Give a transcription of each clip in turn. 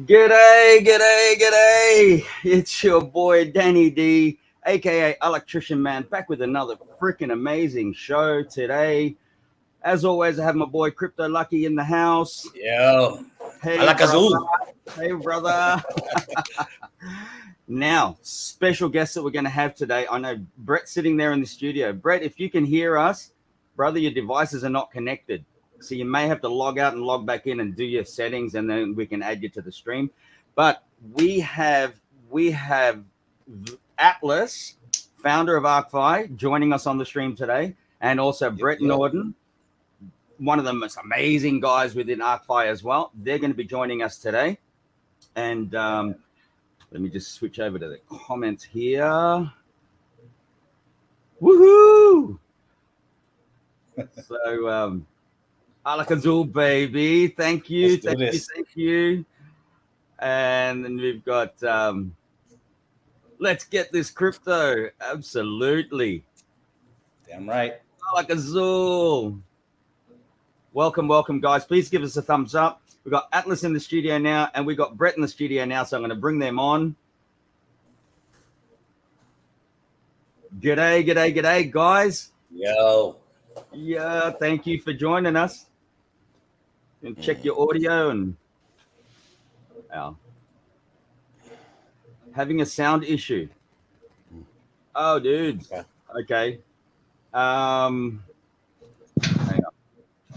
G'day. It's your boy Danny D, aka Alaktrician Man, back with another freaking amazing show today. As always, I have my boy Crypto Lucky in the house. Yo, hey Alak-Azul. brother. Hey brother. Now, special guest that we're going to have today. I know Brett's sitting there in the studio. Brett, if you can hear us, brother, your devices are not connected. So you may have to log out and log back in and do your settings, and then we can add you to the stream. But we have Atlas, founder of ArkFi, joining us on the stream today, and also Brett Norden, one of the most amazing guys within ArkFi as well. They're going to be joining us today. And let me just switch over to the comments here. Woohoo! So, Alak-Azul, baby. Thank you. Thank you. And then we've got, let's get this crypto. Absolutely. Damn right. Alak-Azul. Welcome, guys. Please give us a thumbs up. We've got Atlas in the studio now, and we've got Brett in the studio now, so I'm going to bring them on. G'day, guys. Yo. Yeah, thank you for joining us. And check your audio and having a sound issue. Oh, dude. Okay. Hang on.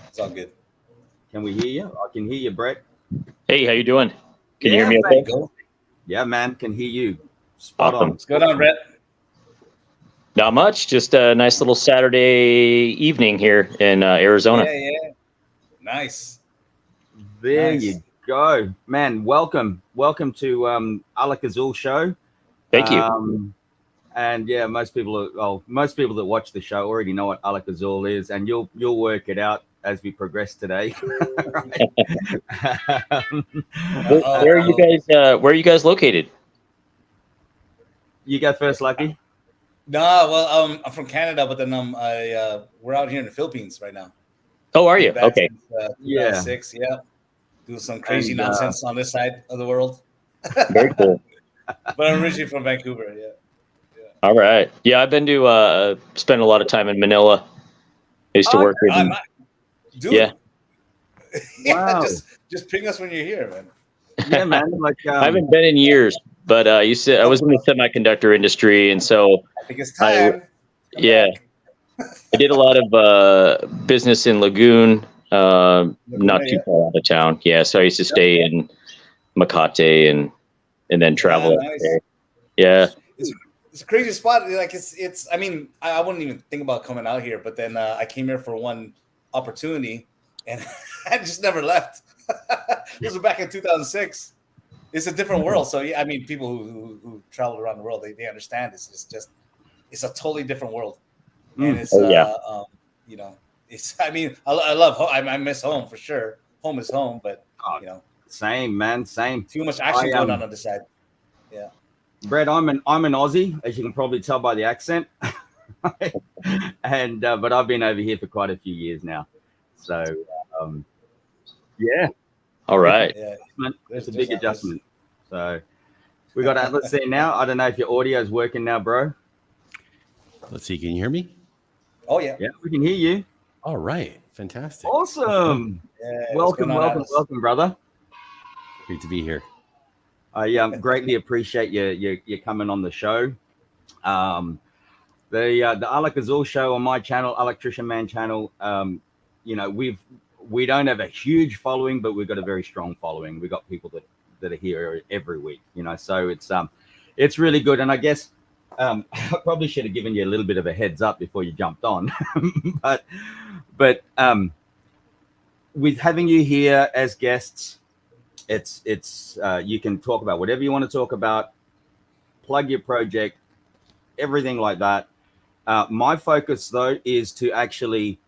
It's all good. Can we hear you? I can hear you, Brett. Hey, how you doing? Can you hear me okay? Yeah, man, can hear you. Spot on. What's going on, Brett? Not much. Just a nice little Saturday evening here in Arizona. Yeah. Nice. There you go, man. Welcome to Alak-Azul Show. Thank you. And yeah, most people that watch the show already know what Alak-Azul is, and you'll work it out as we progress today. Where are you guys located? You go first, Lucky. No, well, I'm from Canada, but then we're out here in the Philippines right now. Oh, are you? Okay. Since, 2006, yeah. Do some crazy nonsense on this side of the world. Very cool. But I'm originally from Vancouver, yeah. All right. Yeah, I've been to spend a lot of time in Manila. I used to work with them. Dude. Yeah. Wow. Just ping us when you're here, man. Yeah, man. Like I haven't been in years, but I was in the semiconductor industry, and so I think it's time. I did a lot of business in Lagoon, not too far out of town. Yeah, so I used to stay in Makati and then travel out there. Yeah. It's a crazy spot. Like it's. I mean, I wouldn't even think about coming out here, but then I came here for one opportunity, and I just never left. This was back in 2006. It's a different world. So yeah, I mean, people who travel around the world, they understand this. It's a totally different world, and it's you know, it's. I mean, I love home. I miss home for sure. Home is home, but you know, same, man, same. Too much action going on this side. Yeah. Brett, I'm an Aussie, as you can probably tell by the accent, and but I've been over here for quite a few years now, so yeah. All right. Yeah, it's a big adjustment. So we got Atlas there now. I don't know if your audio is working now, bro. Let's see. Can you hear me? Oh yeah. Yeah, we can hear you. All right. Fantastic. Awesome. Yeah, welcome, brother. Great to be here. I greatly appreciate you coming on the show. The Alak-Azul Show on my channel, Alaktrician Man channel. You know, we don't have a huge following, but we've got a very strong following. We've got people that are here every week. You know, so it's really good. And I guess I probably should have given you a little bit of a heads up before you jumped on, but with having you here as guests. It's you can talk about whatever you want to talk about, plug your project, everything like that. My focus though is to actually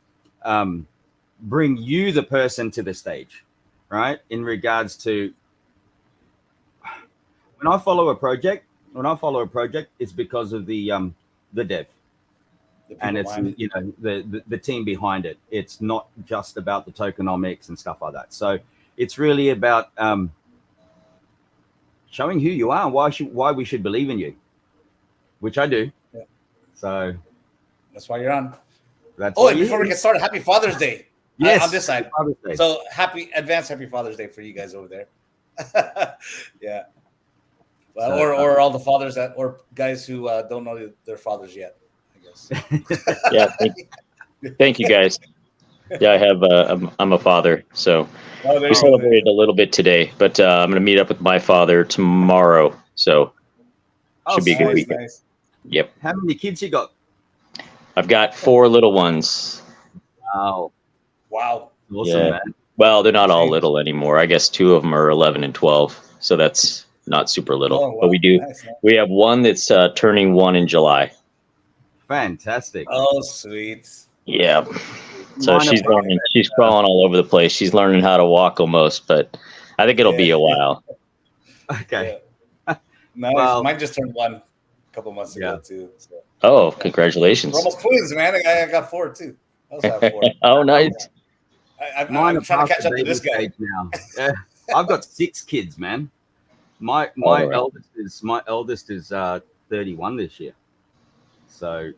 bring you, the person, to the stage, right? In regards to when I follow a project, it's because of the dev, and it's the team behind it. It's not just about the tokenomics and stuff like that. So it's really about showing who you are and why we should believe in you, which I do. Yeah. So that's why you're on. that's Oh, and before we get started, happy Father's Day. Yes, on this side. Father's Day. So happy Father's Day for you guys over there. Yeah. Well, So, or all the fathers or guys who don't know their fathers yet, I guess. Yeah. Thank you, guys. Yeah, I have. I'm a father, so we celebrated a little bit today, but I'm going to meet up with my father tomorrow. So should be a good weekend. Nice. Yep. How many kids you got? I've got 4 little ones. Wow. Wow. Awesome, Yeah. man. Well, they're not all little anymore. I guess 2 of them are 11 and 12, so that's not super little. Oh, wow. But we do. Nice, man. We have one that's turning 1 in July. Fantastic. Oh, sweet. Yeah. So she's learning. She's crawling all over the place. She's learning how to walk almost, but I think it'll be a while. Okay. Yeah. Nice. Well, mine just turned 1 a couple months ago too. So. Oh, congratulations! We're almost twins, man. I got 4 too. I also have 4. Oh, nice. I'm trying to catch up to this guy now. Yeah. I've got 6 kids, man. My eldest is 31 this year. So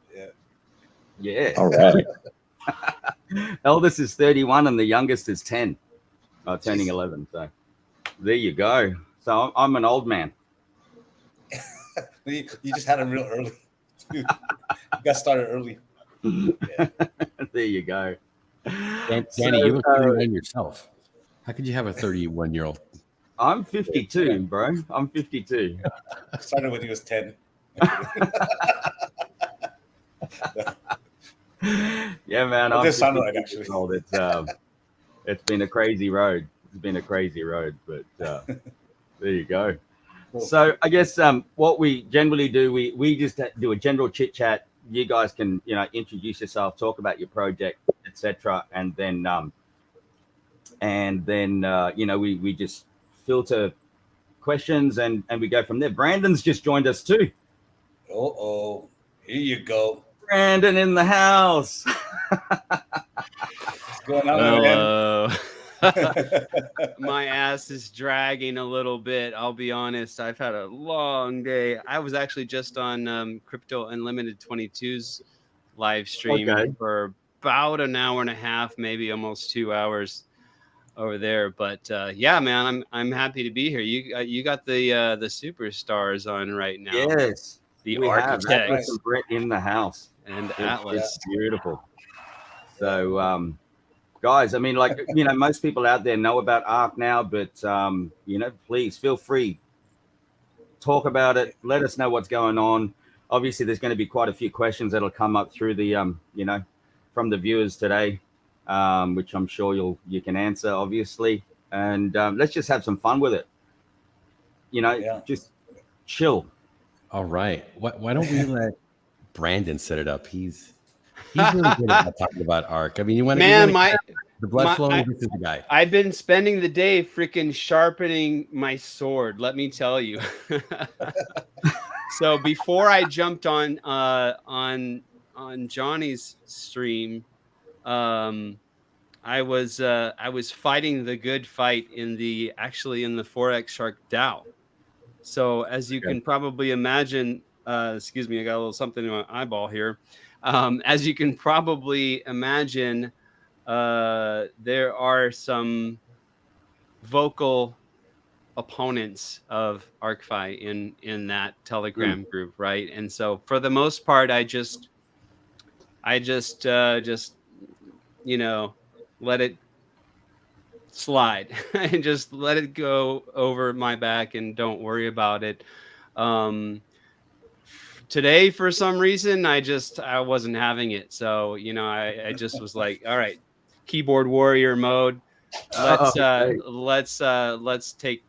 yeah. All right. Eldest is 31 and the youngest is 10, turning 11. So there you go. So I'm an old man. You just had him real early. You got started early. Yeah. There you go. Danny, you look 31 yourself. How could you have a 31-year-old? I'm 52, bro. I'm 52. Started when he was 10. Yeah, man. I'm just right, actually. Old. It's been a crazy road. It's been a crazy road, but there you go. Cool. So I guess what we generally do, we just do a general chit chat. You guys can introduce yourself, talk about your project, etc., and then we just filter questions and we go from there. Brandon's just joined us too. Oh, here you go. Brandon in the house. What's going on, Hello. My ass is dragging a little bit. I'll be honest. I've had a long day. I was actually just on Crypto Unlimited 22's live stream for about an hour and a half, maybe almost 2 hours over there. But yeah, man, I'm happy to be here. You got the superstars on right now. Yes, the we architects have Brett in the house and Atlas. It's beautiful. So guys, I mean, most people out there know about Ark now, but please feel free, talk about it, let us know what's going on. Obviously there's going to be quite a few questions that'll come up through the from the viewers today, which I'm sure you can answer, obviously, and let's just have some fun with it. Just chill. All right. Why don't we let Brandon set it up? He's really good at talking about Ark. I mean, the blood flowing. This is the guy. I've been spending the day freaking sharpening my sword. Let me tell you. So before I jumped on Johnny's stream, I was fighting the good fight in the Forex Shark DAO. So as you can probably imagine, excuse me, I got a little something in my eyeball here. As you can probably imagine, there are some vocal opponents of ArkFi in that Telegram group, right? And so for the most part, I just let it slide and just let it go over my back and don't worry about it. Today, for some reason, I wasn't having it. So, I just was like, all right, keyboard warrior mode. Let's take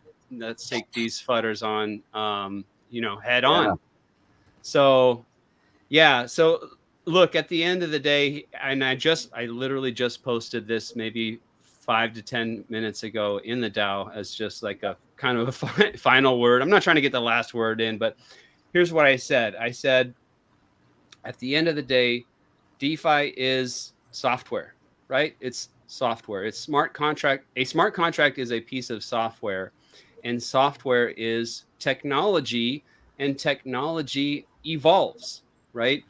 these futters on, head on. So, yeah. So look, at the end of the day, and I literally just posted this maybe 5 to 10 minutes ago in the DAO as just like a kind of a final word. I'm not trying to get the last word in, but here's what I said. I said, at the end of the day, DeFi is software, right? It's software. It's smart contract. A smart contract is a piece of software. and software is technology, and technology evolves, right?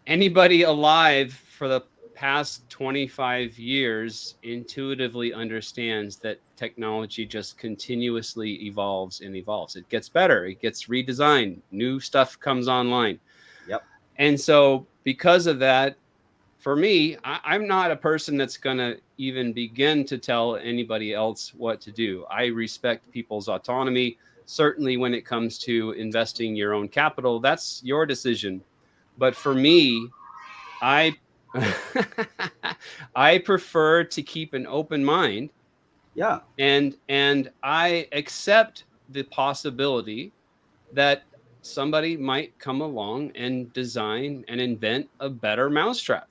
Anybody alive for the past 25 years intuitively understands that technology just continuously evolves and evolves. It gets better, it gets redesigned, new stuff comes online. Yep. And so because of that, for me, I'm not a person that's going to even begin to tell anybody else what to do. I respect people's autonomy. Certainly when it comes to investing your own capital, that's your decision. But for me, I I prefer to keep an open mind. Yeah. And I accept the possibility that somebody might come along and design and invent a better mousetrap.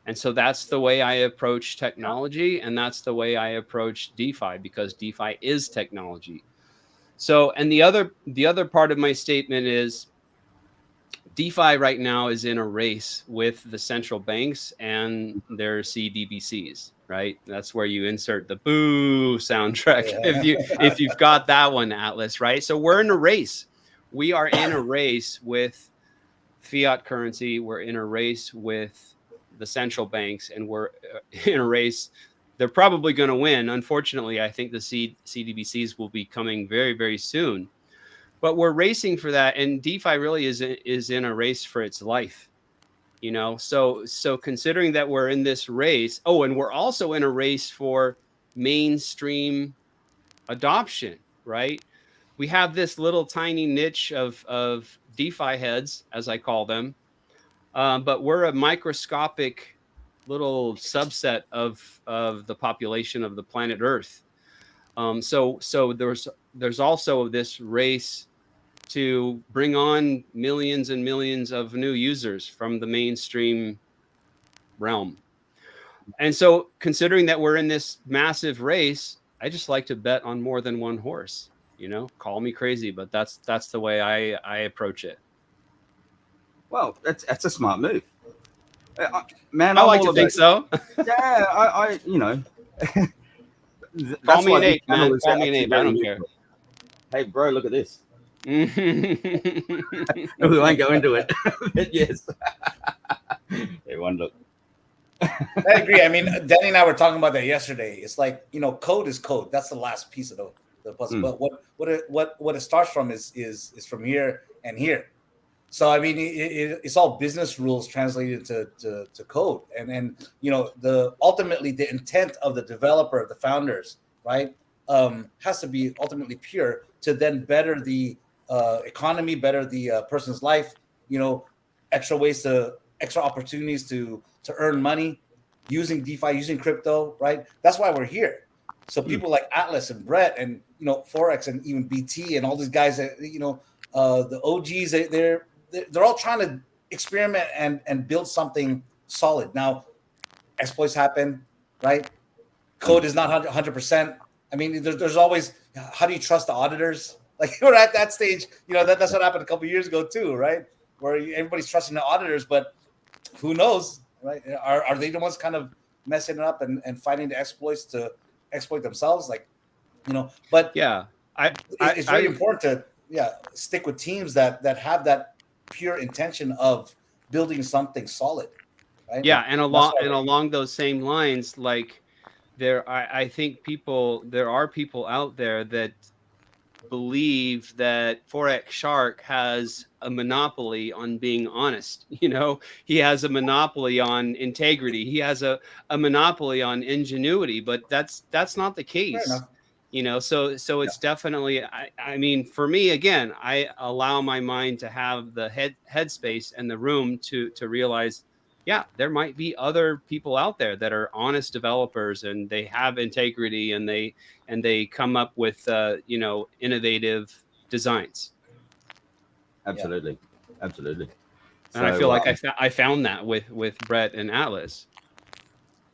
And so that's the way I approach technology, and that's the way I approach DeFi, because DeFi is technology. So, and the other part of my statement is DeFi right now is in a race with the central banks and their CBDCs, right? That's where you insert the boo soundtrack if you've got that one, Atlas, right? So we're in a race. We are in a race with fiat currency. We're in a race with the central banks, and we're in a race. They're probably going to win. Unfortunately, I think the CBDCs will be coming very, very soon. But we're racing for that, and DeFi really is in a race for its life, you know. So considering that we're in this race, and we're also in a race for mainstream adoption, right? We have this little tiny niche of DeFi heads, as I call them, but we're a microscopic little subset of the population of the planet Earth. So there's also this race to bring on millions and millions of new users from the mainstream realm. And so considering that we're in this massive race, I just like to bet on more than one horse. You know, call me crazy, but that's the way I approach it. Well, that's a smart move. Man, I like to think so. Yeah, I you know. Call me an ape, man. Call me an ape. I don't care. Hey, bro, look at this. We won't go into it. But yes. Everyone look. I agree. I mean, Danny and I were talking about that yesterday. It's like, you know, code is code. That's the last piece of the puzzle. But what it starts from is from here and here. So I mean, it's all business rules translated to code, and you know, ultimately the intent of the developer, of the founders, right, has to be ultimately pure to then better the economy, better the person's life. You know, extra opportunities to earn money using DeFi, using crypto, right? That's why we're here. So people like Atlas and Brett and, you know, Forex and even BT and all these guys that, you know, the OGs, they're all trying to experiment and build something solid. Now, exploits happen, right? Code is not 100%. I mean, there's always, how do you trust the auditors? Like, we're at that stage, you know, that's what happened a couple of years ago too, right? Where everybody's trusting the auditors, but who knows, right? Are they the ones kind of messing it up and finding the exploits to exploit themselves? Like, you know, but yeah, it's very important to stick with teams that have that pure intention of building something solid, right? Yeah, and along those same lines, like I think there are people out there that believe that Forex Shark has a monopoly on being honest. You know, he has a monopoly on integrity. He has a monopoly on ingenuity, but that's not the case. You know, so it's definitely, I mean, for me, again, I allow my mind to have the headspace and the room to realize, yeah, there might be other people out there that are honest developers and they have integrity and they come up with, you know, innovative designs. Absolutely. Absolutely. And I feel like I found that with Brett and Atlas.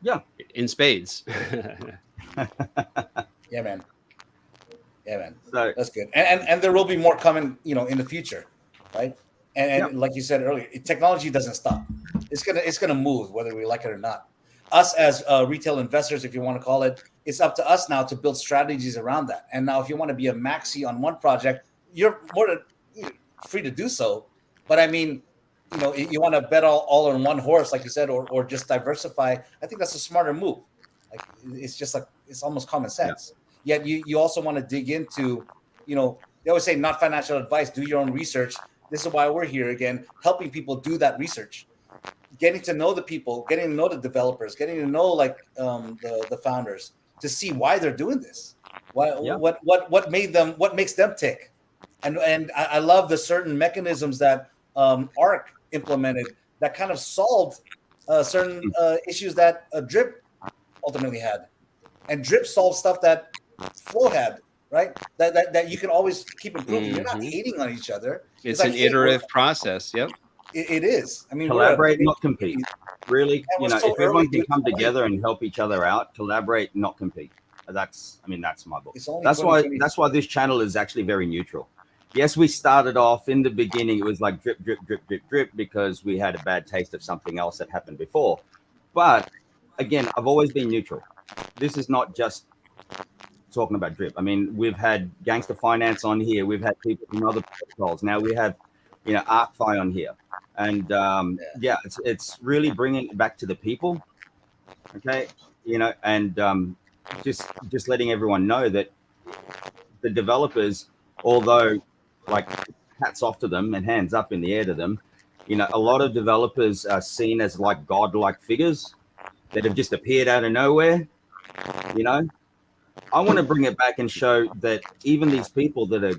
Yeah. In spades. Yeah, man. So, that's good. And there will be more coming, you know, in the future, right? And like you said earlier, technology doesn't stop. It's gonna move whether we like it or not. us as retail investors, if you want to call it, it's up to us now to build strategies around that. And now if you want to be a maxi on one project, you're more than free to do so. But I mean, you know, you want to bet all on one horse, like you said, or just diversify. I think that's a smarter move. Like, it's just like, it's almost common sense. Yeah. Yet you also want to dig into, you know, they always say not financial advice, do your own research. This is why we're here again, helping people do that research, getting to know the people, getting to know the developers, getting to know like the founders, to see why they're doing this, what makes them tick, and I love the certain mechanisms that Ark implemented that kind of solved certain issues that Drip ultimately had, and Drip solved stuff that Flow had. Right, that you can always keep improving. You're not hating on each other. It's like, an iterative process. Yep, it is. I mean, collaborate, not compete. Really, you know, if everyone can come together and help each other out, collaborate, not compete. That's my book. That's why this channel is actually very neutral. Yes, we started off in the beginning. It was like drip, drip, drip, drip, drip, because we had a bad taste of something else that happened before. But again, I've always been neutral. This is not just talking about drip. I mean, we've had Gangster Finance on here. We've had people from other protocols. Now we have, you know, ArkFi on here, and it's really bringing it back to the people. Okay, you know, and just letting everyone know that the developers, although like hats off to them and hands up in the air to them, you know, a lot of developers are seen as like godlike figures that have just appeared out of nowhere, you know. I want to bring it back and show that even these people that are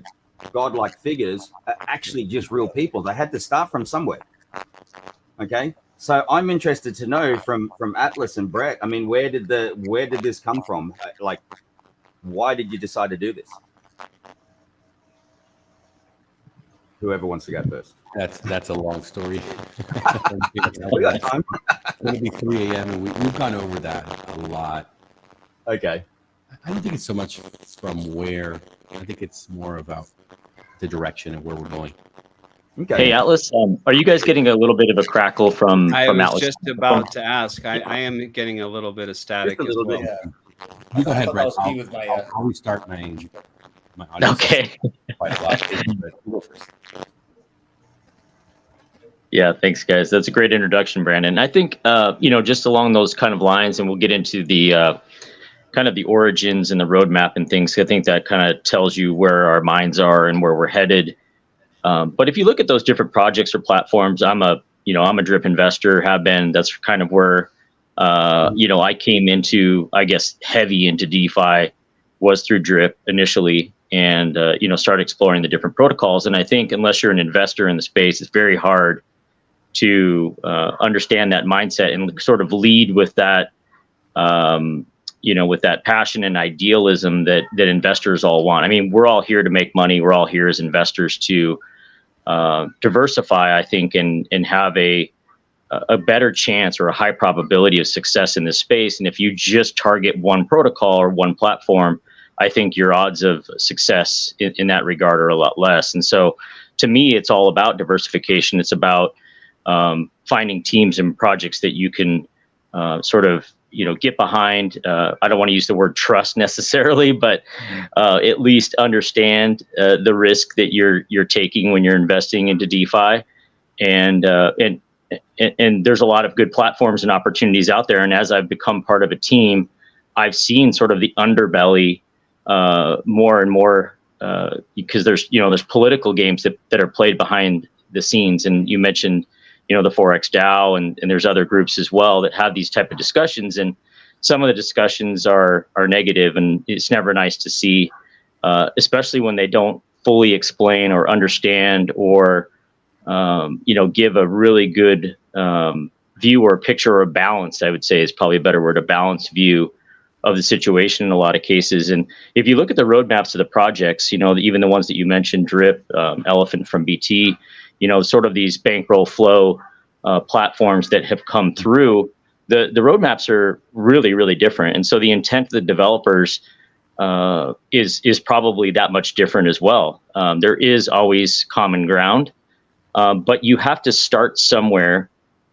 godlike figures are actually just real people. They had to start from somewhere. Okay, so I'm interested to know from Atlas and Brett. I mean, where did this come from? Like, why did you decide to do this? Whoever wants to go first. That's a long story. We got time. It's going to be 3 a.m. and we've gone over that a lot. Okay. I don't think it's so much from where. I think it's more about the direction of where we're going. Okay. Hey, Atlas, are you guys getting a little bit of a crackle from I Atlas? was just about to ask. I am getting a little bit of static as well. Yeah. You go ahead, Brett. I'll restart my audio. Okay. Quite a lot. Go first. Yeah, thanks, guys. That's a great introduction, Brandon. I think, you know, just along those kind of lines, and we'll get into the kind of the origins and the roadmap and things. I think that kind of tells you where our minds are and where we're headed. But if you look at those different projects or platforms, I'm a drip investor, have been. That's kind of where, you know, I came into, I guess, heavy into DeFi was through drip initially, and, you know, started exploring the different protocols. And I think unless you're an investor in the space, it's very hard to understand that mindset and sort of lead with that, you know, with that passion and idealism that investors all want. I mean, we're all here to make money. We're all here as investors to diversify, I think, and have a better chance or a high probability of success in this space. And if you just target one protocol or one platform, I think your odds of success in that regard are a lot less. And so to me, it's all about diversification. It's about finding teams and projects that you can sort of, you know, get behind. I don't want to use the word trust necessarily, but at least understand the risk that you're taking when you're investing into DeFi. And there's a lot of good platforms and opportunities out there. And as I've become part of a team, I've seen sort of the underbelly more and more because there's political games that are played behind the scenes. And you mentioned, you know, the Forex DAO, and there's other groups as well that have these type of discussions. And some of the discussions are negative, and it's never nice to see, especially when they don't fully explain or understand or, you know, give a really good view or picture or balance, I would say is probably a better word, a balanced view of the situation in a lot of cases. And if you look at the roadmaps of the projects, you know, even the ones that you mentioned, Drip, Elephant from BT, you know, sort of these bankroll flow platforms that have come through, the roadmaps are really, really different. And so the intent of the developers is probably that much different as well. There is always common ground, but you have to start somewhere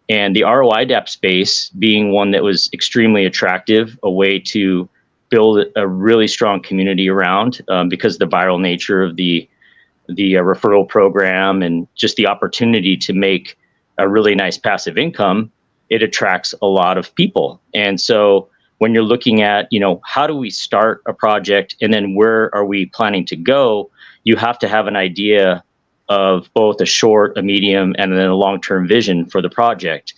And the ROI DApp space being one that was extremely attractive, a way to build a really strong community around, because of the viral nature of the referral program and just the opportunity to make a really nice passive income, it attracts a lot of people. And so when you're looking at, how do we start a project and then where are we planning to go, you have to have an idea of both a short, a medium, and then a long-term vision for the project.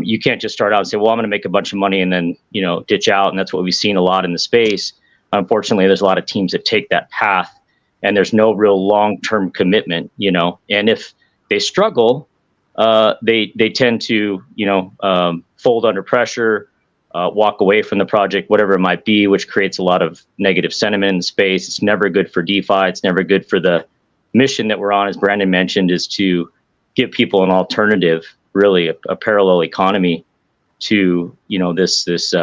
You can't just start out and say, well, I'm going to make a bunch of money and then, ditch out. And that's what we've seen a lot in the space. Unfortunately, there's a lot of teams that take that path and there's no real long-term commitment, and if they struggle, they tend to, fold under pressure, walk away from the project, whatever it might be, which creates a lot of negative sentiment in the space. It's never good for DeFi. It's never good for the mission that we're on, as Brandon mentioned, is to give people an alternative, really a parallel economy to, this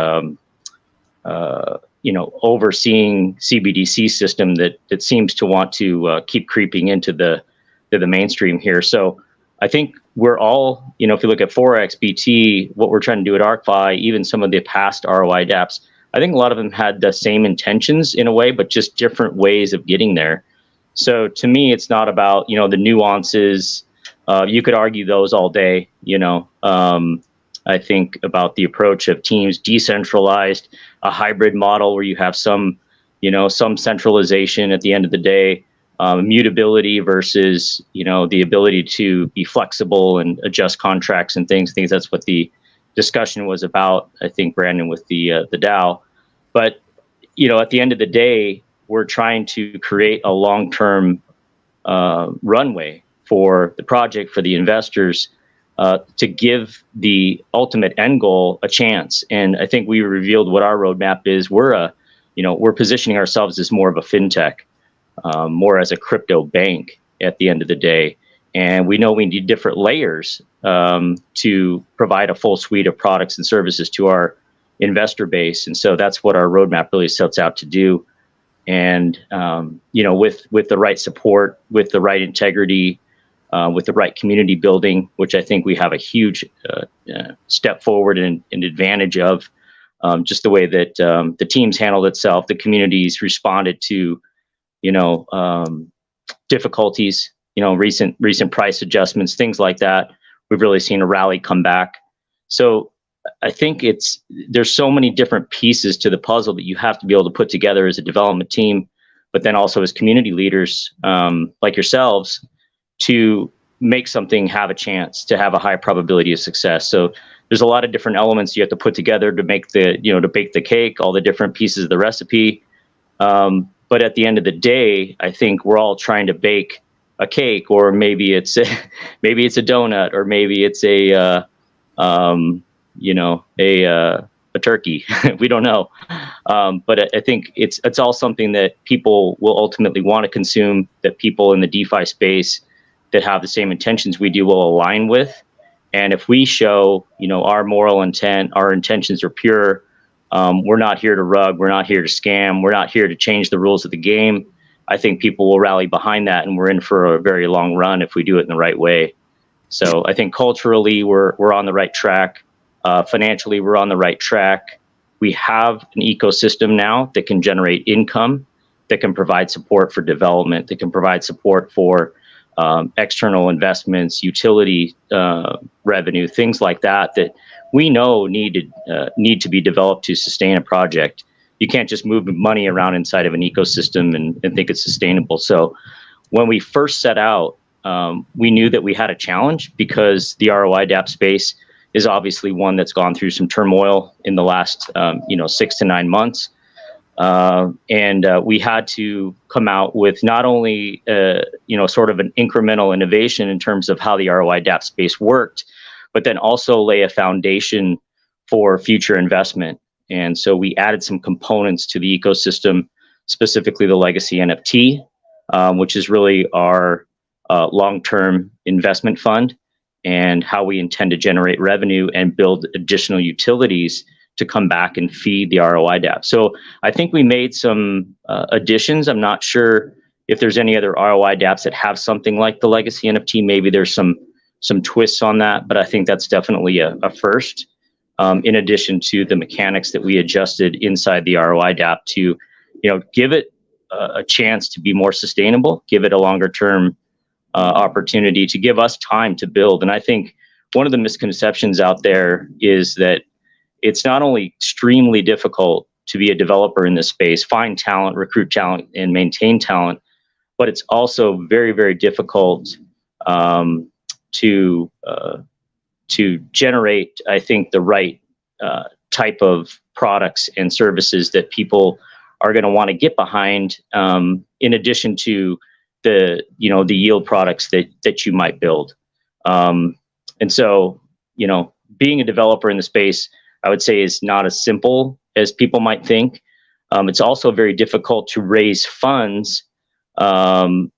overseeing CBDC system that seems to want to keep creeping into the mainstream here. So I think we're all, if you look at Forex, BT, what we're trying to do at ArkFi, even some of the past ROI dApps, I think a lot of them had the same intentions in a way, but just different ways of getting there. So to me, it's not about, the nuances. You could argue those all day, I think about the approach of teams, decentralized, a hybrid model where you have some centralization at the end of the day, mutability versus, the ability to be flexible and adjust contracts and things. I think that's what the discussion was about, I think, Brandon, with the DAO. But, at the end of the day, we're trying to create a long-term runway for the project, for the investors, to give the ultimate end goal a chance. And I think we revealed what our roadmap is. We're positioning ourselves as more of a fintech, more as a crypto bank at the end of the day. And we know we need different layers to provide a full suite of products and services to our investor base. And so that's what our roadmap really sets out to do. And, with the right support, with the right integrity, with the right community building, which I think we have a huge step forward and advantage of, just the way that the teams handled itself, the communities responded to, difficulties, recent price adjustments, things like that. We've really seen a rally come back. So I think there's so many different pieces to the puzzle that you have to be able to put together as a development team, but then also as community leaders like yourselves, to make something have a chance to have a high probability of success. So there's a lot of different elements you have to put together to make to bake the cake, all the different pieces of the recipe. But at the end of the day, I think we're all trying to bake a cake, or maybe it's a donut, or maybe it's a turkey. We don't know. But I think it's all something that people will ultimately want to consume, that people in the DeFi space that have the same intentions we do will align with. And if we show, our moral intent, our intentions are pure, we're not here to rug, we're not here to scam, we're not here to change the rules of the game, I think people will rally behind that, and we're in for a very long run if we do it in the right way. So I think culturally we're on the right track. Financially, we're on the right track. We have an ecosystem now that can generate income, that can provide support for development, that can provide support for external investments, utility revenue, things like that we know need to be developed to sustain a project. You can't just move money around inside of an ecosystem and think it's sustainable. So when we first set out, we knew that we had a challenge, because the ROI DApp space is obviously one that's gone through some turmoil in the last 6 to 9 months. And we had to come out with not only sort of an incremental innovation in terms of how the ROI DApp space worked, but then also lay a foundation for future investment. And so we added some components to the ecosystem, specifically the legacy NFT, which is really our long-term investment fund, and how we intend to generate revenue and build additional utilities to come back and feed the ROI DApp. So I think we made some additions. I'm not sure if there's any other ROI dApps that have something like the legacy NFT. Maybe there's some some twists on that, but I think that's definitely a first. In addition to the mechanics that we adjusted inside the ROI DAP to, give it a chance to be more sustainable, give it a longer term opportunity, to give us time to build. And I think one of the misconceptions out there is that it's not only extremely difficult to be a developer in this space, find talent, recruit talent, and maintain talent, but it's also very, very difficult to generate, I think, the right type of products and services that people are going to want to get behind, in addition to the yield products that you might build. And so, being a developer in the space, I would say, is not as simple as people might think. It's also very difficult to raise funds, in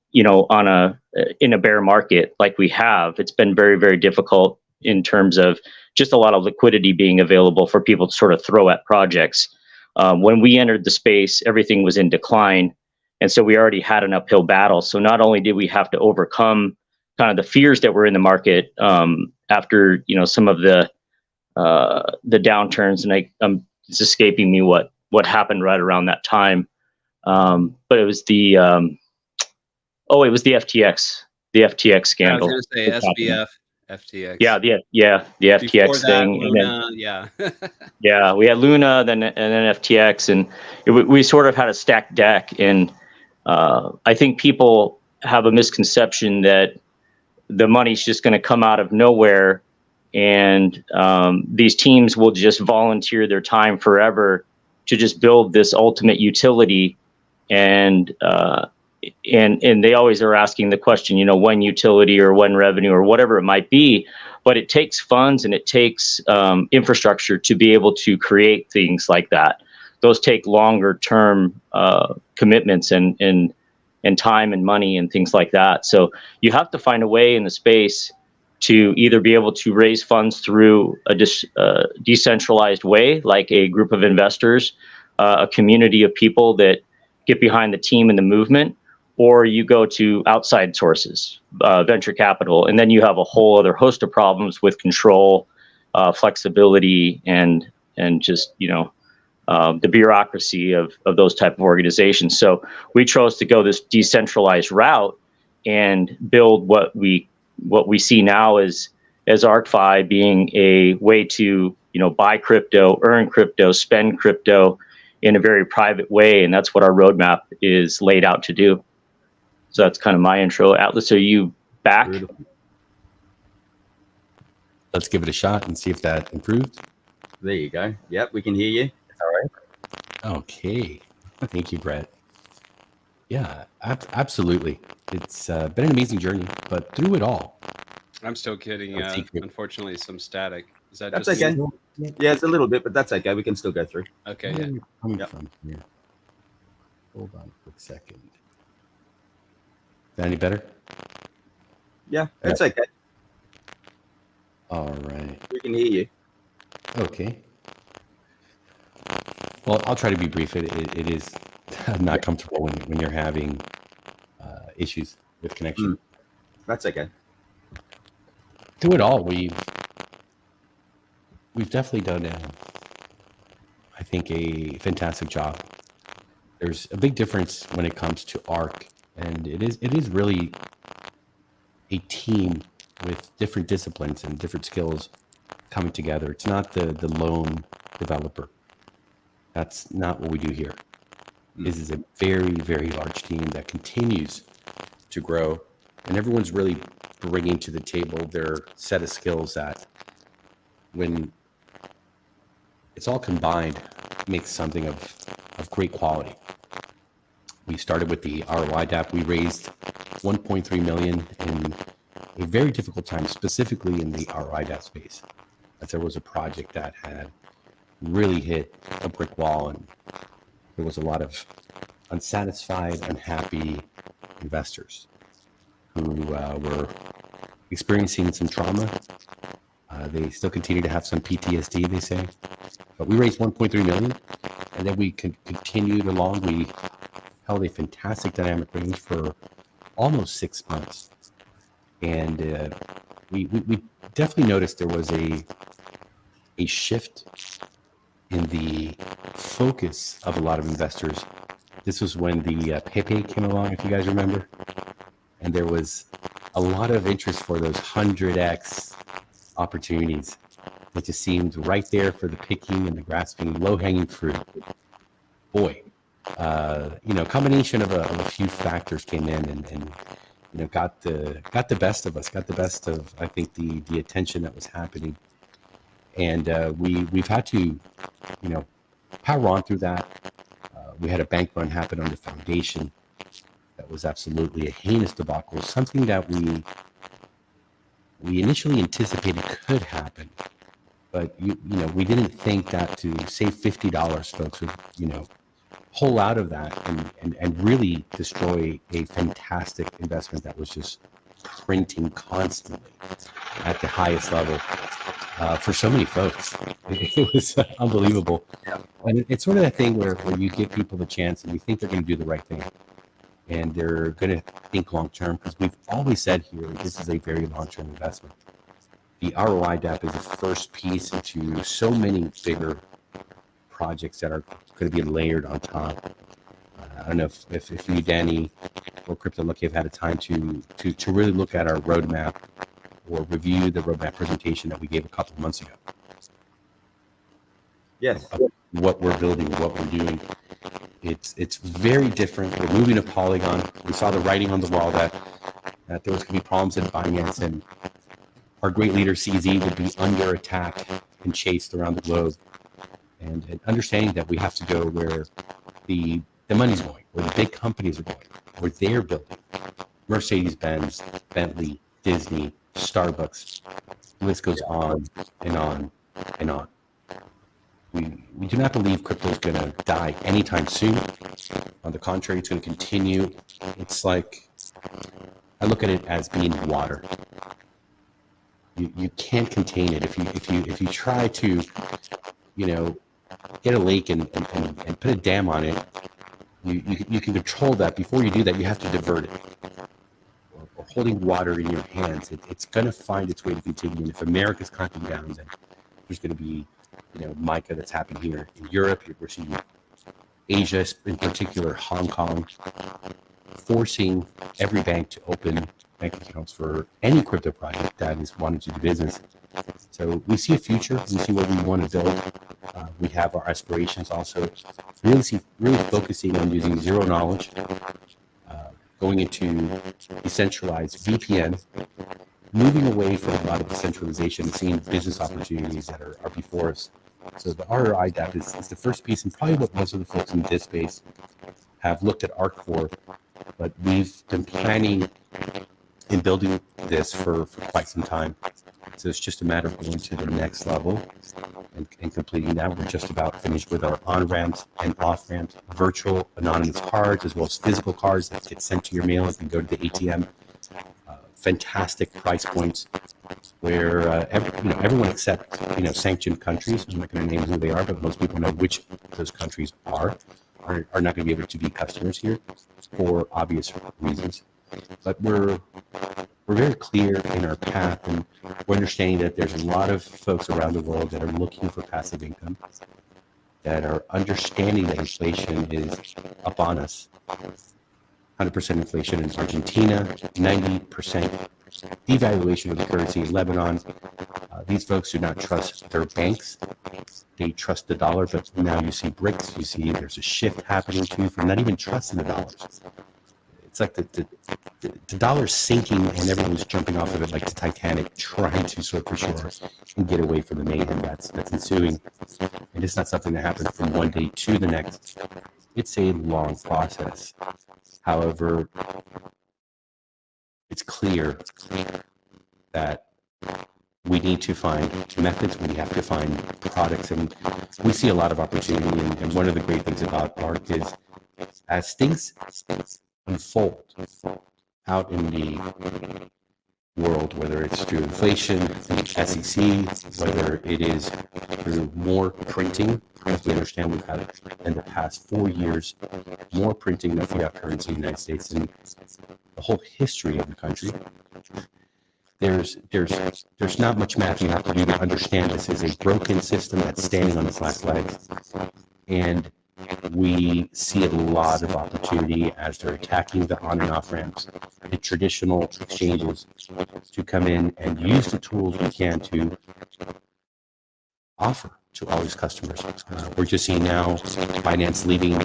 a bear market like we have. It's been very, very difficult in terms of just a lot of liquidity being available for people to sort of throw at projects. When we entered the space, everything was in decline. And so we already had an uphill battle. So not only did we have to overcome kind of the fears that were in the market after, some of the downturns, and it's escaping me what happened right around that time. But it was the FTX scandal. I was going to say SBF. FTX. Yeah, the FTX thing. Luna, and then, yeah, we had Luna, and then FTX, and we sort of had a stacked deck. And I think people have a misconception that the money's just going to come out of nowhere, and these teams will just volunteer their time forever to just build this ultimate utility. And they always are asking the question, when utility or when revenue or whatever it might be, but it takes funds and it takes infrastructure to be able to create things like that. Those take longer term commitments and time and money and things like that. So you have to find a way in the space to either be able to raise funds through a decentralized way, like a group of investors, a community of people that get behind the team and the movement, or you go to outside sources, venture capital, and then you have a whole other host of problems with control, flexibility, and just the bureaucracy of those type of organizations. So we chose to go this decentralized route and build what we see now as ArkFi being a way to buy crypto, earn crypto, spend crypto in a very private way, and that's what our roadmap is laid out to do. So that's kind of my intro. Atlas, are you back? Let's give it a shot and see if that improved. There you go. Yep, we can hear you. All right. Okay. Thank you, Brett. Yeah, absolutely. It's been an amazing journey, but through it all. I'm still kidding. Unfortunately, some static. Is that that's just okay? Yeah, it's a little bit, but that's okay. We can still go through. Okay. Where Yeah. are you coming Yep. from here? Hold on a quick second. Is that any better? Yeah, it's okay. All right. We can hear you. Okay. Well, I'll try to be brief. It is not comfortable when you're having issues with connection. That's okay. Through it all, we've definitely done, I think, a fantastic job. There's a big difference when it comes to Ark, and it is really a team with different disciplines and different skills coming together. It's not the lone developer. That's not what we do here. This is a very, very large team that continues to grow, and everyone's really bringing to the table their set of skills that, when it's all combined, makes something of great quality. We started with the ROI DAP. We raised $1.3 million in a very difficult time, specifically in the ROI DAP space, as there was a project that had really hit a brick wall, and there was a lot of unsatisfied, unhappy investors who were experiencing some trauma. They still continue to have some PTSD, they say. But we raised $1.3 million, and then we continued along. We held a fantastic dynamic range for almost 6 months, and we definitely noticed there was a shift in the focus of a lot of investors. This was when the Pepe came along, if you guys remember, and there was a lot of interest for those 100x opportunities. It just seemed right there for the picking and the grasping, low-hanging fruit. Boy, combination of a few factors came in and got the best of us, got the best of, I think, the attention that was happening. And we've had to, power on through that. We had a bank run happen on the foundation that was absolutely a heinous debacle, something that we initially anticipated could happen, but we didn't think that to save $50, folks, would pull out of that and really destroy a fantastic investment that was just printing constantly at the highest level for so many folks. It was unbelievable. And it's sort of that thing where you give people the chance and you think they're going to do the right thing. And they're going to think long-term, because we've always said here, this is a very long-term investment. The ROI DAP is the first piece into so many bigger projects that are going to be layered on top. I don't know if you, Danny, or Crypto Lucky have had a time to really look at our roadmap or review the roadmap presentation that we gave a couple of months ago. Yes. What we're building, what we're doing. It's very different. We're moving to Polygon. We saw the writing on the wall that there was going to be problems in finance, and our great leader CZ would be under attack and chased around the globe. And understanding that we have to go where the money's going, where the big companies are going, where they're building. Mercedes-Benz, Bentley, Disney, Starbucks, the list goes on and on and on. We do not believe crypto is going to die anytime soon. On the contrary, it's going to continue. It's like, I look at it as being water. You can't contain it. If you try to, get a lake and put a dam on it, you can control that. Before you do that, you have to divert it. Or holding water in your hands, it's going to find its way to continue. And if America's clamping down, then there's going to be MICA that's happened here in Europe. We're seeing Asia, in particular Hong Kong, forcing every bank to open bank accounts for any crypto project that is wanting to do business. So we see a future. We see what we want to build. We have our aspirations also. Really focusing on using zero knowledge, going into decentralized VPN, moving away from a lot of decentralization and seeing business opportunities that are before us. So the ROI DAP is the first piece, and probably what most of the folks in this space have looked at ARK for, but we've been planning and building this for quite some time. So it's just a matter of going to the next level and completing that. We're just about finished with our on-ramps and off-ramps, virtual anonymous cards, as well as physical cards that get sent to your mail and can go to the ATM. Fantastic price points where everyone except sanctioned countries, I'm not going to name who they are, but most people know which those countries are not going to be able to be customers here for obvious reasons. But we're very clear in our path, and we're understanding that there's a lot of folks around the world that are looking for passive income, that are understanding that inflation is upon us. 100% inflation in Argentina, 90% devaluation of the currency in Lebanon. These folks do not trust their banks. They trust the dollar, but now you see BRICS. You see there's a shift happening too from not even trusting the dollars. It's like the dollar's sinking and everyone's jumping off of it like the Titanic, trying to swim for shore and get away from the mayhem that's ensuing. And it's not something that happens from one day to the next. It's a long process. However, it's clear that we need to find methods, we have to find products, and we see a lot of opportunity. And one of the great things about ARK is as things unfold out in the world, whether it's through inflation, through SEC, whether it is through more printing, as we understand we've had in the past 4 years, more printing of fiat currency in the United States than the whole history of the country. There's not much math you have to do to understand this is a broken system that's standing on its last legs. And we see a lot of opportunity as they're attacking the on and off ramps, the traditional exchanges, to come in and use the tools we can to offer to all these customers. We're just seeing now Binance leaving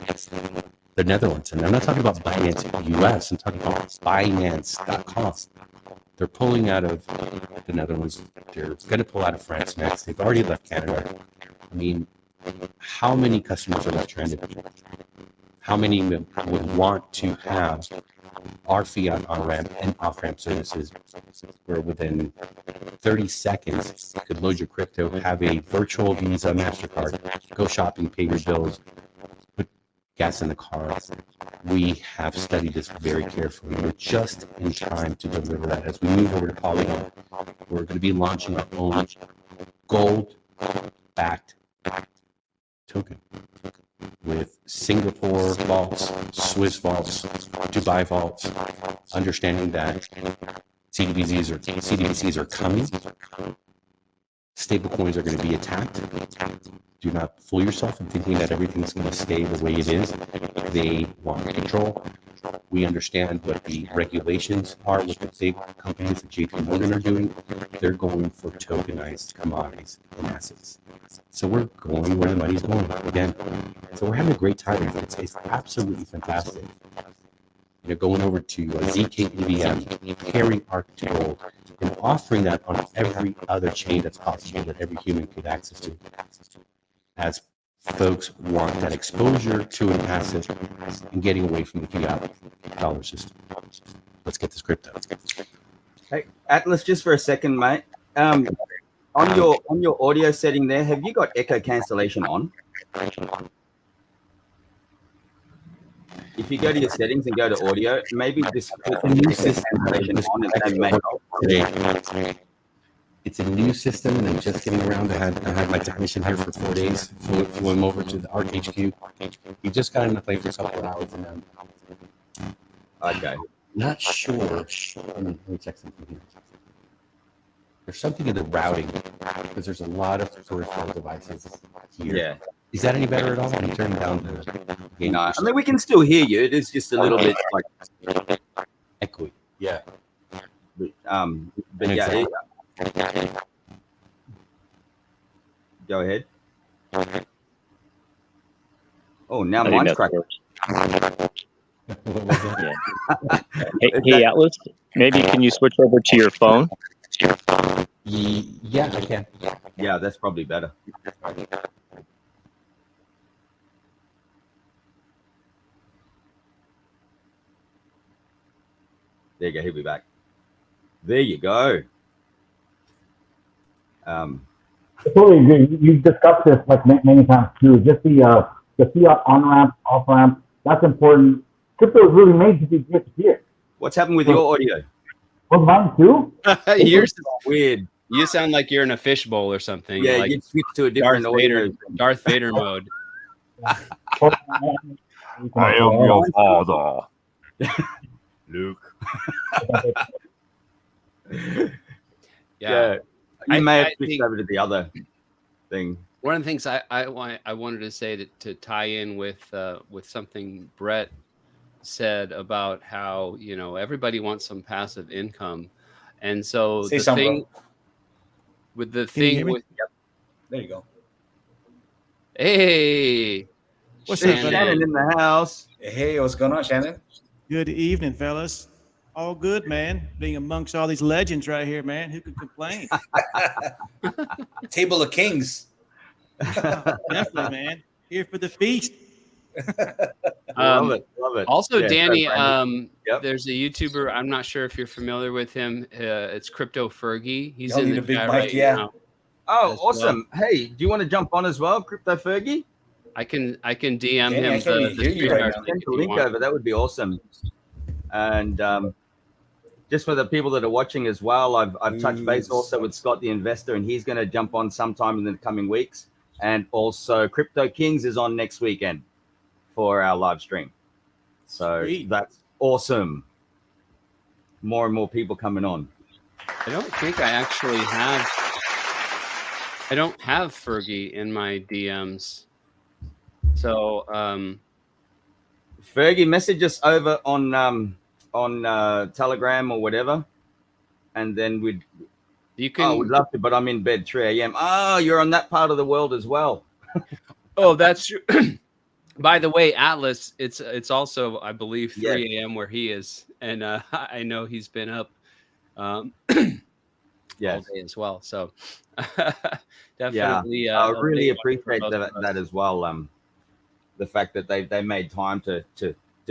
the Netherlands. And I'm not talking about Binance US, I'm talking about Binance.com. They're pulling out of the Netherlands. They're going to pull out of France next. They've already left Canada. I mean, how many customers are left stranded? How many would want to have our fiat on-ramp and off-ramp services where within 30 seconds you could load your crypto, have a virtual Visa, MasterCard, go shopping, pay your bills, put gas in the car. We have studied this very carefully. We're just in time to deliver that. As we move over to Polygon, we're going to be launching our own gold-backed token with Singapore vaults, Swiss vaults, Dubai vaults, understanding that CDBCs are coming. Stablecoins are going to be attacked. Do not fool yourself in thinking that everything's going to stay the way it is. They want control. We understand what the regulations are, what the big companies like JP Morgan are doing. They're going for tokenized commodities and assets. So we're going where the money's going again. So we're having a great time. It's absolutely fantastic. You know, going over to ZK EVM, pairing Ark to Gold, and offering that on every other chain that's possible that every human could access to. As folks want that exposure to an asset and getting away from the fiat dollar system. Let's get this crypto. Hey, Atlas, just for a second, mate. On your audio setting there, have you got echo cancellation on? If you go to your settings and go to audio, maybe just put echo cancellation on and make It's a new system, and I'm just getting around. I had my technician here for 4 days. Flew him over to the Ark HQ. He just got into play for a couple of hours, and okay. Not sure. Let me check something here. There's something in the routing because there's a lot of peripheral devices here. Yeah. Is that any better at all? I'm turning down the game. No, I mean we can still hear you. It is just a little bit like echoey. Yeah. But yeah. Go ahead. Oh, now mine's cracking. What was that? Yeah. Hey, Atlas, maybe can you switch over to your phone? Yeah, I can. Yeah, that's probably better. There you go. He'll be back. There you go. Totally agree. You've discussed this like many times too. Just the fiat on ramp, off ramp. That's important. Crypto is really made to be peer-to-peer. What's happened with your audio? Well, mine too. Yours is weird. You sound like you're in a fishbowl or something. Yeah, like you switch to a different audio. Darth Vader mode. I am your father, Luke. Yeah. You may have switched over to the other thing. One of the things I wanted to say to tie in with something Brett said about how, you know, everybody wants some passive income. And so Say the something, thing bro. with the thing with There you go. Hey, What's Shannon. up, Shannon in the house. Hey, what's going on, Shannon? Good evening, fellas. All good, man. Being amongst all these legends right here, man. Who could complain? Table of Kings. Definitely, man. Here for the feast. Love it. Also, Yeah, Danny, Yep. there's a YouTuber. I'm not sure if you're familiar with him. It's Crypto Fergie. He's Y'all in need the a big chat mic, right yeah. now. Oh, as awesome. Hey, do you want to jump on as well, Crypto Fergie? I can DM Danny, him I can't even hear you right now. Send the link over. That would be awesome. And just for the people that are watching as well, I've touched base also with Scott, the investor, and he's going to jump on sometime in the coming weeks. And also, Crypto Kings is on next weekend for our live stream. So Sweet. that's awesome. More and more people coming on. I don't think I actually have. I don't have Fergie in my DMs. So Fergie, message us over on Telegram or whatever, and then you can. Oh, would love to, but I'm in bed 3 a.m. Oh, you're on that part of the world as well. Oh, that's true. By the way, Atlas, it's also, I believe, 3 Yes. a.m. where he is, and I know he's been up all Yes. day as well. So Yeah, definitely, I a really big one for appreciate both of us. that as well. The fact that they made time to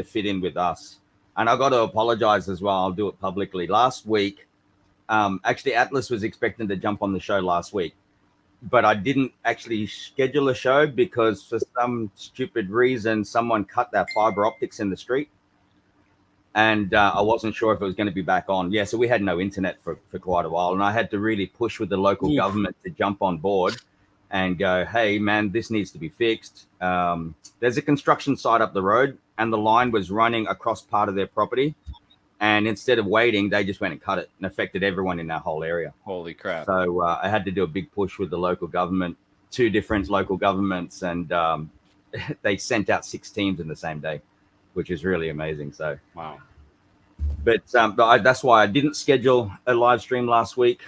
fit in with us, and I got to apologize as well. I'll do it publicly. Last week, actually, Atlas was expecting to jump on the show last week, but I didn't actually schedule a show because for some stupid reason, someone cut their fiber optics in the street. And I wasn't sure if it was going to be back on. Yeah, so we had no internet for quite a while. And I had to really push with the local government to jump on board and go, hey, man, this needs to be fixed. There's a construction site up the road, and the line was running across part of their property. And instead of waiting, they just went and cut it and affected everyone in that whole area. Holy crap. So I had to do a big push with the local government, 2 different local governments, and they sent out 6 teams in the same day, which is really amazing. So wow. But that's why I didn't schedule a live stream last week,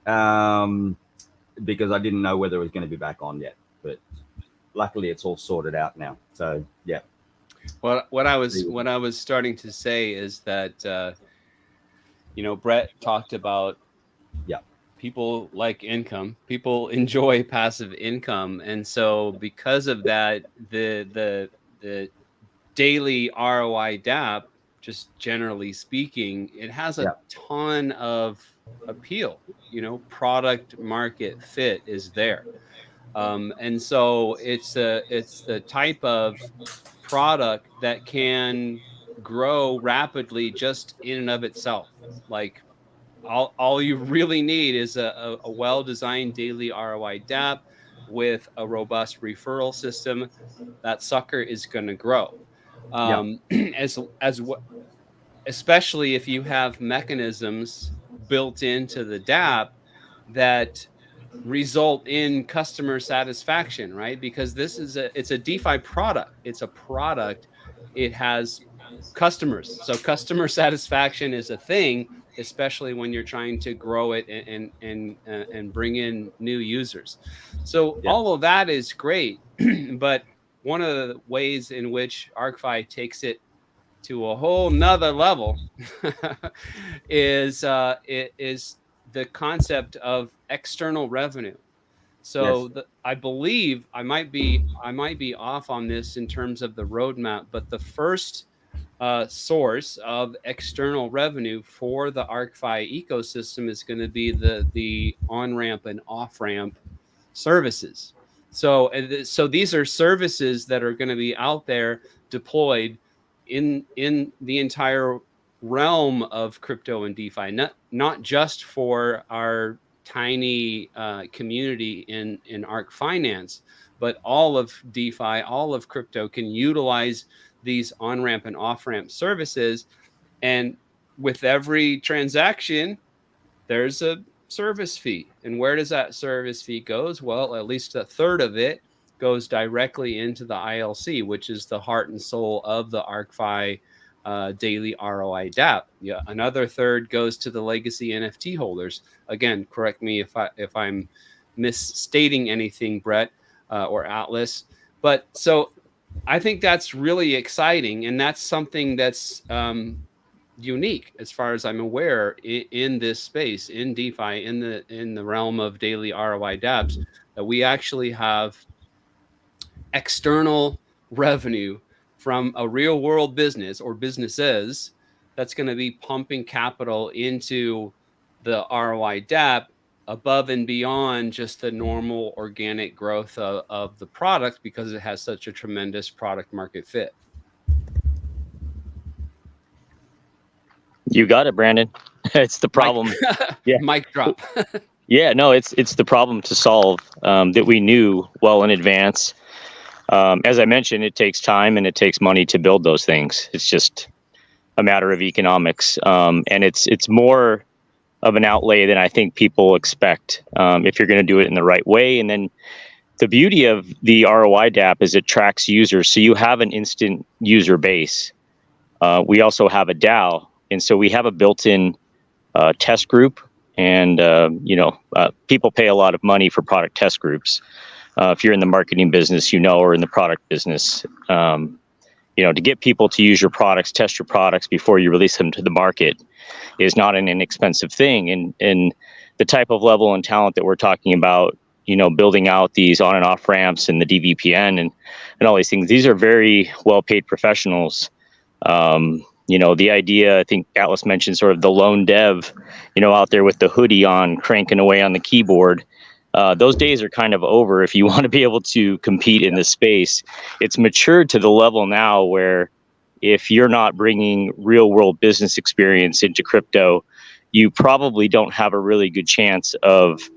because I didn't know whether it was going to be back on yet. But luckily, it's all sorted out now. So yeah. What I was starting to say is that Brett talked about people like income, people enjoy passive income, and so because of that, the daily ROI DAP, just generally speaking, it has a ton of appeal. Product market fit is there, and so it's the type of product that can grow rapidly just in and of itself. Like all you really need is a well-designed daily ROI DAP with a robust referral system. That sucker is going to grow. Especially if you have mechanisms built into the DAP that result in customer satisfaction, right? Because it's a DeFi product. It's a product. It has customers. So customer satisfaction is a thing, especially when you're trying to grow it and bring in new users. So all of that is great, but one of the ways in which ArkFi takes it to a whole nother level is the concept of external revenue. So I believe I might be off on this in terms of the roadmap, but the first source of external revenue for the ArkFi ecosystem is going to be the on-ramp and off-ramp services. So these are services that are going to be out there deployed in the entire realm of crypto and DeFi, not just for our tiny community in Ark Finance, but all of DeFi, all of crypto can utilize these on-ramp and off-ramp services. And with every transaction, there's a service fee. And where does that service fee goes? Well, at least a third of it goes directly into the ILC, which is the heart and soul of the ArkFi daily ROI DAP. Yeah, another third goes to the legacy NFT holders. Again, correct me if I'm misstating anything, Brett or Atlas. But so I think that's really exciting, and that's something that's unique as far as I'm aware in this space, in DeFi, in the realm of daily ROI DApps, that we actually have external revenue from a real world business or businesses that's going to be pumping capital into the ROI DAP above and beyond just the normal organic growth of the product, because it has such a tremendous product market fit. You got it, Brandon. It's the problem. Mic drop. Yeah, no, it's the problem to solve that we knew well in advance. As I mentioned, it takes time and it takes money to build those things. It's just a matter of economics, and it's more an outlay than I think people expect if you're going to do it in the right way. And then the beauty of the ROI DApp is it tracks users. So you have an instant user base. We also have a DAO. And so we have a built-in test group. And, people pay a lot of money for product test groups. If you're in the marketing business, or in the product business, to get people to use your products, test your products before you release them to the market is not an inexpensive thing. And the type of level and talent that we're talking about, building out these on and off ramps and the DVPN and all these things, these are very well paid professionals. The idea, I think Atlas mentioned sort of the lone dev, out there with the hoodie on, cranking away on the keyboard. Those days are kind of over if you want to be able to compete in this space. It's matured to the level now where if you're not bringing real world business experience into crypto, you probably don't have a really good chance of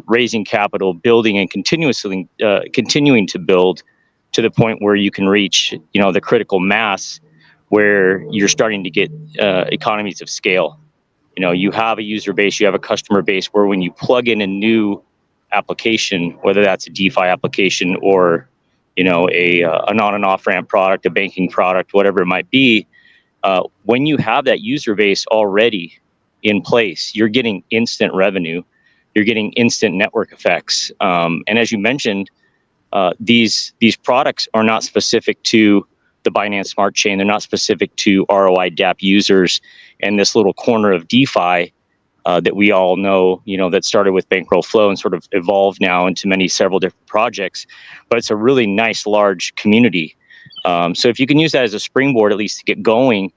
raising capital, building and continuing to build to the point where you can reach, the critical mass where you're starting to get economies of scale. You have a user base, you have a customer base where when you plug in a new application, whether that's a DeFi application or, an on and off ramp product, a banking product, whatever it might be, when you have that user base already in place, you're getting instant revenue, you're getting instant network effects. And as you mentioned, these products are not specific to the Binance Smart Chain. They're not specific to ROI DApp users and this little corner of DeFi that we all know, that started with Bankroll Flow and sort of evolved now into several different projects. But it's a really nice, large community. So if you can use that as a springboard, at least to get going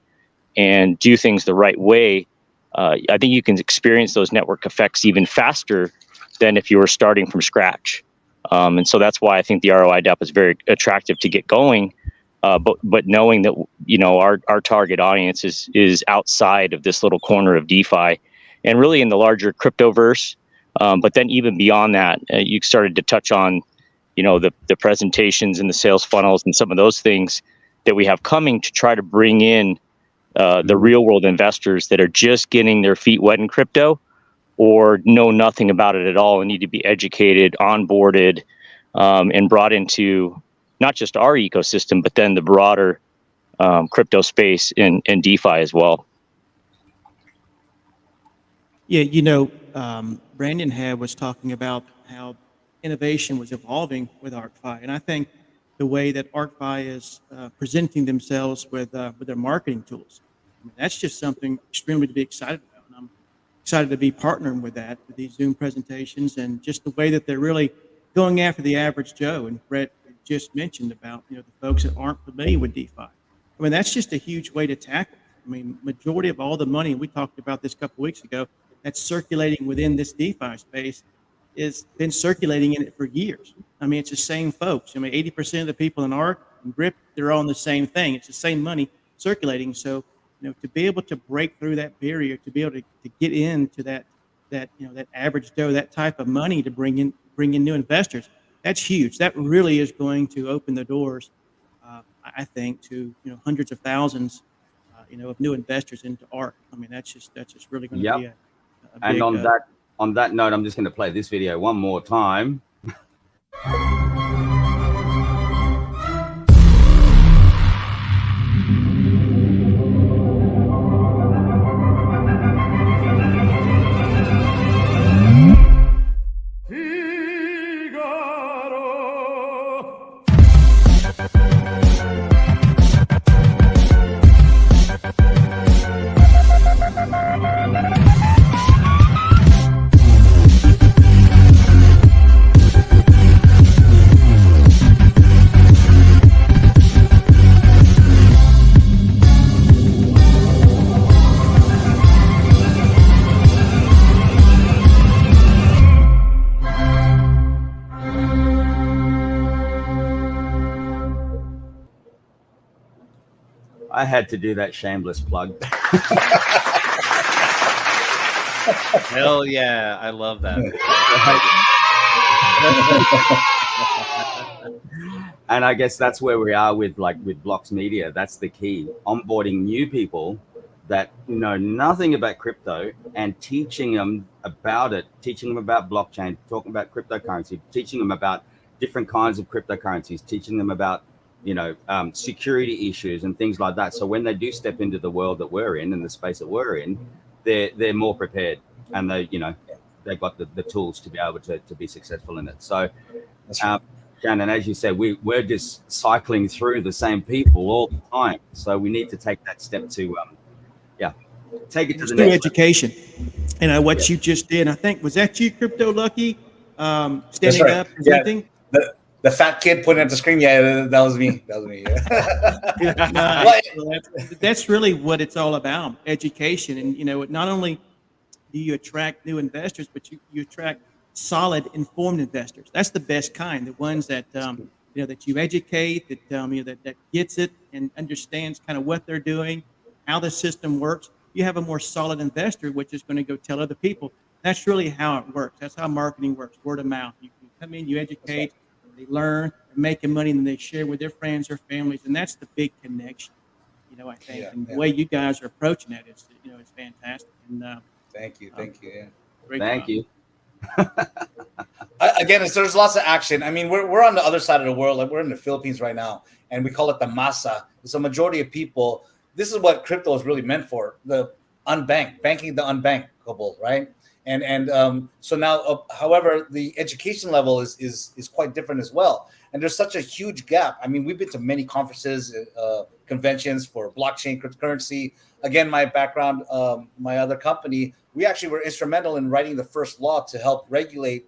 and do things the right way, I think you can experience those network effects even faster than if you were starting from scratch. And so that's why I think the ROI DApp is very attractive to get going. But knowing that, our target audience is outside of this little corner of DeFi and really in the larger cryptoverse. But then even beyond that, you started to touch on, the presentations and the sales funnels and some of those things that we have coming to try to bring in the real world investors that are just getting their feet wet in crypto or know nothing about it at all and need to be educated, onboarded, and brought into not just our ecosystem, but then the broader crypto space and DeFi as well. Yeah, Brandon was talking about how innovation was evolving with ArkFi, and I think the way that ArkFi is presenting themselves with their marketing tools, that's just something extremely to be excited about. And I'm excited to be partnering with that, with these Zoom presentations, and just the way that they're really going after the average Joe. And Brett just mentioned about the folks that aren't familiar with DeFi. That's just a huge way to tackle it. Majority of all the money, we talked about this a couple of weeks ago, that's circulating within this DeFi space is been circulating in it for years. It's the same folks. 80% of the people in Ark and Grip, they're all on the same thing. It's the same money circulating. So, to be able to break through that barrier, to be able to get into that average Joe, that type of money to bring in new investors, that's huge. That really is going to open the doors, I think, to hundreds of thousands, of new investors into Ark. That's just really going to be a and big, on that note, I'm just going to play this video one more time. I had to do that shameless plug. Hell yeah, I love that. And I guess that's where we are with Blocks Media. That's the key. Onboarding new people that know nothing about crypto and teaching them about it, teaching them about blockchain, talking about cryptocurrency, teaching them about different kinds of cryptocurrencies, teaching them about, security issues and things like that. So when they do step into the world that we're in and the space that we're in, they're more prepared, and they've got the tools to be able to be successful in it. So, Shannon, as you said, we're just cycling through the same people all the time. So we need to take that step to, take it to the next education. And what you just did, I think, was that you, Crypto Lucky, standing right. up, presenting? Yeah. The fat kid pointing at the screen. Yeah, that was me. That was me. Yeah. Nice. Well, that's really what it's all about, education. And, not only do you attract new investors, but you attract solid, informed investors. That's the best kind, the ones that, that you educate, that gets it and understands kind of what they're doing, how the system works. You have a more solid investor, which is going to go tell other people. That's really how it works. That's how marketing works, word of mouth. You come in, you educate, they learn, they're making money, and they share with their friends or families, and that's the big connection. I think, and the way you guys are approaching that is, it's fantastic. And thank you. Yeah. Thank you. Again, there's lots of action. I mean, we're on the other side of the world. Like, we're in the Philippines right now, and we call it the masa. It's a majority of people. This is what crypto is really meant for: the unbanked, banking the unbankable, right? And so now, however, the education level is quite different as well. And there's such a huge gap. I mean, we've been to many conferences, conventions for blockchain cryptocurrency. Again, my background, my other company, we actually were instrumental in writing the first law to help regulate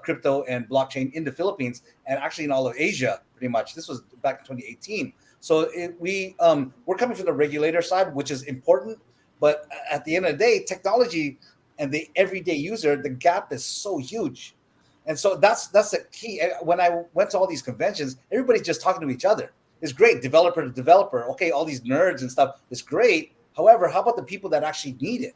crypto and blockchain in the Philippines and actually in all of Asia, pretty much. This was back in 2018. So we're coming from the regulator side, which is important. But at the end of the day, technology and the everyday user, the gap is so huge. And so that's the key. When I went to all these conventions, everybody's just talking to each other. It's great, developer to developer. Okay, all these nerds and stuff is great. However, how about the people that actually need it?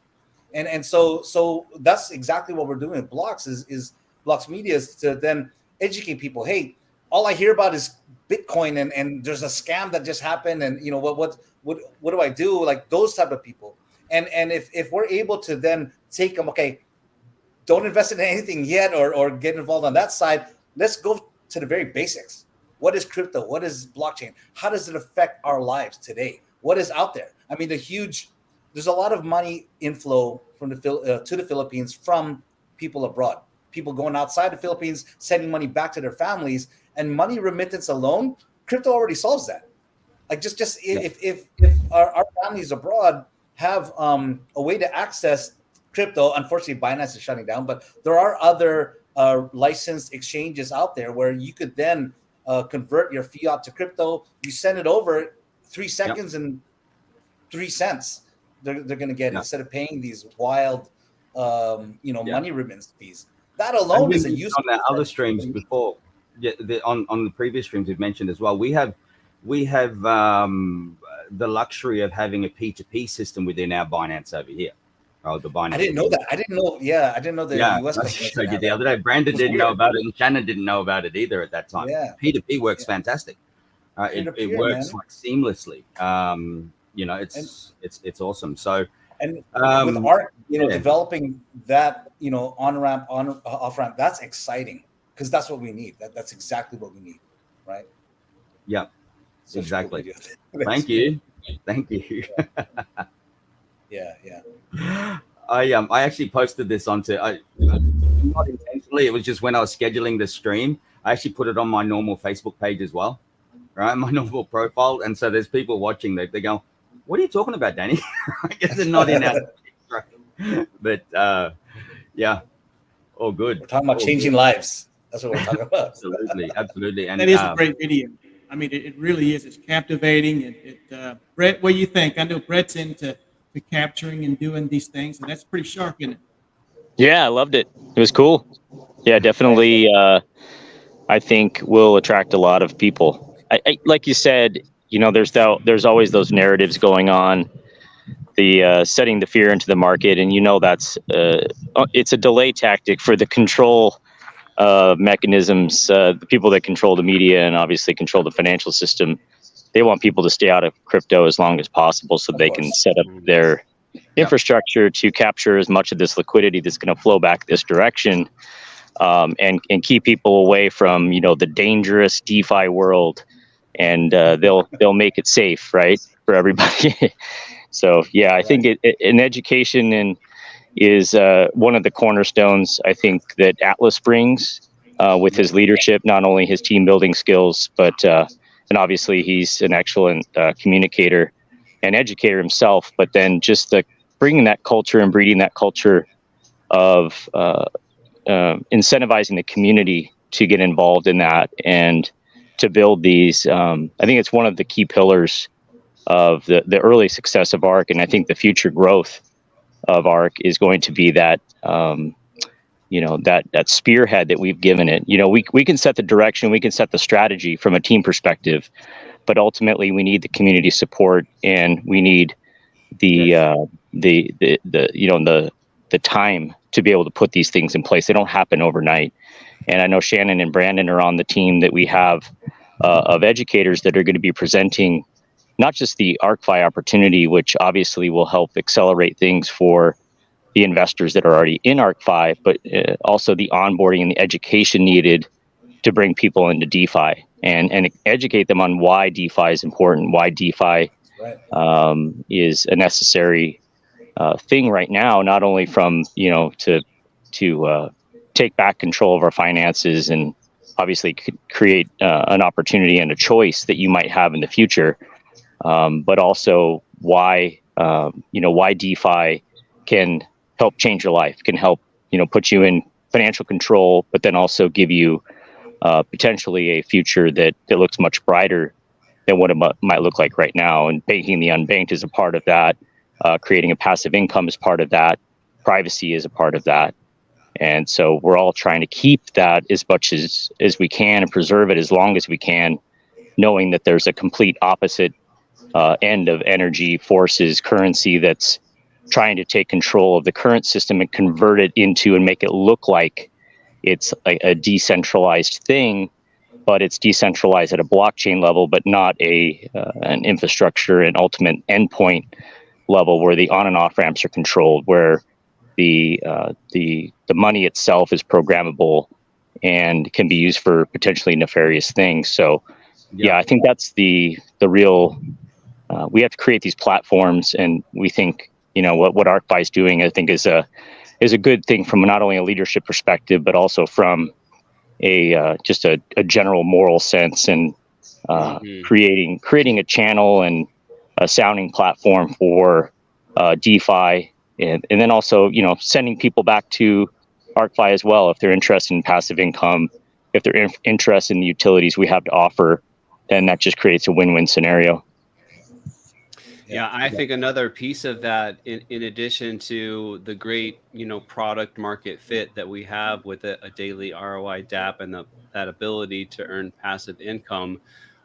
And so that's exactly what we're doing with Blocks is Blocks Media, is to then educate people. Hey, all I hear about is Bitcoin and there's a scam that just happened, and what do I do? Like those type of people. And if we're able to then take them, okay, don't invest in anything yet or get involved on that side. Let's go to the very basics. What is crypto? What is blockchain? How does it affect our lives today? What is out there? I mean, there's a lot of money inflow from to the Philippines from people abroad, people going outside the Philippines, sending money back to their families, and money remittance alone, crypto already solves that. Like if our families abroad have a way to access crypto, unfortunately Binance is shutting down, but there are other licensed exchanges out there where you could then convert your fiat to crypto. You send it over 3 seconds and 3 cents. They're going to get it instead of paying these wild, money remittance fees. That alone is a use on the other streams before. On the previous streams we've mentioned as well. We have the luxury of having a P2P system within our Binance over here. Oh, the Binance. I didn't know that. I didn't know the US. I showed you the other day. Brandon didn't know about it, and Shannon didn't know about it either at that time. Yeah. P2P works fantastic. It works like seamlessly. It's awesome. So and with Ark, developing that on ramp, off ramp, that's exciting because that's what we need. That's exactly what we need, right? Yeah, exactly. Thank you. Yeah. I actually posted this onto not intentionally. It was just when I was scheduling the stream. I actually put it on my normal Facebook page as well, right? My normal profile, and so there's people watching. They go, "What are you talking about, Danny?" I guess they're not in our, but yeah, all good. We're talking about changing lives. That's what we're talking about. Absolutely, and that is a great video. I mean, it really is. It's captivating. Brett, what do you think? I know Brett's into capturing and doing these things, and that's pretty sharp, isn't it? Yeah, I loved it. It was cool. Yeah, definitely. I think will attract a lot of people. I like you said, there's always those narratives going on, the setting the fear into the market, and that's it's a delay tactic for the control mechanisms, the people that control the media and obviously control the financial system. they want people to stay out of crypto as long as possible so they can set up their infrastructure to capture as much of this liquidity that's going to flow back this direction, and keep people away from, you know, the dangerous DeFi world, and they'll make it safe, right, for everybody. So yeah, I think an education is one of the cornerstones, I think, that Atlas brings with his leadership, not only his team building skills, but and obviously he's an excellent communicator and educator himself, but then just bringing that culture and breeding that culture of incentivizing the community to get involved in that and to build these. I think it's one of the key pillars of the early success of ARK, and I think the future growth of ARK is going to be that, you know, that spearhead that we've given it. You know, we can set the direction, we can set the strategy from a team perspective, but ultimately we need the community support, and we need the you know, the time to be able to put these things in place. They don't happen overnight. And I know Shannon and Brandon are on the team that we have of educators that are going to be presenting not just the ArkFi opportunity, which obviously will help accelerate things for the investors that are already in ArkFi, but also the onboarding and the education needed to bring people into DeFi and educate them on why DeFi is important, why DeFi is a necessary thing right now, not only from, you know, to take back control of our finances and obviously create an opportunity and a choice that you might have in the future, but also why, you know, why DeFi can help change your life, can help, you know, put you in financial control, but then also give you potentially a future that looks much brighter than what it might look like right now. And banking the unbanked is a part of that. Creating a passive income is part of that. Privacy is a part of that. And so we're all trying to keep that as much as we can and preserve it as long as we can, knowing that there's a complete opposite end of energy, forces, currency that's trying to take control of the current system and convert it into and make it look like it's a decentralized thing, but it's decentralized at a blockchain level, but not an infrastructure and ultimate endpoint level where the on and off ramps are controlled, where the money itself is programmable and can be used for potentially nefarious things. So yeah, I think that's the real. We have to create these platforms, and we think, you know, what ArkFi is doing, I think, is a good thing from not only a leadership perspective, but also from just a general moral sense, and creating a channel and a sounding platform for DeFi, and then also, you know, sending people back to ArkFi as well if they're interested in passive income, if they're interested in the utilities we have to offer, then that just creates a win-win scenario. Yeah, I think another piece of that, in addition to the great, you know, product market fit that we have with a daily ROI DApp and that ability to earn passive income,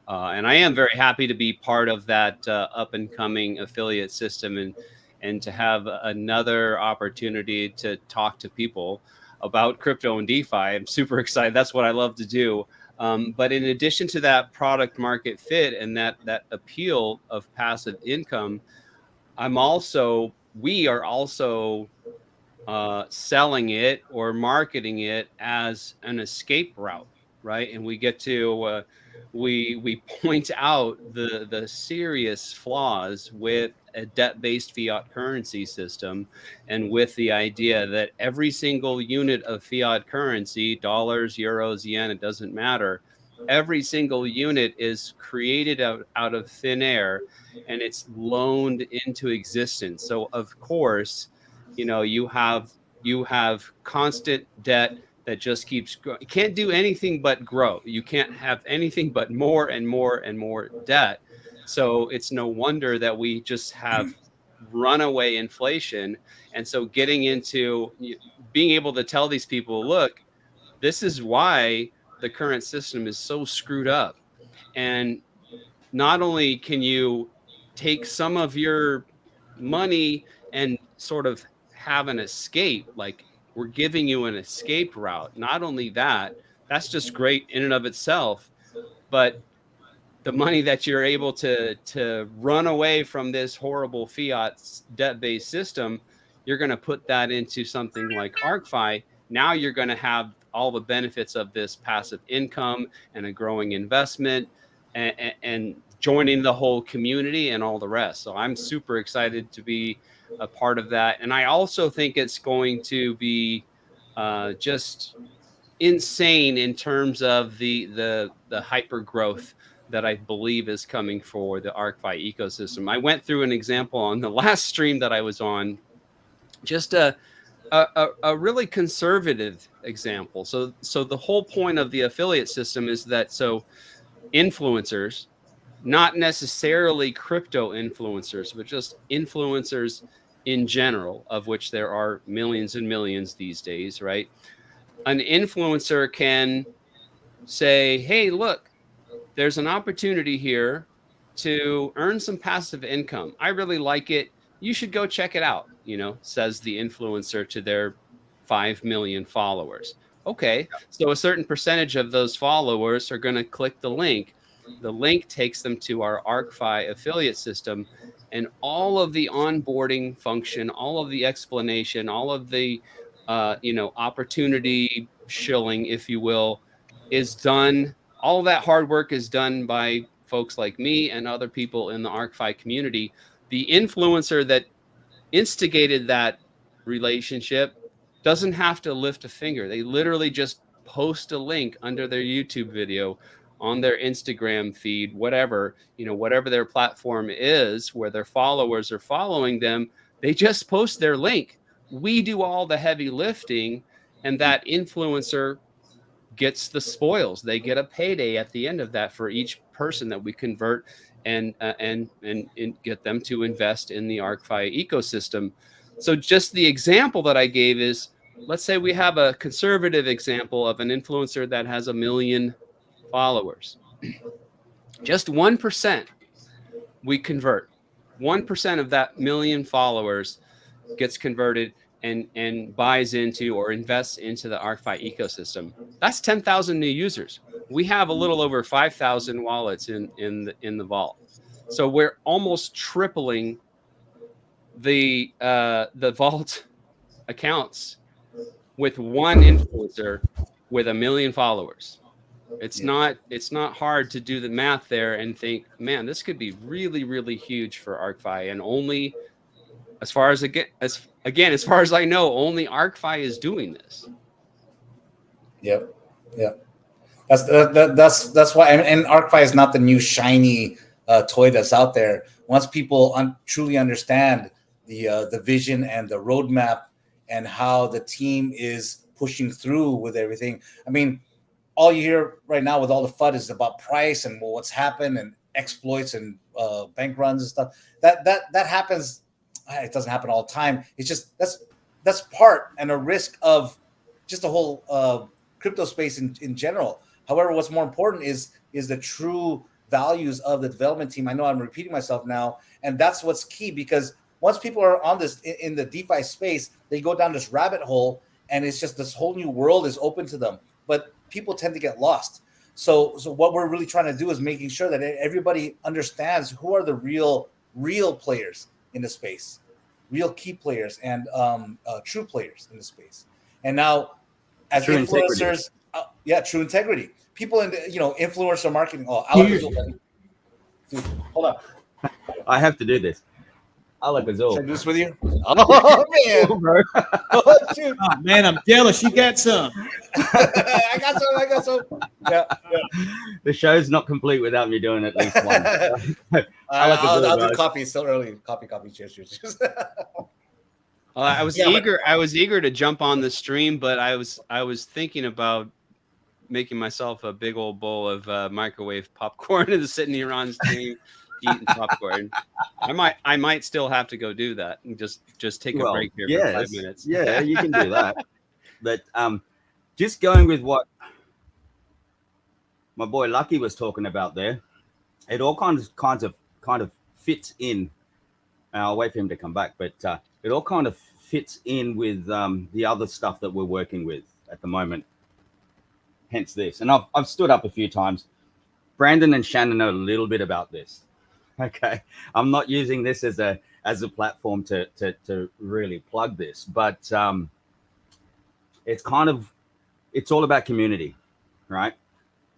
and I am very happy to be part of that up and coming affiliate system, and to have another opportunity to talk to people about crypto and DeFi. I'm super excited. That's what I love to do. But in addition to that product market fit and that appeal of passive income, we are also selling it or marketing it as an escape route, right? And we get to we point out the serious flaws with a debt-based fiat currency system, and with the idea that every single unit of fiat currency, dollars, euros, yen, it doesn't matter, every single unit is created out of thin air, and it's loaned into existence. So of course, you know, you have constant debt that just keeps growing. You can't do anything but grow. You can't have anything but more and more and more debt. So it's no wonder that we just have runaway inflation. And so getting into being able to tell these people, look, this is why the current system is so screwed up. And not only can you take some of your money and sort of have an escape, like we're giving you an escape route. Not only that, that's just great in and of itself, but the money that you're able to run away from this horrible fiat debt-based system, you're going to put that into something like ArkFi. Now you're going to have all the benefits of this passive income and a growing investment and joining the whole community and all the rest. So I'm super excited to be a part of that. And I also think it's going to be just insane in terms of the hyper growth that I believe is coming for the ArkFi ecosystem. I went through an example on the last stream that I was on, just a really conservative example. So the whole point of the affiliate system is that so influencers, not necessarily crypto influencers, but just influencers in general, of which there are millions and millions these days, right? An influencer can say, hey, look, there's an opportunity here to earn some passive income. I really like it. You should go check it out, says the influencer to their 5 million followers. Okay, so a certain percentage of those followers are going to click the link. The link takes them to our ArkFi affiliate system, and all of the onboarding function, all of the explanation, all of the opportunity shilling, if you will, is done. All that hard work is done by folks like me and other people in the ArkFi community. The influencer that instigated that relationship doesn't have to lift a finger. They literally just post a link under their YouTube video, on their Instagram feed, whatever their platform is, where their followers are following them. They just post their link. We do all the heavy lifting, and that influencer gets the spoils. They get a payday at the end of that for each person that we convert and get them to invest in the ArkFi ecosystem. So just the example that I gave is, let's say we have a conservative example of an influencer that has 1 million followers. Just 1% we convert. 1% of that 1 million followers gets converted and buys into or invests into the ArkFi ecosystem. That's 10,000 new users. We have a little over 5,000 wallets in the vault. So we're almost tripling the vault accounts with one influencer with 1 million followers. It's not hard to do the math there and think, man, this could be really, really huge for ArkFi. And only, as far as I know, only ArkFi is doing this. Yep. That's why. And ArkFi is not the new shiny toy that's out there. Once people truly understand the vision and the roadmap and how the team is pushing through with everything. I mean, all you hear right now with all the FUD is about price and what's happened and exploits and bank runs and stuff. That happens. It doesn't happen all the time. It's just that's part and a risk of just the whole crypto space in general. However, what's more important is the true values of the development team. I know I'm repeating myself now, and that's what's key, because once people are on this in the DeFi space, they go down this rabbit hole, and it's just this whole new world is open to them. But people tend to get lost. So what we're really trying to do is making sure that everybody understands who are the real players in the space, real key players and true players in the space. And now, as true influencers, true integrity. People in influencer marketing. Oh, Alak-Azul. Dude, hold on. I have to do this. Alak-Azul. Should I do this with you? Oh man, bro. Oh, shoot. Oh, man, I'm jealous. You got some. I got some. Yeah. The show's not complete without me doing at least one. I'll do coffee. It's still early. Coffee. Cheers. I was eager to jump on the stream, but I was thinking about making myself a big old bowl of microwave popcorn and sitting here on stream eating popcorn. I might still have to go do that and just take a break here for 5 minutes. Yeah, you can do that. But just going with what my boy Lucky was talking about there, it all kind of fits in. I'll wait for him to come back, but it all kind of fits in with the other stuff that we're working with at the moment. Hence this. And I've stood up a few times. Brandon and Shannon know a little bit about this. Okay, I'm not using this as a platform to really plug this, but it's all about community, right?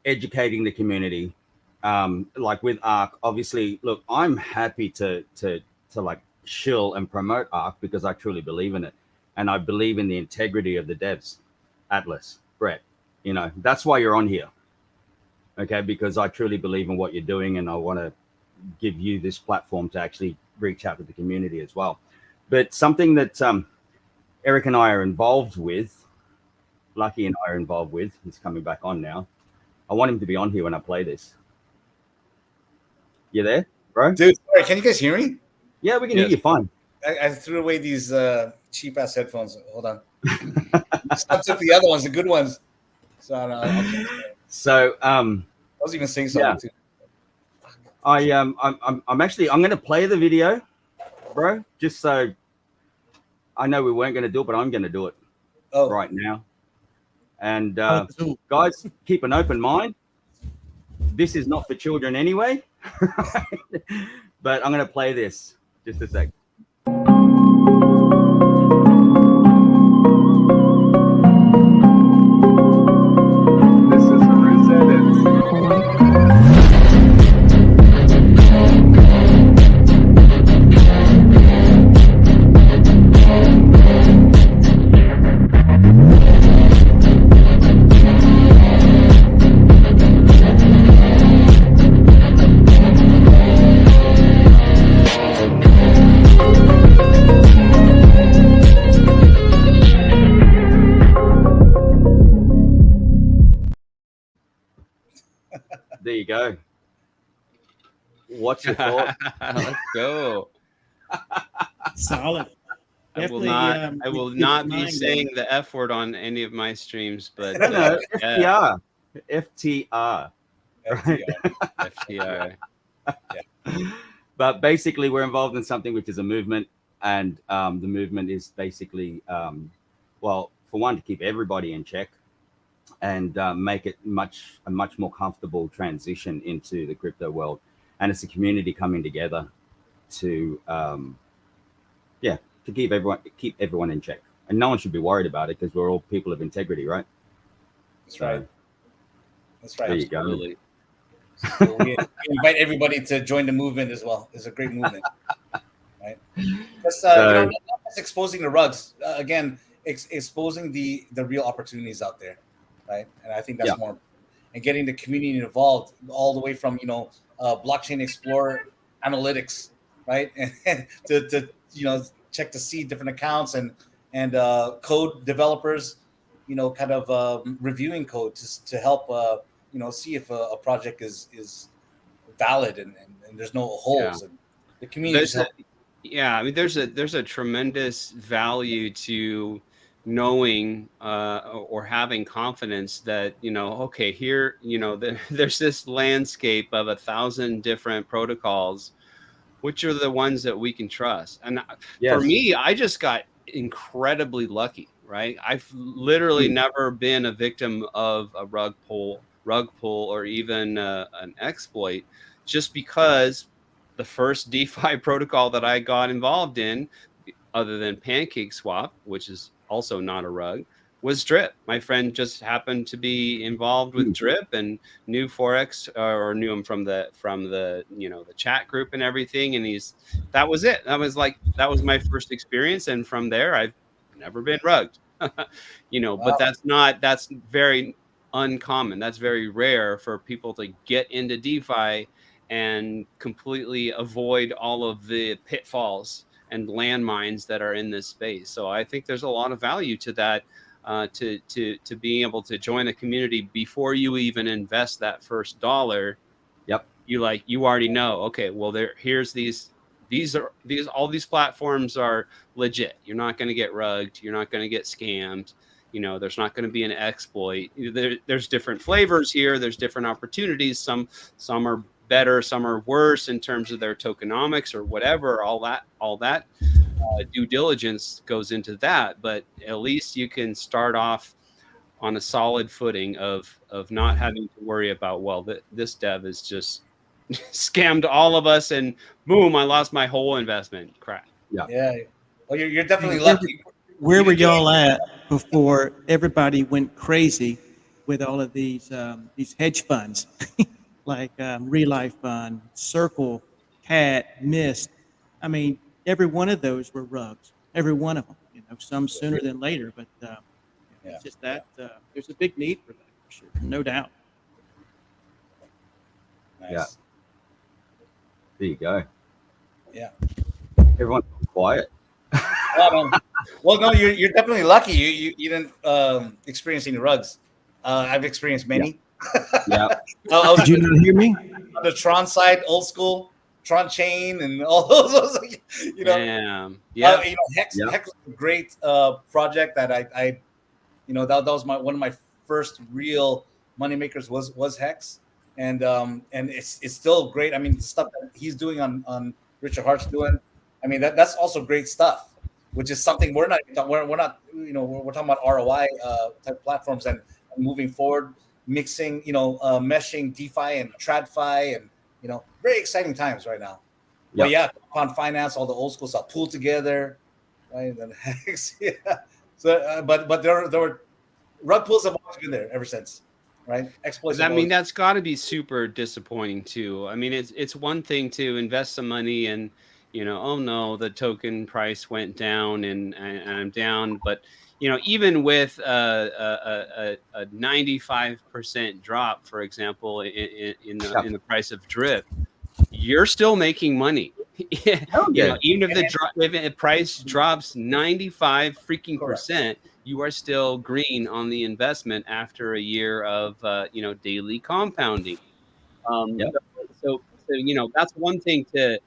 Educating the community. Like with ARK, obviously, look, I'm happy to like shill and promote ARK because I truly believe in it, and I believe in the integrity of the devs. Atlas, Brett, you know, that's why you're on here. Okay, because I truly believe in what you're doing, and I want to give you this platform to actually reach out to the community as well. But something that Eric and I are involved with, Lucky and I are involved with, he's coming back on now. I want him to be on here when I play this. You there, bro? Dude, sorry, can you guys hear me? Yeah, we can hear you fine. I threw away these cheap ass headphones. Hold on. I took the other ones, the good ones. So I was even saying something too. I'm going to play the video, bro, just so I know we weren't going to do it, but I'm going to do it right now. And guys, keep an open mind. This is not for children anyway, but I'm going to play this just a sec. This is a Rosetta. There you go. What's your thought? Let's go. Solid. I will not be saying the F word on any of my streams, but No, yeah. FTR. FTR. But basically, we're involved in something which is a movement, and the movement is basically, well, for one, to keep everybody in check, and make it a much more comfortable transition into the crypto world. And it's a community coming together to, to keep everyone in check. And no one should be worried about it because we're all people of integrity, right? That's right. That's right. There you Absolutely. go. So we invite everybody to join the movement as well. It's a great movement, right? Just not just exposing the rugs. Again, exposing the real opportunities out there, right? And I think that's more, and getting the community involved all the way from blockchain explorer analytics, right? And to check to see different accounts and code developers, kind of reviewing code to help see if a project is valid and there's no holes. And the community. I mean, there's a tremendous value to knowing or having confidence that okay, here there's this landscape of 1,000 different protocols, which are the ones that we can trust. And for me, I just got incredibly lucky, right? I've literally never been a victim of a rug pull or even an exploit, just because the first DeFi protocol that I got involved in, other than PancakeSwap, which is also not a rug, was Drip. My friend just happened to be involved with Drip and knew Forex, or knew him from the the chat group and everything. And that was it. That was my first experience. And from there, I've never been rugged, but that's very uncommon. That's very rare for people to get into DeFi and completely avoid all of the pitfalls and landmines that are in this space. So I think there's a lot of value to that, to being able to join a community before you even invest that first dollar. Yep. You already know, okay, well, here's all these platforms are legit. You're not going to get rugged. You're not going to get scammed. There's not going to be an exploit. There's different flavors here. There's different opportunities. Some are better, some are worse in terms of their tokenomics or whatever. All that due diligence goes into that. But at least you can start off on a solid footing of not having to worry about, well, this dev is just scammed all of us, and boom, I lost my whole investment. Crap. Yeah. Well, you're definitely Where- lucky. Where were y'all at before everybody went crazy with all of these hedge funds, like Relife Fund, Circle, Cat, Mist? I mean, every one of those were rugs. Every one of them. You know, some sooner than later, but it's just that there's a big need for that, for sure, no doubt. Nice. Yeah. There you go. Yeah. Everyone's quiet. Well, no, you're definitely lucky. You didn't experience any rugs. I've experienced many. Yeah. I was Did you not hear me? on the Tron side, old school Tron chain, and all those. You know, Damn. Yeah. you know, Hex Yeah. was a great project that I you know, that was one of my first real money makers was Hex, and it's still great. I mean, the stuff that he's doing on Richard Hart's doing, I mean, that's also great stuff, which is something we're not you know, we're talking about ROI type platforms and moving forward, mixing, you know, meshing DeFi and TradFi, and you know, very exciting times right now. But yeah, compound finance, all the old school stuff pulled together, right? And then Hex, yeah. So, but there were rug pulls have always been there ever since, right? Exploits. I mean, that's got to be super disappointing too. I mean, it's one thing to invest some money and, you know, oh no, the token price went down and I'm down. But you know, even with a 95% drop, for example, in the price of drip, you're still making money. You know, even if the price drops 95 freaking percent, you are still green on the investment after a year of you know, daily compounding. So you know, that's one thing to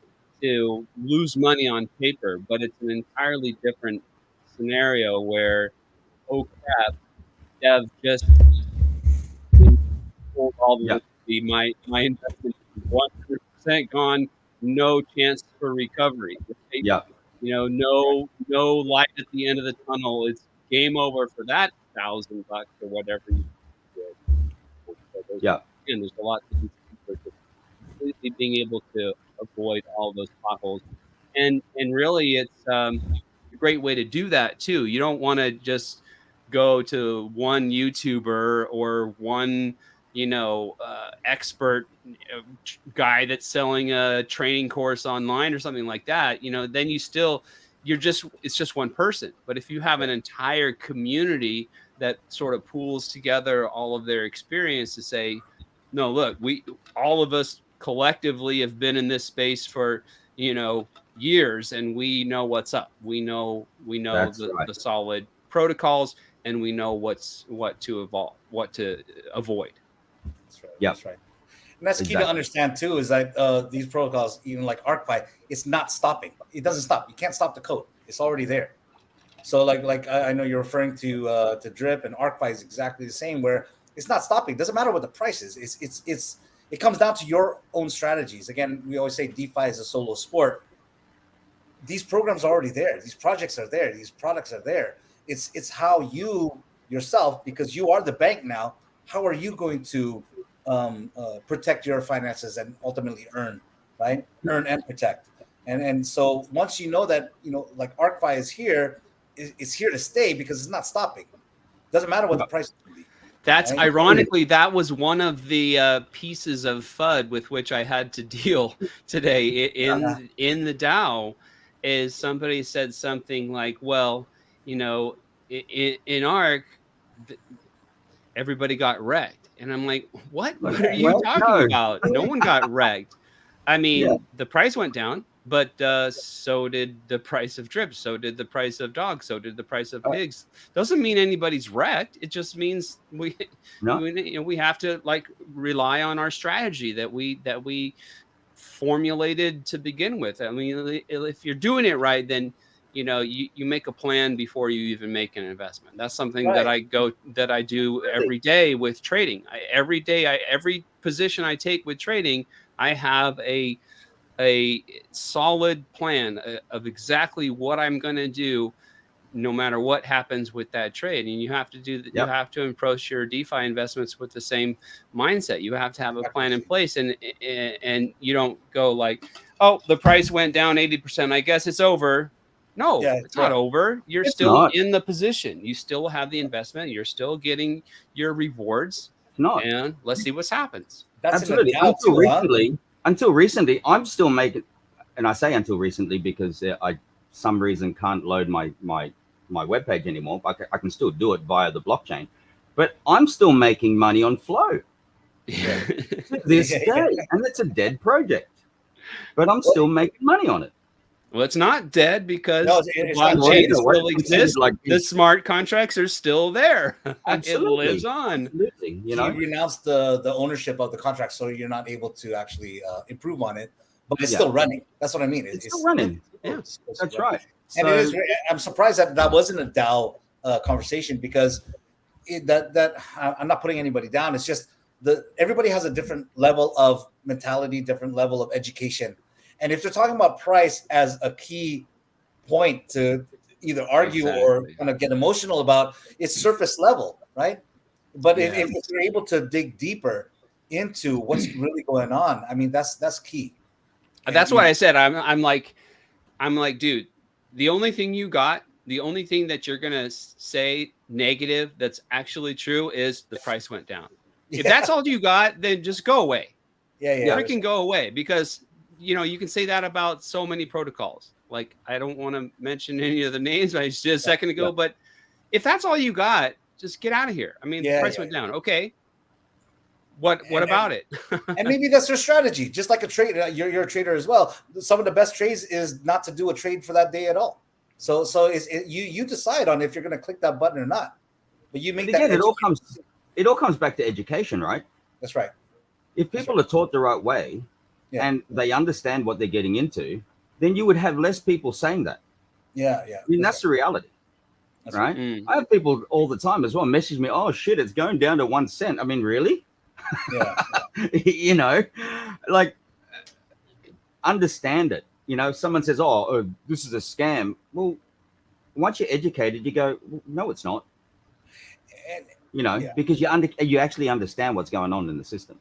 lose money on paper, but it's an entirely different scenario where, oh crap, Dev just told all the my investment is 100% gone, no chance for recovery. Yeah. You know, no light at the end of the tunnel. It's game over for that $1,000 or whatever you did. So there's a lot to do for just completely being able to avoid all those potholes. And really, it's a great way to do that too. You don't want to just go to one YouTuber or one, you know, expert guy that's selling a training course online or something like that. You know, then it's just one person. But if you have an entire community that sort of pools together all of their experience to say, no, look, all of us collectively have been in this space for, you know, years, and we know what's up. We know the solid protocols, and we know what to avoid. That's right. Yeah, that's right. And that's key to understand too, is that these protocols, even like ArkFi, it's not stopping. It doesn't stop. You can't stop the code. It's already there. So like I know you're referring to Drip, and ArkFi is exactly the same, where it's not stopping. It doesn't matter what the price is. It comes down to your own strategies. Again, we always say DeFi is a solo sport. These programs are already there. These projects are there. These products are there. It's how you yourself, because you are the bank now, how are you going to protect your finances and ultimately earn and protect? And so once you know that, you know, like ArkFi is here, it's here to stay because it's not stopping. Doesn't matter what the price is going to be. That's ironically, that was one of the pieces of FUD with which I had to deal today in the DAO. Is somebody said something like, well, you know, in ARK, everybody got wrecked. And I'm like, what are you talking about? No one got wrecked. I mean, the price went down, but so did the price of Drip, so did the price of dogs, so did the price of pigs. Doesn't mean anybody's wrecked. It just means we have to like rely on our strategy that we formulated to begin with. I mean, if you're doing it right, then you know you make a plan before you even make an investment. That's something that I do every day with trading. Every position I take with trading, I have a solid plan of exactly what I'm going to do no matter what happens with that trade. And you have to do that. You have to approach your DeFi investments with the same mindset. You have to have a plan in place, and you don't go like, oh, the price went down 80%. I guess it's over. No, it's not over. You're still in the position. You still have the investment. You're still getting your rewards. And let's see what happens. That's absolutely. Until recently, I'm still making, and I say until recently because I some reason can't load my webpage anymore. But I can still do it via the blockchain, but I'm still making money on flow to this day, and it's a dead project, but I'm still making money on it. Well, it's not dead because blockchain still exists. Like the smart contracts are still there. It lives on. Absolutely. You know, you renounced the ownership of the contract, so you're not able to actually improve on it, but it's still running. That's what I mean. It's still running. That's right. And it is. I'm surprised that wasn't a DAO conversation, because I'm not putting anybody down. It's just everybody has a different level of mentality, different level of education. And if they're talking about price as a key point to either argue or kind of get emotional about, it's surface level, right? But if you're able to dig deeper into what's really going on, I mean, that's key. That's why I said I'm like, dude, the only thing that you're gonna say negative that's actually true is the price went down. If that's all you got, then just go away. Freaking go away, because you can say that about so many protocols. Like, I don't want to mention any of the names I just did a second ago, but if that's all you got, just get out of here. I mean, the price went down. Okay. What about it? And maybe that's their strategy. Just like a trader, you're a trader as well. Some of the best trades is not to do a trade for that day at all. So you decide on if you're going to click that button or not. But you make that. Again, it all comes back to education, right? That's right. If people are taught the right way, and they understand what they're getting into, then you would have less people saying that. I mean, that's the reality, right? I have people all the time as well message me, oh shit, it's going down to 1 cent. I mean, really? Like, understand it. If someone says, oh, this is a scam. Well, once you're educated, you go, no, it's not. Because you actually understand what's going on in the system.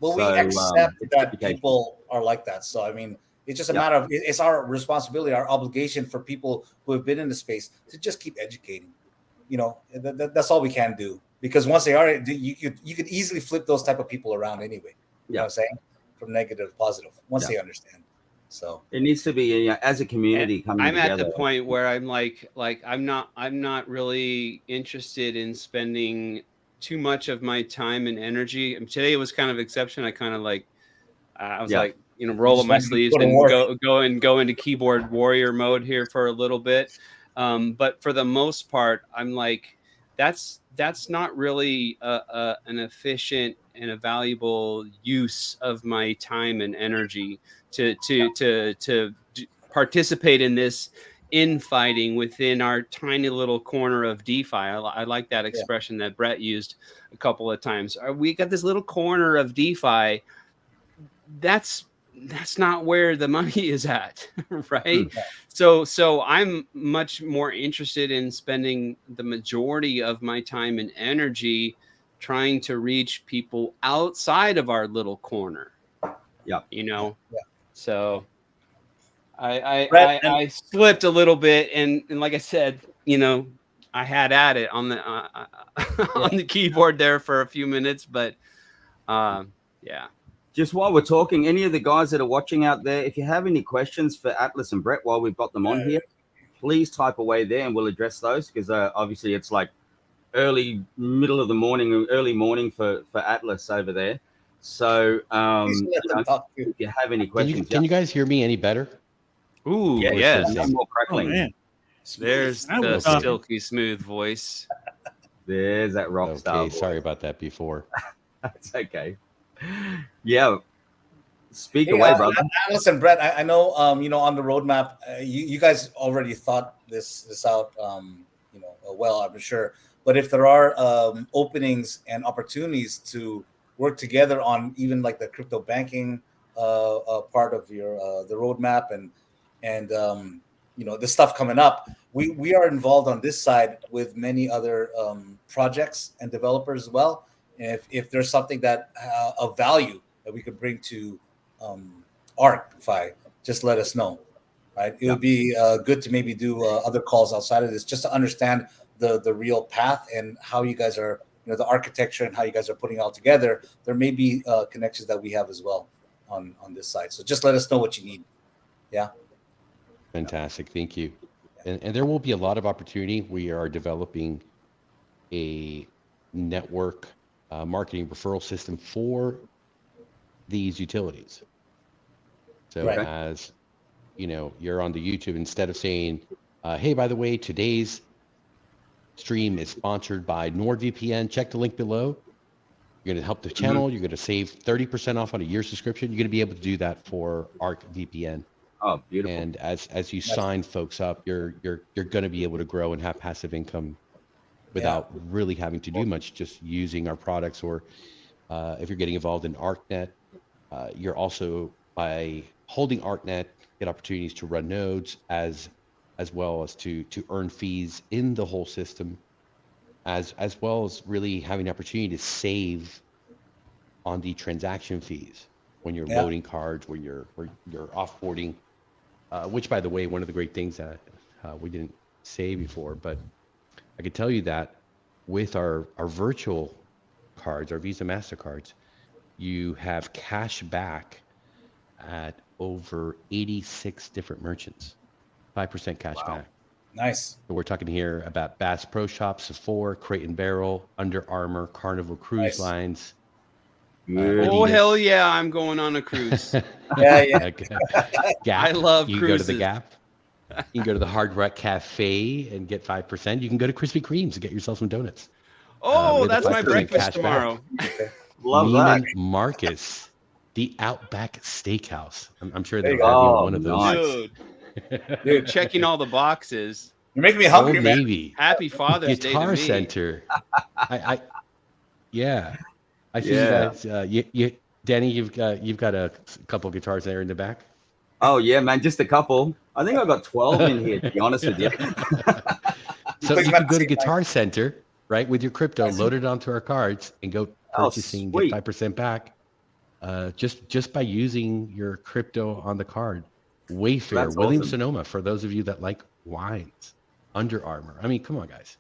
Well, we accept that people are like that. So, I mean, it's just a matter of, it's our responsibility, our obligation for people who have been in the space to just keep educating. That's all we can do. Because once they are, you could easily flip those type of people around anyway. You know what I'm saying? From negative to positive, once they understand. So it needs to be as a community coming together. I'm at the point where I'm like I'm not really interested in spending too much of my time and energy. And today was kind of exception. I kind of I was roll up my sleeves and go into keyboard warrior mode here for a little bit. But for the most part, I'm like, that's not really an efficient and a valuable use of my time and energy to participate in this infighting within our tiny little corner of DeFi. I like that expression that Brett used a couple of times. We got this little corner of DeFi. That's not where the money is at, right? So I'm much more interested in spending the majority of my time and energy trying to reach people outside of our little corner. So I slipped a little bit, and like I said, I had at it on the on the keyboard there for a few minutes, but Just while we're talking, any of the guys that are watching out there, if you have any questions for Atlas and Brett while we've got them on here, please type away there and we'll address those, because obviously it's like middle of the morning, early morning for Atlas over there. So if you have any questions. Can you guys hear me any better? Ooh, yes. More crackling. Oh, man. There's the silky smooth voice. There's that rock star. Okay, sorry about that before. That's okay. Yeah. Speak away, brother. Listen, Brett, I know, on the roadmap, you guys already thought this out, well, I'm sure. But if there are openings and opportunities to work together on even like the crypto banking part of your the roadmap and this stuff coming up. We are involved on this side with many other projects and developers as well. And if there's something that of value that we could bring to ArkFi, just let us know. Right? It would be good to maybe do other calls outside of this, just to understand the real path and how you guys are, the architecture and how you guys are putting it all together. There may be connections that we have as well on this side. So just let us know what you need. Yeah. Fantastic. Thank you. And there will be a lot of opportunity. We are developing a network marketing referral system for these utilities. So as you're on the YouTube, instead of saying, hey, by the way, today's stream is sponsored by NordVPN, check the link below. You're going to help the channel. You're going to save 30% off on a year subscription. You're going to be able to do that for ArkVPN. Oh, beautiful. And as you sign folks up, you're going to be able to grow and have passive income without really having to do much, just using our products. Or if you're getting involved in ArkNet, you're also, by holding ArkNet, get opportunities to run nodes as well as to earn fees in the whole system, as well as really having the opportunity to save on the transaction fees when you're loading cards, when you're offboarding, which, by the way, one of the great things that we didn't say before, but I could tell you that with our virtual cards, our Visa MasterCards, you have cash back at over 86 different merchants, 5% cash back. Nice. So we're talking here about Bass Pro Shops, Sephora, Crate and Barrel, Under Armour, Carnival Cruise Lines. Oh, hell yeah, I'm going on a cruise. Gap. I love you cruises. Go to the Gap. You can go to the Hard Rock Cafe and get 5%. You can go to Krispy Kreme's and get yourself some donuts. Oh, that's my breakfast tomorrow. Love Neiman that. Marcus, the Outback Steakhouse. I'm sure There they'll you have go. you one of those. Dude, checking all the boxes. You're making me hungry, Old man. Navy. Happy Father's Day to Guitar me. Center. I see you guys. Danny, you've got a couple guitars there in the back. Oh yeah, man, just a couple. I think I've got 12 in here, to be honest with you. So you can go to Guitar Center, right, with your crypto, load it onto our cards, and go purchasing, get 5% back, just by using your crypto on the card. Wayfair, That's Williams-Sonoma, for those of you that like wines. Under Armour. I mean, come on, guys.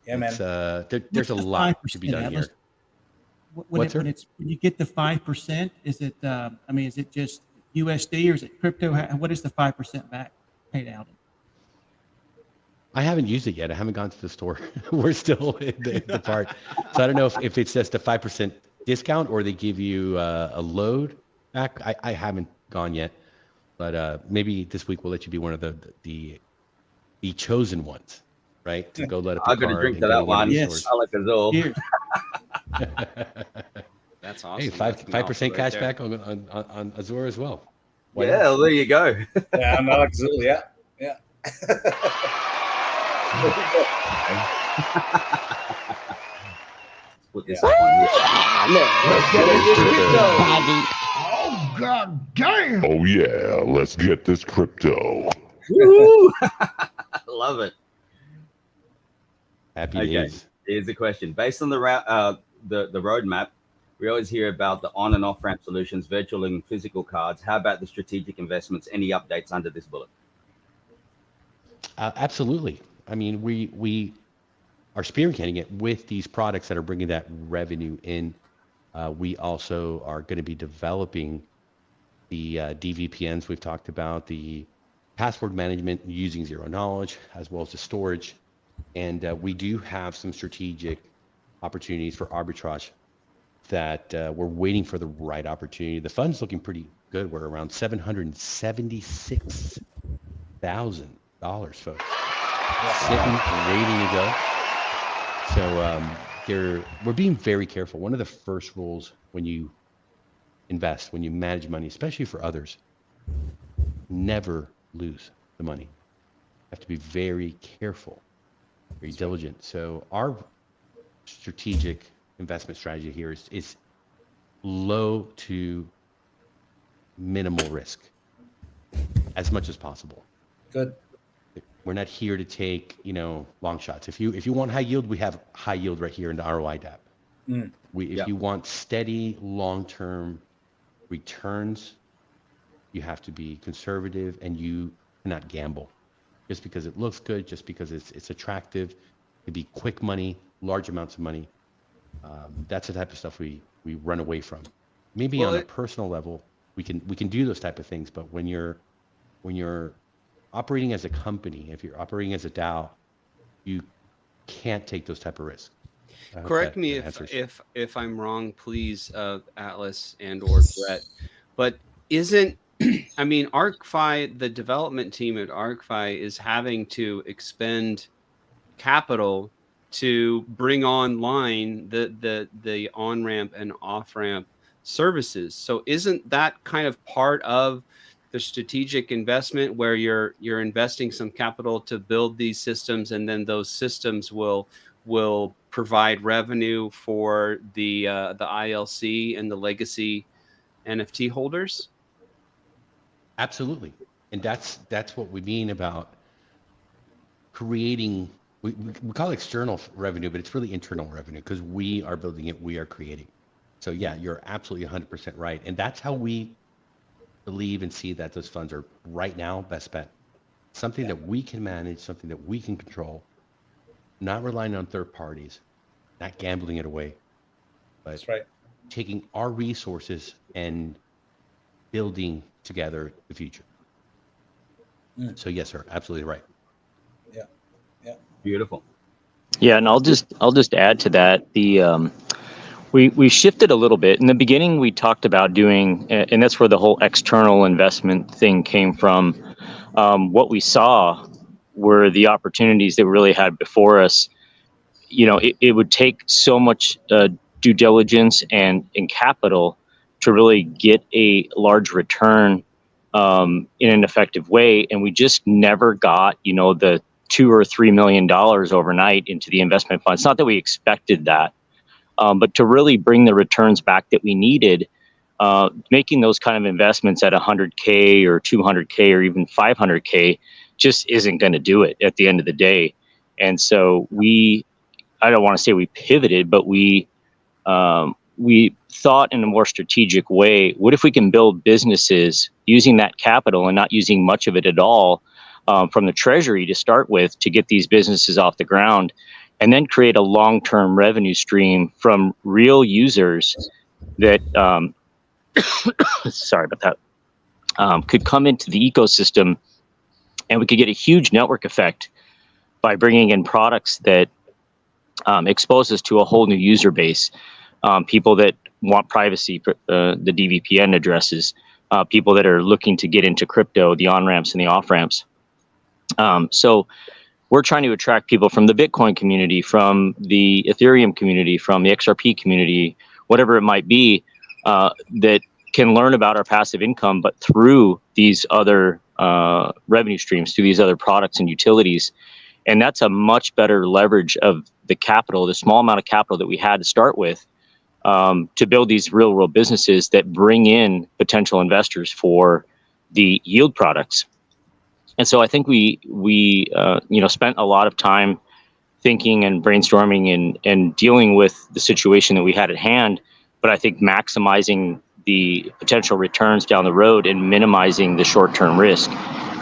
Yeah, man. There's a lot to be done here. When you get the 5%, is it? Is it just USD or is it crypto? What is the 5% back paid out? I haven't used it yet. I haven't gone to the store. We're still in the part, so I don't know if it's just a 5% discount or they give you a load back. I haven't gone yet, but maybe this week we'll let you be one of the chosen ones, right? To go let up. I'm gonna drink to that one. Yes. Alak-Azul. That's awesome. Hey, 5% cash back on Azure as well. Well, there you go. Yeah, I'm Alak-Azul. Yeah. Put this up on Oh, god damn! Oh, yeah, let's get this crypto. Woo! Love it. Happy Okay, days. here's the question. Based on the roadmap, we always hear about the on and off ramp solutions, virtual and physical cards. How about the strategic investments? Any updates under this bullet? Absolutely. I mean, we are spearheading it with these products that are bringing that revenue in. We also are going to be developing the DVPNs we've talked about, the password management using zero knowledge, as well as the storage. And we do have some strategic opportunities for arbitrage that we're waiting for the right opportunity. The fund's looking pretty good. We're around $776,000, folks. Sitting, waiting to go. So we're being very careful. One of the first rules when you invest, when you manage money, especially for others, never lose the money. You have to be very careful, very diligent. So our strategic investment strategy here is low to minimal risk as much as possible. Good. We're not here to take, long shots. If you want high yield, we have high yield right here in the ROI DAP. If you want steady long-term returns, you have to be conservative, and you cannot gamble just because it looks good, just because it's attractive. It'd be quick money, large amounts of money. That's the type of stuff we run away from. Maybe on a personal level, we can do those type of things, but when you're operating as a company, if you're operating as a DAO, you can't take those type of risks. Correct me if I'm wrong, please, Atlas and/or Brett. But isn't I mean, ArkFi, the development team at ArkFi is having to expend capital to bring online the on-ramp and off-ramp services. So isn't that kind of part of the strategic investment where you're investing some capital to build these systems, and then those systems will provide revenue for the ILC and the legacy NFT holders? Absolutely. And that's what we mean about creating, we call it external revenue, but it's really internal revenue because we are building it, we are creating. So yeah, you're absolutely 100% right. And that's how we believe and see that those funds are right now best spent. Something that we can manage, something that we can control, not relying on third parties, not gambling it away, but that's right. Taking our resources and building together the future. So yes, sir, absolutely right. Yeah. Beautiful. Yeah, and I'll just add to that. We shifted a little bit. In the beginning, we talked about doing, and that's where the whole external investment thing came from. What we saw were the opportunities that we really had before us. It would take so much due diligence and capital to really get a large return in an effective way, and we just never got the $2 or $3 million overnight into the investment fund. It's not that we expected that, but to really bring the returns back that we needed, making those kind of investments at 100K or 200K or even 500K just isn't going to do it at the end of the day. And so I don't want to say we pivoted, but we thought in a more strategic way, what if we can build businesses using that capital and not using much of it at all from the treasury to start with to get these businesses off the ground, and then create a long-term revenue stream from real users that, sorry about that, could come into the ecosystem, and we could get a huge network effect by bringing in products that expose us to a whole new user base. People that want privacy, the DVPN addresses, people that are looking to get into crypto, the on-ramps and the off-ramps. So we're trying to attract people from the Bitcoin community, from the Ethereum community, from the XRP community, whatever it might be, that can learn about our passive income, but through these other revenue streams, through these other products and utilities. And that's a much better leverage of the capital, the small amount of capital that we had to start with, to build these real world businesses that bring in potential investors for the yield products. And so I think we spent a lot of time thinking and brainstorming and dealing with the situation that we had at hand, but I think maximizing the potential returns down the road and minimizing the short-term risk,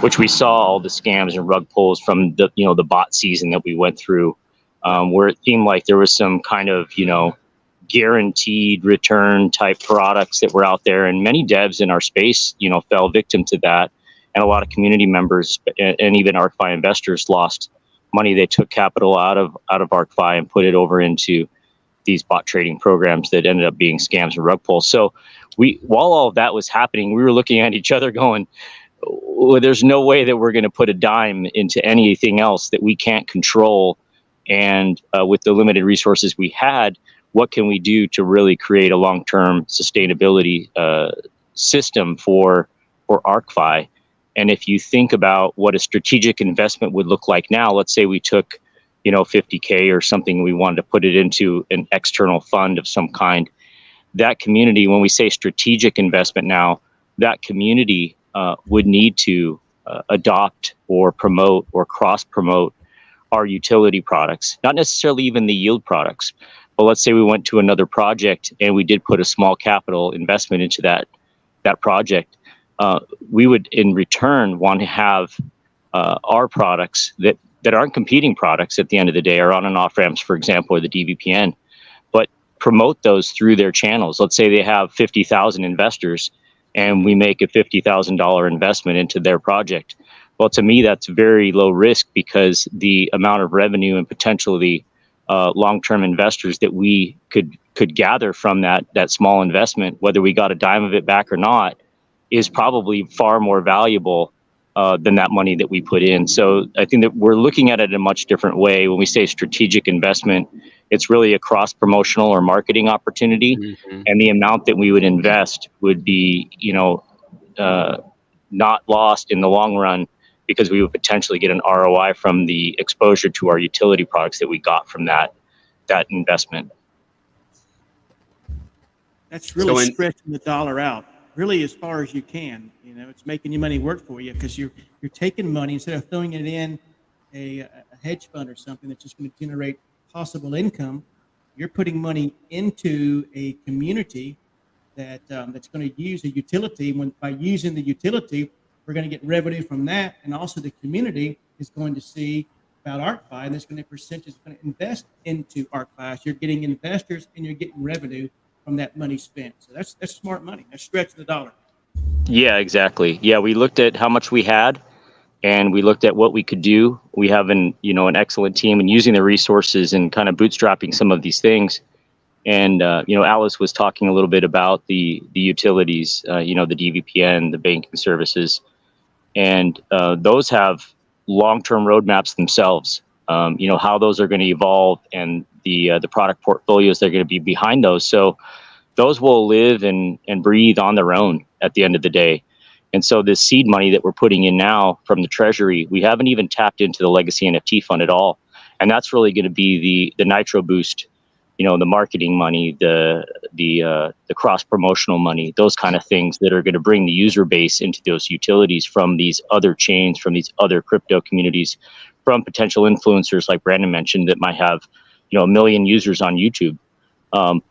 which we saw all the scams and rug pulls from the bot season that we went through, where it seemed like there was some kind of guaranteed return type products that were out there, and many devs in our space fell victim to that, and a lot of community members and even ArkFi investors lost money. They took capital out of ArkFi and put it over into these bot trading programs that ended up being scams and rug pulls. So while all of that was happening, we were looking at each other going, well, there's no way that we're going to put a dime into anything else that we can't control. And with the limited resources we had, what can we do to really create a long-term sustainability system for ArkFi? And if you think about what a strategic investment would look like now, let's say we took, 50K or something, we wanted to put it into an external fund of some kind. That community, when we say strategic investment now, that community would need to adopt or promote or cross promote our utility products, not necessarily even the yield products. But let's say we went to another project and we did put a small capital investment into that project. We would in return want to have our products that aren't competing products at the end of the day, or on and off ramps, for example, or the DVPN, but promote those through their channels. Let's say they have 50,000 investors and we make a $50,000 investment into their project. Well, to me, that's very low risk, because the amount of revenue and potentially long-term investors that we could gather from that small investment, whether we got a dime of it back or not, is probably far more valuable than that money that we put in. So I think that we're looking at it in a much different way. When we say strategic investment, it's really a cross-promotional or marketing opportunity, and the amount that we would invest would be, not lost in the long run, because we would potentially get an ROI from the exposure to our utility products that we got from that investment. That's really stretching the dollar out, really as far as you can. It's making your money work for you, because you're taking money, instead of throwing it in a hedge fund or something that's just going to generate possible income. You're putting money into a community that's going to use a utility. By using the utility, we're going to get revenue from that, and also the community is going to see about ArkFi, and there's going to be a percentage that's going to invest into ArkFi. So you're getting investors and you're getting revenue from that money spent. So that's smart money. That's stretching the dollar. Yeah, exactly. Yeah, we looked at how much we had, and we looked at what we could do. We have an excellent team, and using the resources and kind of bootstrapping some of these things. And Alice was talking a little bit about the utilities, the DVPN, the banking services, and those have long-term roadmaps themselves. How those are going to evolve, and the product portfolios that are going to be behind those. So those will live and breathe on their own at the end of the day. And so this seed money that we're putting in now from the Treasury, we haven't even tapped into the legacy NFT fund at all. And that's really going to be the nitro boost, the marketing money, the cross promotional money, those kind of things that are going to bring the user base into those utilities from these other chains, from these other crypto communities, from potential influencers like Brandon mentioned that might have, 1 million users on YouTube,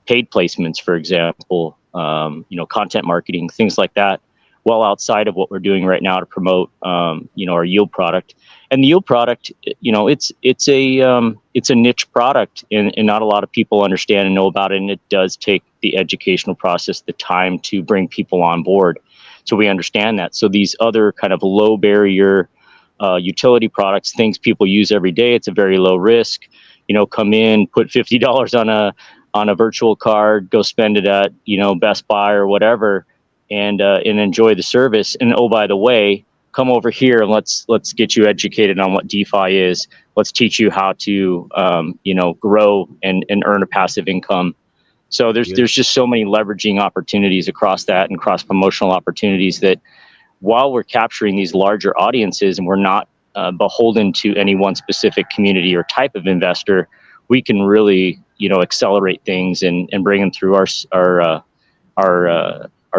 paid placements, for example, content marketing, things like that, well outside of what we're doing right now to promote, our yield product. And the yield product, it's a niche product, and not a lot of people understand and know about it. And it does take the educational process, the time to bring people on board. So we understand that. So these other kind of low barrier utility products, things people use every day, it's a very low risk. Come in, put $50 on a virtual card, go spend it at Best Buy or whatever, and enjoy the service. And oh, by the way, come over here and let's get you educated on what DeFi is. Let's teach you how to grow and earn a passive income. So there's just so many leveraging opportunities across that, and cross promotional opportunities, that while we're capturing these larger audiences and we're not beholden to any one specific community or type of investor, we can really accelerate things and bring them through our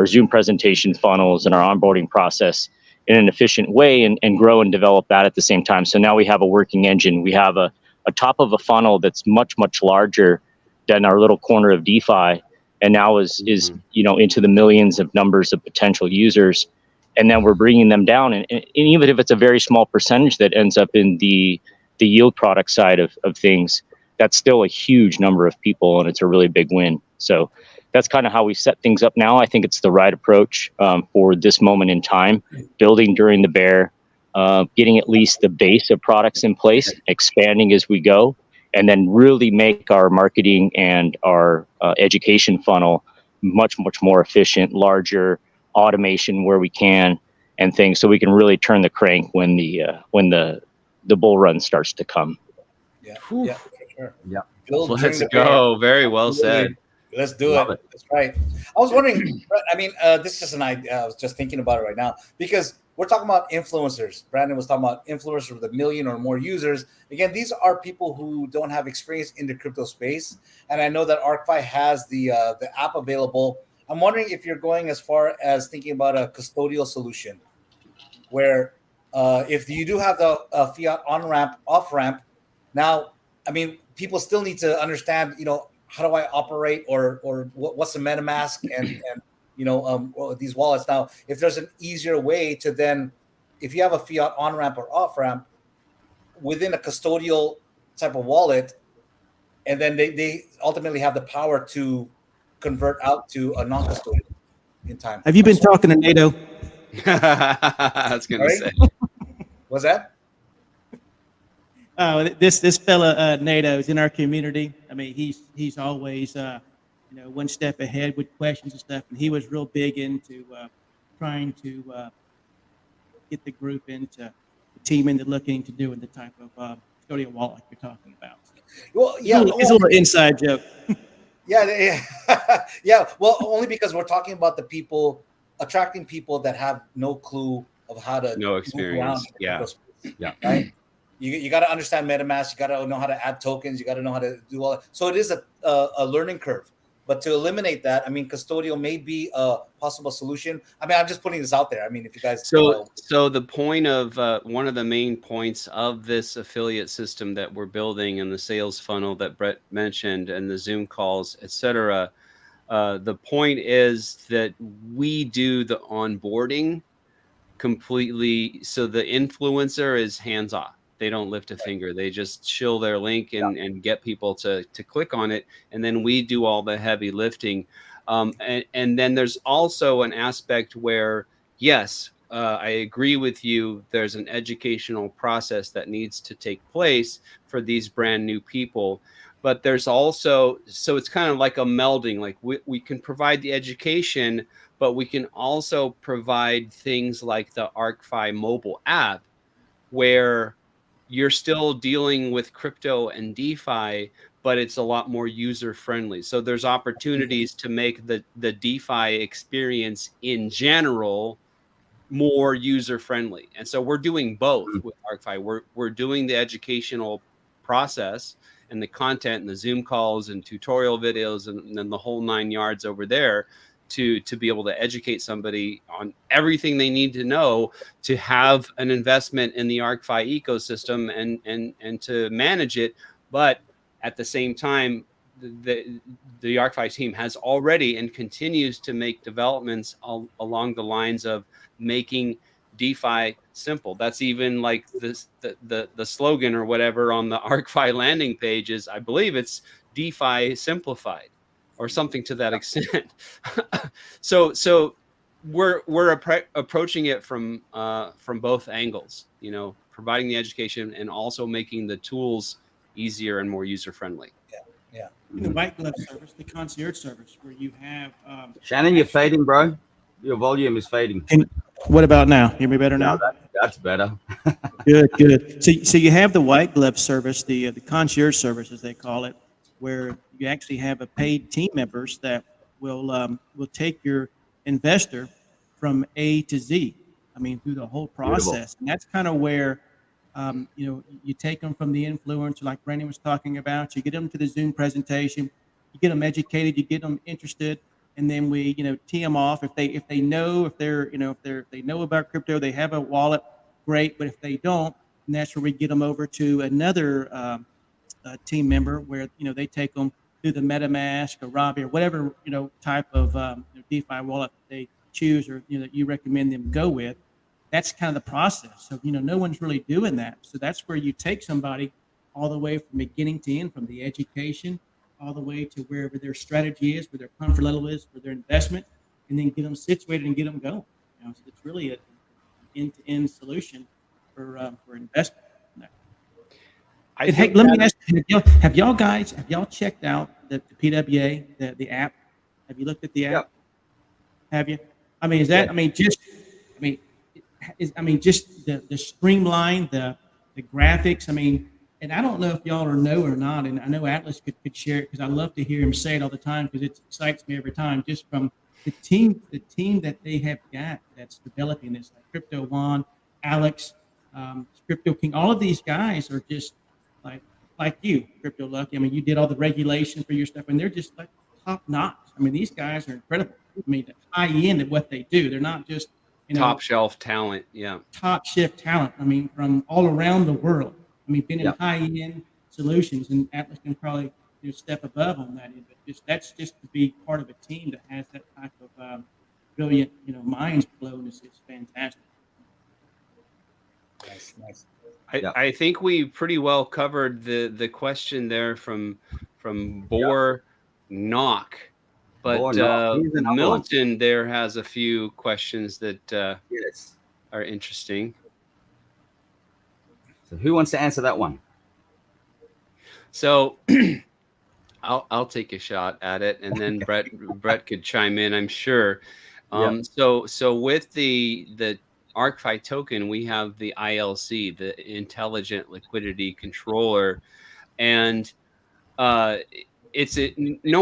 Zoom presentation funnels and our onboarding process in an efficient way, and grow and develop that at the same time. So now we have a working engine. We have a top of a funnel that's much, much larger than our little corner of DeFi, and now is into the millions of numbers of potential users. And then we're bringing them down. And even if it's a very small percentage that ends up in the yield product side of things, that's still a huge number of people, and it's a really big win. So that's kind of how we set things up now. I think it's the right approach for this moment in time, building during the bear, getting at least the base of products in place, expanding as we go, and then really make our marketing and our education funnel much, much more efficient, larger, automation where we can, and things, so we can really turn the crank when the bull run starts to come. Yeah, for sure. Yeah. Let's go. Very well said. Let's do it. That's right. I was wondering, this is just an idea. I was just thinking about it right now, because we're talking about influencers. Brandon was talking about influencers with 1 million or more users. Again, these are people who don't have experience in the crypto space. And I know that ArkFi has the app available. I'm wondering if you're going as far as thinking about a custodial solution where if you do have the fiat on ramp, off ramp, now, I mean, people still need to understand, how do I operate, or what's the MetaMask and these wallets. Now, if there's an easier way to then, if you have a fiat on ramp or off ramp within a custodial type of wallet, and then they ultimately have the power to convert out to a non-custodial in time. Have you been talking to NATO? I was going to say. What's that? This fella NATO is in our community. I mean, he's always one step ahead with questions and stuff, and he was real big into trying to get the group into the team into looking into doing the type of custodial wallet like you're talking about. Well, yeah, it's a little inside joke. Yeah. Well, only because we're talking about the people, attracting people that have no clue of how to no experience. Yeah. Right. You got to understand MetaMask. You got to know how to add tokens. You got to know how to do all that. So it is a learning curve. But to eliminate that, I mean, custodial may be a possible solution. I mean, I'm just putting this out there. I mean, if you guys so the point of one of the main points of this affiliate system that we're building and the sales funnel that Brett mentioned and the Zoom calls, etc. The point is that we do the onboarding completely. So the influencer is hands off. They don't lift a finger. They just shill their link and get people to click on it. And then we do all the heavy lifting. And then there's also an aspect where, yes, I agree with you. There's an educational process that needs to take place for these brand new people. But there's also, so it's kind of like a melding. Like we can provide the education, but we can also provide things like the ArkFi mobile app, where you're still dealing with crypto and DeFi, but it's a lot more user friendly. So there's opportunities to make the DeFi experience in general more user friendly. And so we're doing both with ArkFi. We're doing the educational process and the content and the Zoom calls and tutorial videos and then the whole 9 yards over there to be able to educate somebody on everything they need to know to have an investment in the ArkFi ecosystem and to manage it. But at the same time, the ArkFi team has already and continues to make developments along the lines of making DeFi simple. That's even like the slogan or whatever on the ArkFi landing pages. I believe it's DeFi simplified, or something to that extent. So we're approaching it from both angles, providing the education and also making the tools easier and more user friendly. Yeah. The white glove service, the concierge service, where you have Shannon, you're fading, bro. Your volume is fading. What about now? Hear me better now? No, that's better. Good. So you have the white glove service, the concierge service, as they call it, where you actually have a paid team members that will take your investor from A to Z. I mean, through the whole process. Beautiful. And that's kind of where you take them from the influencer, like Brandon was talking about. You get them to the Zoom presentation, you get them educated, you get them interested, and then we tee them off. If they know about crypto, they have a wallet, great. But if they don't, and that's where we get them over to another team member where they take them through the MetaMask or Robbie or whatever type of DeFi wallet they choose or that you recommend them go with. That's kind of the process. So no one's really doing that. So that's where you take somebody all the way from beginning to end, from the education all the way to wherever their strategy is, where their comfort level is for their investment, and then get them situated and get them going. So it's really an end-to-end solution for investment. Hey, let me ask you: Have y'all checked out the PWA, the app? Have you looked at the app? Yeah. Have you? I mean, is that? Just the streamline, the graphics. I mean, and I don't know if y'all know or not, and I know Atlas could share it because I love to hear him say it all the time because it excites me every time. Just from the team that they have got that's developing this, like Crypto Juan, Alex, Crypto King. All of these guys are just like you, Crypto Lucky. I mean, you did all the regulation for your stuff, and they're just like top notch. I mean, these guys are incredible. I mean, the high end of what they do. They're not just top shelf talent. Yeah. Top shelf talent. I mean, from all around the world. I mean, been in Yep. high-end solutions, and Atlas can probably step above on that. But that's just to be part of a team that has that type of brilliant, minds blown is fantastic. Nice. I think we pretty well covered the question there from Bor Knock. But Milton there has a few questions that yes, are interesting. So who wants to answer that one? So I'll take a shot at it, and then Brett could chime in, I'm sure. So with the ArkFi token, we have the ILC, the Intelligent Liquidity Controller, and no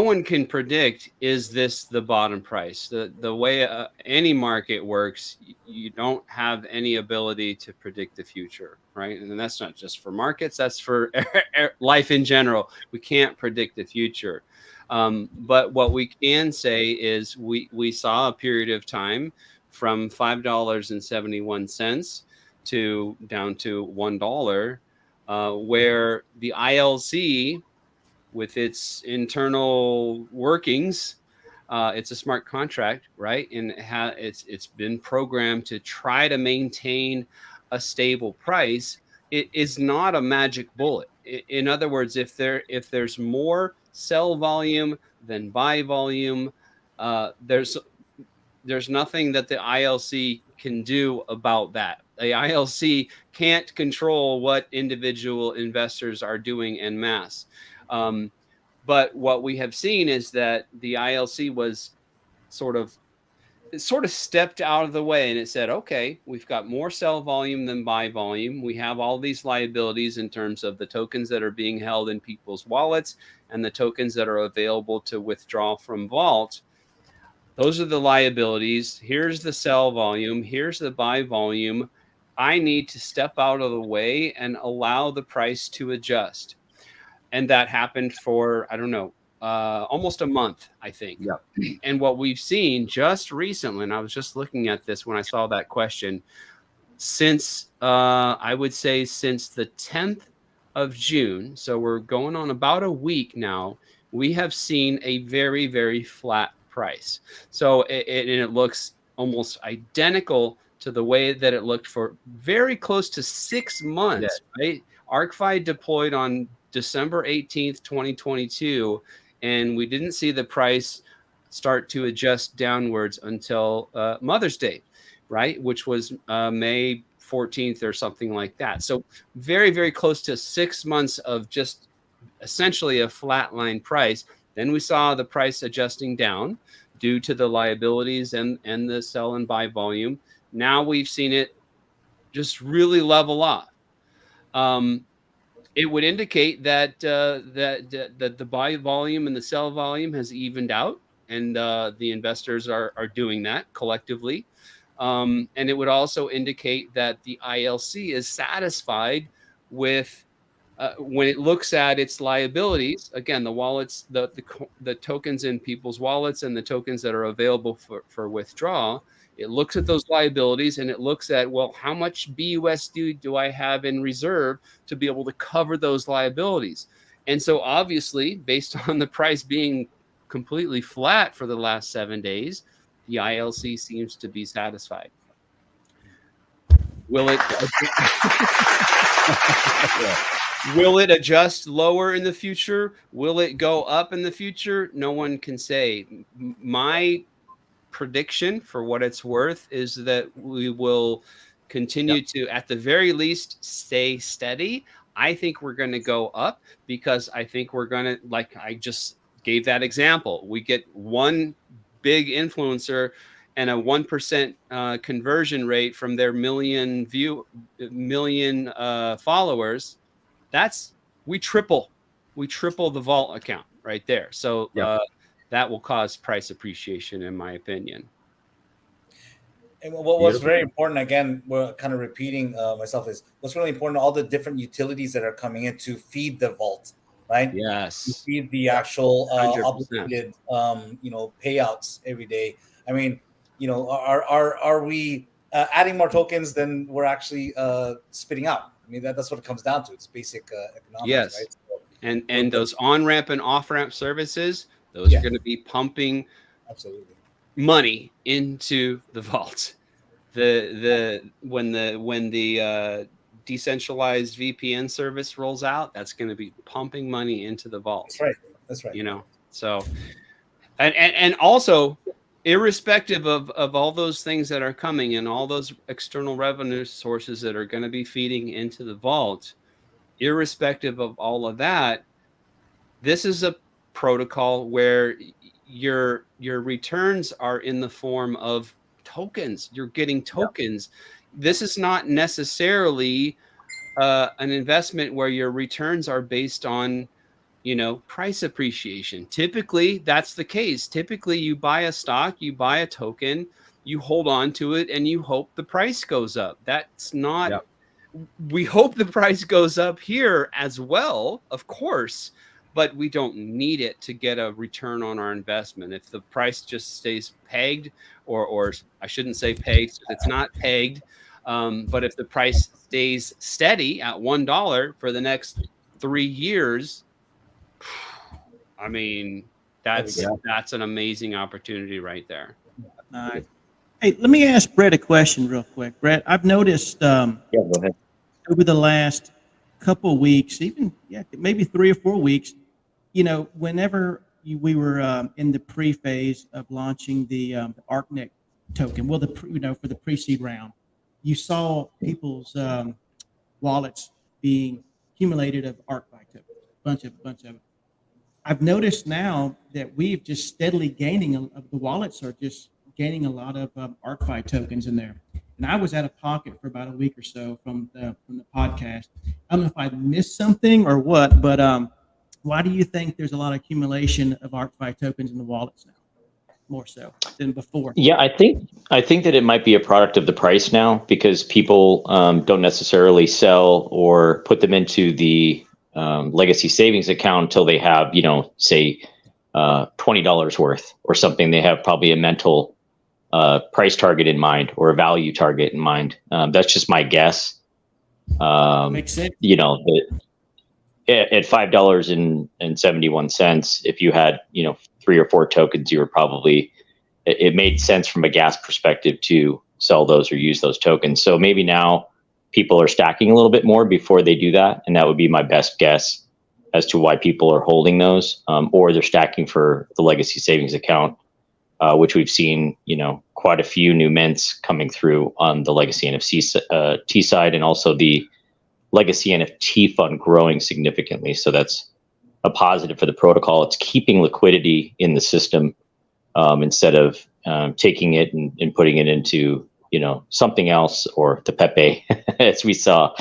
one can predict, is this the bottom price? The way any market works, you don't have any ability to predict the future, right? And that's not just for markets, that's for life in general. We can't predict the future. But what we can say is we saw a period of time from $5.71 to down to $1, where the ILC, with its internal workings, it's a smart contract, right? And it's been programmed to try to maintain a stable price. It is not a magic bullet. In other words, if there's more sell volume than buy volume, there's nothing that the ILC can do about that. The ILC can't control what individual investors are doing en masse. But what we have seen is that the ILC was sort of stepped out of the way, and it said, okay, we've got more sell volume than buy volume. We have all these liabilities in terms of the tokens that are being held in people's wallets and the tokens that are available to withdraw from vault. Those are the liabilities. Here's the sell volume. Here's the buy volume. I need to step out of the way and allow the price to adjust. And that happened for, I don't know, almost a month, I think. Yeah. And what we've seen just recently, and I was just looking at this when I saw that question, since I would say since the 10th of June, so we're going on about a week now, we have seen a very, very flat price. So it looks almost identical to the way that it looked for very close to 6 months, right? ArkFi deployed on December 18th, 2022, and we didn't see the price start to adjust downwards until Mother's Day, right? Which was May 14th or something like that. So very, very close to 6 months of just essentially a flatline price. Then we saw the price adjusting down due to the liabilities and the sell and buy volume. Now we've seen it just really level off. It would indicate that that the buy volume and the sell volume has evened out, and the investors are doing that collectively. And it would also indicate that the ILC is satisfied with when it looks at its liabilities. Again, the wallets, the tokens in people's wallets, and the tokens that are available for withdrawal. It looks at those liabilities, and it looks at, well, how much BUSD do I have in reserve to be able to cover those liabilities? And so obviously, based on the price being completely flat for the last 7 days, the ILC seems to be satisfied. Will it will it adjust lower in the future? Will it go up in the future? No one can say. My prediction, for what it's worth, is that we will continue to, at the very least, stay steady. I think we're going to go up because I think we're going to, like I just gave that example, we get one big influencer and a 1% conversion rate from their million followers. That's we triple the vault account right there. So that will cause price appreciation, in my opinion. And what's very important, again, we're kind of repeating myself, is what's really important, all the different utilities that are coming in to feed the vault, right? Yes. To feed the actual obligated, payouts every day. I mean, are we adding more tokens than we're actually spitting out. I mean, that's what it comes down to. It's basic economics, Yes. right? So, and those on-ramp and off-ramp services, those are going to be pumping absolutely money into the vault. When the decentralized VPN service rolls out, that's going to be pumping money into the vault. That's right. You know, so and also, irrespective of all those things that are coming and all those external revenue sources that are going to be feeding into the vault, irrespective of all of that, this is a protocol where your returns are in the form of tokens. You're getting tokens. This is not necessarily an investment where your returns are based on, you know, price appreciation. Typically, that's the case. Typically, you buy a stock, you buy a token, you hold on to it, and you hope the price goes up. That's not. Yep. We hope the price goes up here as well, of course, but we don't need it to get a return on our investment. If the price just stays pegged, or I shouldn't say pegged, it's not pegged, but if the price stays steady at $1 for the next 3 years, I mean, that's an amazing opportunity right there. All right. Hey, let me ask Brett a question real quick. Brett, I've noticed go ahead. over the last couple of weeks, even maybe 3 or 4 weeks, you know, whenever we were in the pre-phase of launching the ArkNet token, well, for the pre-seed round, you saw people's wallets being accumulated of ArkFi tokens, bunch of them. I've noticed now that we've just steadily gaining the wallets are just gaining a lot of ArkFi tokens in there. And I was out of pocket for about a week or so from the podcast. I don't know if I missed something or what, but why do you think there's a lot of accumulation of ArkFi tokens in the wallets now, more so than before? Yeah, I think that it might be a product of the price now, because people don't necessarily sell or put them into the legacy savings account until they have, you know, say $20 worth or something. They have probably a mental price target in mind or a value target in mind. That's just my guess. Makes sense. You know, at $5.71, if you had, you know, 3 or 4 tokens, you were probably, it made sense from a gas perspective to sell those or use those tokens. So maybe now people are stacking a little bit more before they do that. And that would be my best guess as to why people are holding those, or they're stacking for the legacy savings account, which we've seen, you know, quite a few new mints coming through on the legacy NFT side, and also the legacy NFT fund growing significantly. So that's a positive for the protocol. It's keeping liquidity in the system instead of taking it and putting it into, you know, something else, or the Pepe, as we saw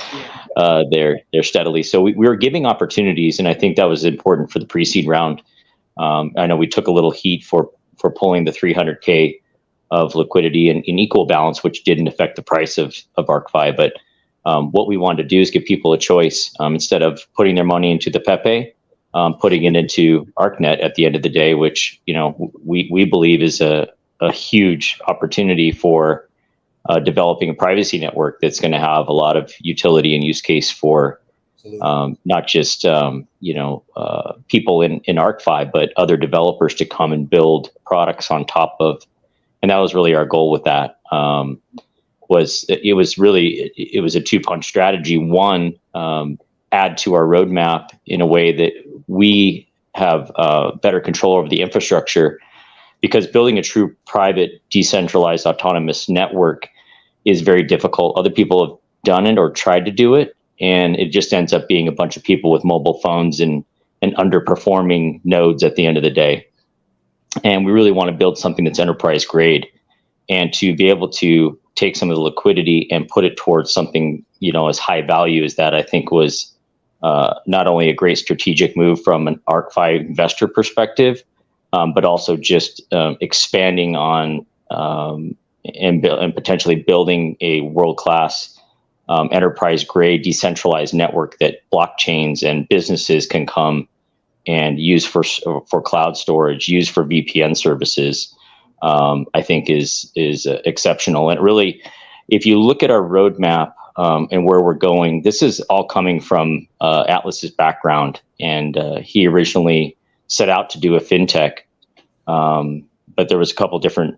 there steadily. So we were giving opportunities, and I think that was important for the pre-seed round. I know we took a little heat for pulling the 300K of liquidity in equal balance, which didn't affect the price of ArkFi. But what we wanted to do is give people a choice, instead of putting their money into the Pepe, putting it into ArkNet at the end of the day, which, you know, we believe is a huge opportunity for developing a privacy network that's going to have a lot of utility and use case for not just people in ArkFi, but other developers to come and build products on top of. And that was really our goal with that. It was a two-punch strategy. One, add to our roadmap in a way that we have better control over the infrastructure, because building a true private, decentralized, autonomous network is very difficult. Other people have done it or tried to do it, and it just ends up being a bunch of people with mobile phones and underperforming nodes at the end of the day. And we really want to build something that's enterprise grade, and to be able to take some of the liquidity and put it towards something, you know, as high value as that, I think was not only a great strategic move from an ArkFi investor perspective, but also just expanding on and potentially building a world-class enterprise-grade decentralized network that blockchains and businesses can come and use for cloud storage, use for VPN services. I think is exceptional. And really, if you look at our roadmap and where we're going, this is all coming from Atlas's background, and he originally set out to do a fintech, but there was a couple different,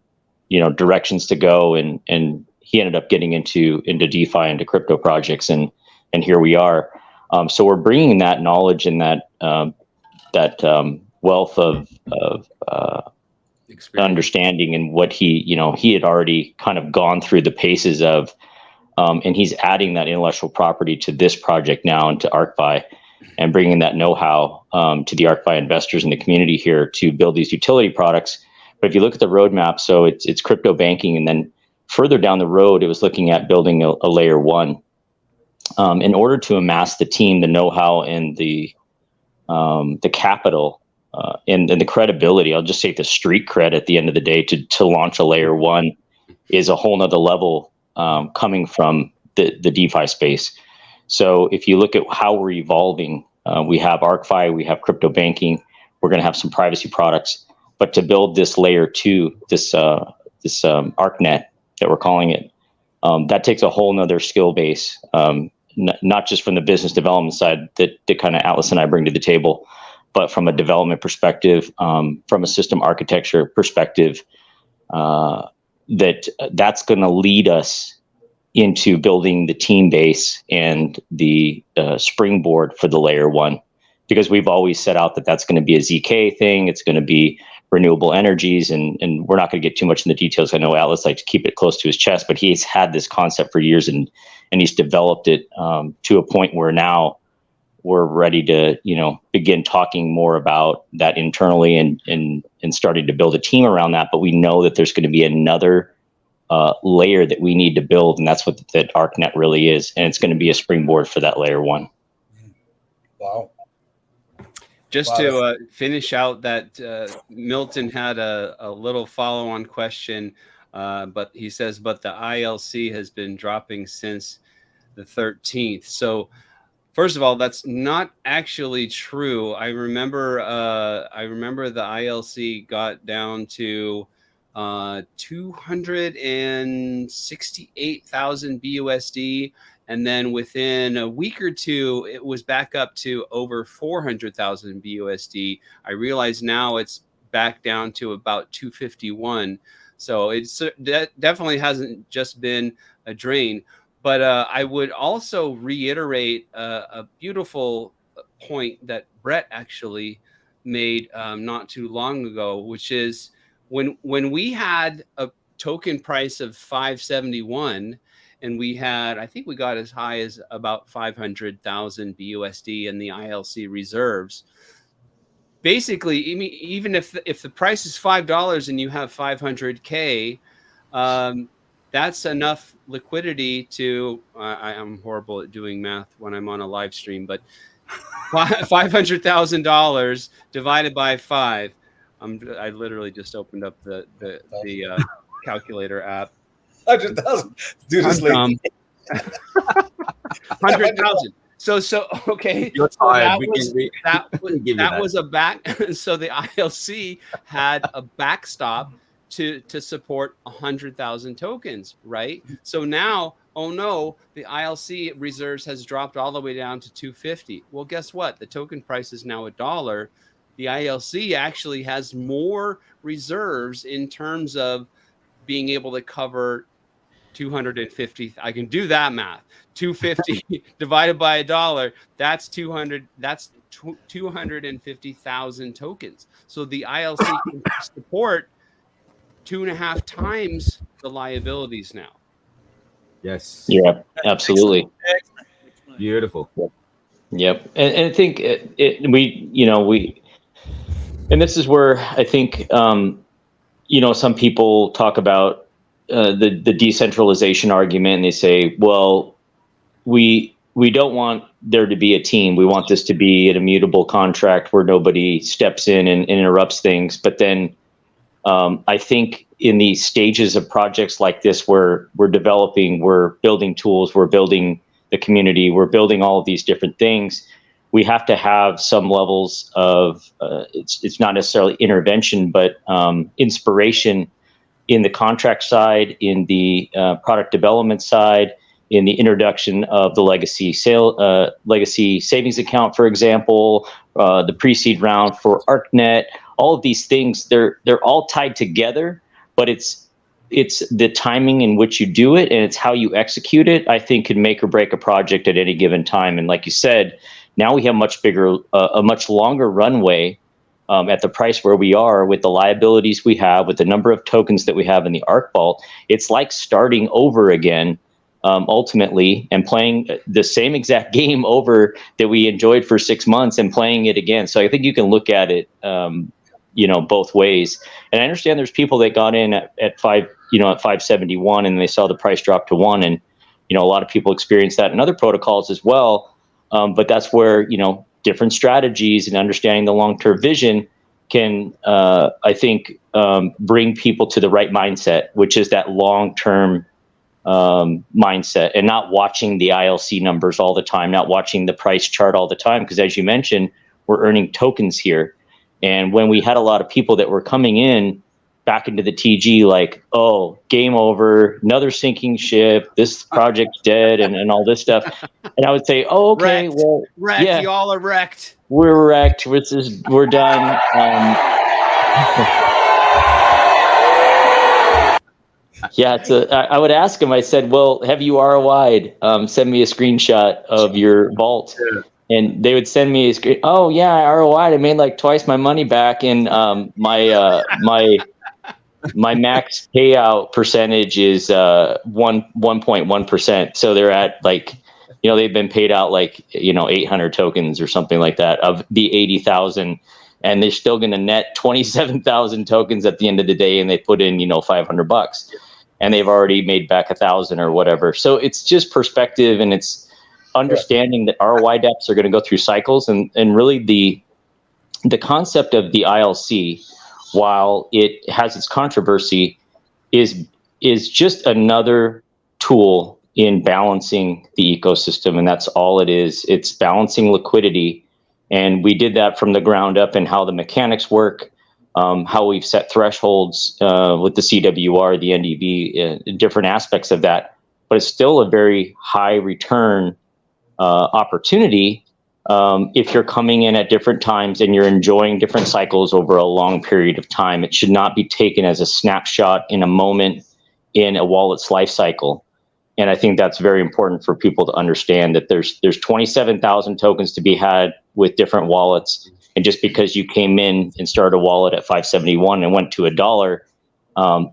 directions to go, and he ended up getting into DeFi, into crypto projects, and here we are. So we're bringing that knowledge and that wealth of understanding, and what he had already kind of gone through the paces of, and he's adding that intellectual property to this project now, and to ArkFi, and bringing that know-how to the ArkFi investors in the community here to build these utility products. But if you look at the roadmap, so it's crypto banking, and then further down the road, it was looking at building a layer one. In order to amass the team, the know-how, and the capital, and the credibility, I'll just say the street cred at the end of the day, to launch a layer one is a whole nother level, coming from the DeFi space. So if you look at how we're evolving, we have ArkFi, we have crypto banking, we're going to have some privacy products, but to build this layer two, this ArkNet that we're calling it, that takes a whole nother skill base, not just from the business development side that kind of Atlas and I bring to the table, but from a development perspective, from a system architecture perspective, that's going to lead us into building the team base and the springboard for the layer one, because we've always set out that that's going to be a ZK thing. It's going to be renewable energies, and we're not going to get too much in the details. I know Atlas likes to keep it close to his chest, but he's had this concept for years, and he's developed it to a point where now we're ready to, begin talking more about that internally, and starting to build a team around that. But we know that there's going to be another layer that we need to build, and that's what that ArkNet really is, and it's going to be a springboard for that layer one. Wow. Just to finish out that, Milton had a little follow-on question, but he says, but the ILC has been dropping since the 13th. So first of all, that's not actually true. I remember the ILC got down to 268,000 BUSD. And then within a week or two, it was back up to over 400,000 BUSD. I realize now it's back down to about 251. So that definitely hasn't just been a drain. But I would also reiterate a beautiful point that Brett actually made not too long ago, which is when we had a token price of 571, and I think we got as high as about 500,000 BUSD in the ILC reserves. Basically, even if the price is $5 and you have 500K, that's enough liquidity to, I'm horrible at doing math when I'm on a live stream, but $500,000 divided by 5. I literally just opened up the calculator app. 100,000. Dude, it's late. 100,000. So okay. You're tired. That was a back. So the ILC had a backstop to support 100,000 tokens, right? So now, oh no, the ILC reserves has dropped all the way down to 250. Well, guess what? The token price is now $1. The ILC actually has more reserves in terms of being able to cover 250. I can do that math. 250 divided by $1, that's 200. That's 250,000 tokens. So the ILC can support 2.5 times the liabilities now. Yes. Yeah, absolutely. Beautiful. Yep. And I think and this is where I think, some people talk about the decentralization argument, and they say, well, we don't want there to be a team. We want this to be an immutable contract where nobody steps in and interrupts things. But then I think in the stages of projects like this, where we're developing, we're building tools, we're building the community, we're building all of these different things, we have to have some levels of, it's not necessarily intervention, but inspiration in the contract side, in the product development side, in the introduction of the legacy savings account, for example, the pre-seed round for ArkNet, all of these things, they're all tied together, but it's the timing in which you do it and it's how you execute it, I think, can make or break a project at any given time. And like you said, now we have a much longer runway at the price where we are, with the liabilities we have, with the number of tokens that we have in the Ark Vault. It's like starting over again, ultimately, and playing the same exact game over that we enjoyed for 6 months and playing it again. So I think you can look at it, both ways. And I understand there's people that got in at 571 and they saw the price drop to 1, and a lot of people experience that in other protocols as well. But that's where different strategies and understanding the long-term vision can, I think, bring people to the right mindset, which is that long-term mindset, and not watching the ILC numbers all the time, not watching the price chart all the time, because as you mentioned, we're earning tokens here. And when we had a lot of people that were coming in back into the TG like, oh, game over, another sinking ship, this project's dead, and all this stuff. And I would say, oh, okay, wrecked. well, Wrecked. yeah, Y'all are wrecked. we're wrecked. We're done. Yeah, I would ask him, I said, well, have you ROI'd? Send me a screenshot of your vault. Yeah. And they would send me a screen. Oh, yeah, I ROI'd. I made like twice my money back. And my max payout percentage is 1.1%. So they're at like, they've been paid out like, 800 tokens or something like that of the 80,000. And they're still going to net 27,000 tokens at the end of the day. And they put in, $500. And they've already made back 1,000 or whatever. So it's just perspective, and it's understanding that ROI dApps are going to go through cycles, and really the concept of the ILC, while it has its controversy, is just another tool in balancing the ecosystem, and that's all it is. It's balancing liquidity, and we did that from the ground up, and how the mechanics work. How we've set thresholds with the CWR, the NDV, different aspects of that, but it's still a very high return opportunity if you're coming in at different times and you're enjoying different cycles over a long period of time. It should not be taken as a snapshot in a moment in a wallet's life cycle. And I think that's very important for people to understand, that there's 27,000 tokens to be had with different wallets. And just because you came in and started a wallet at 571 and went to $1,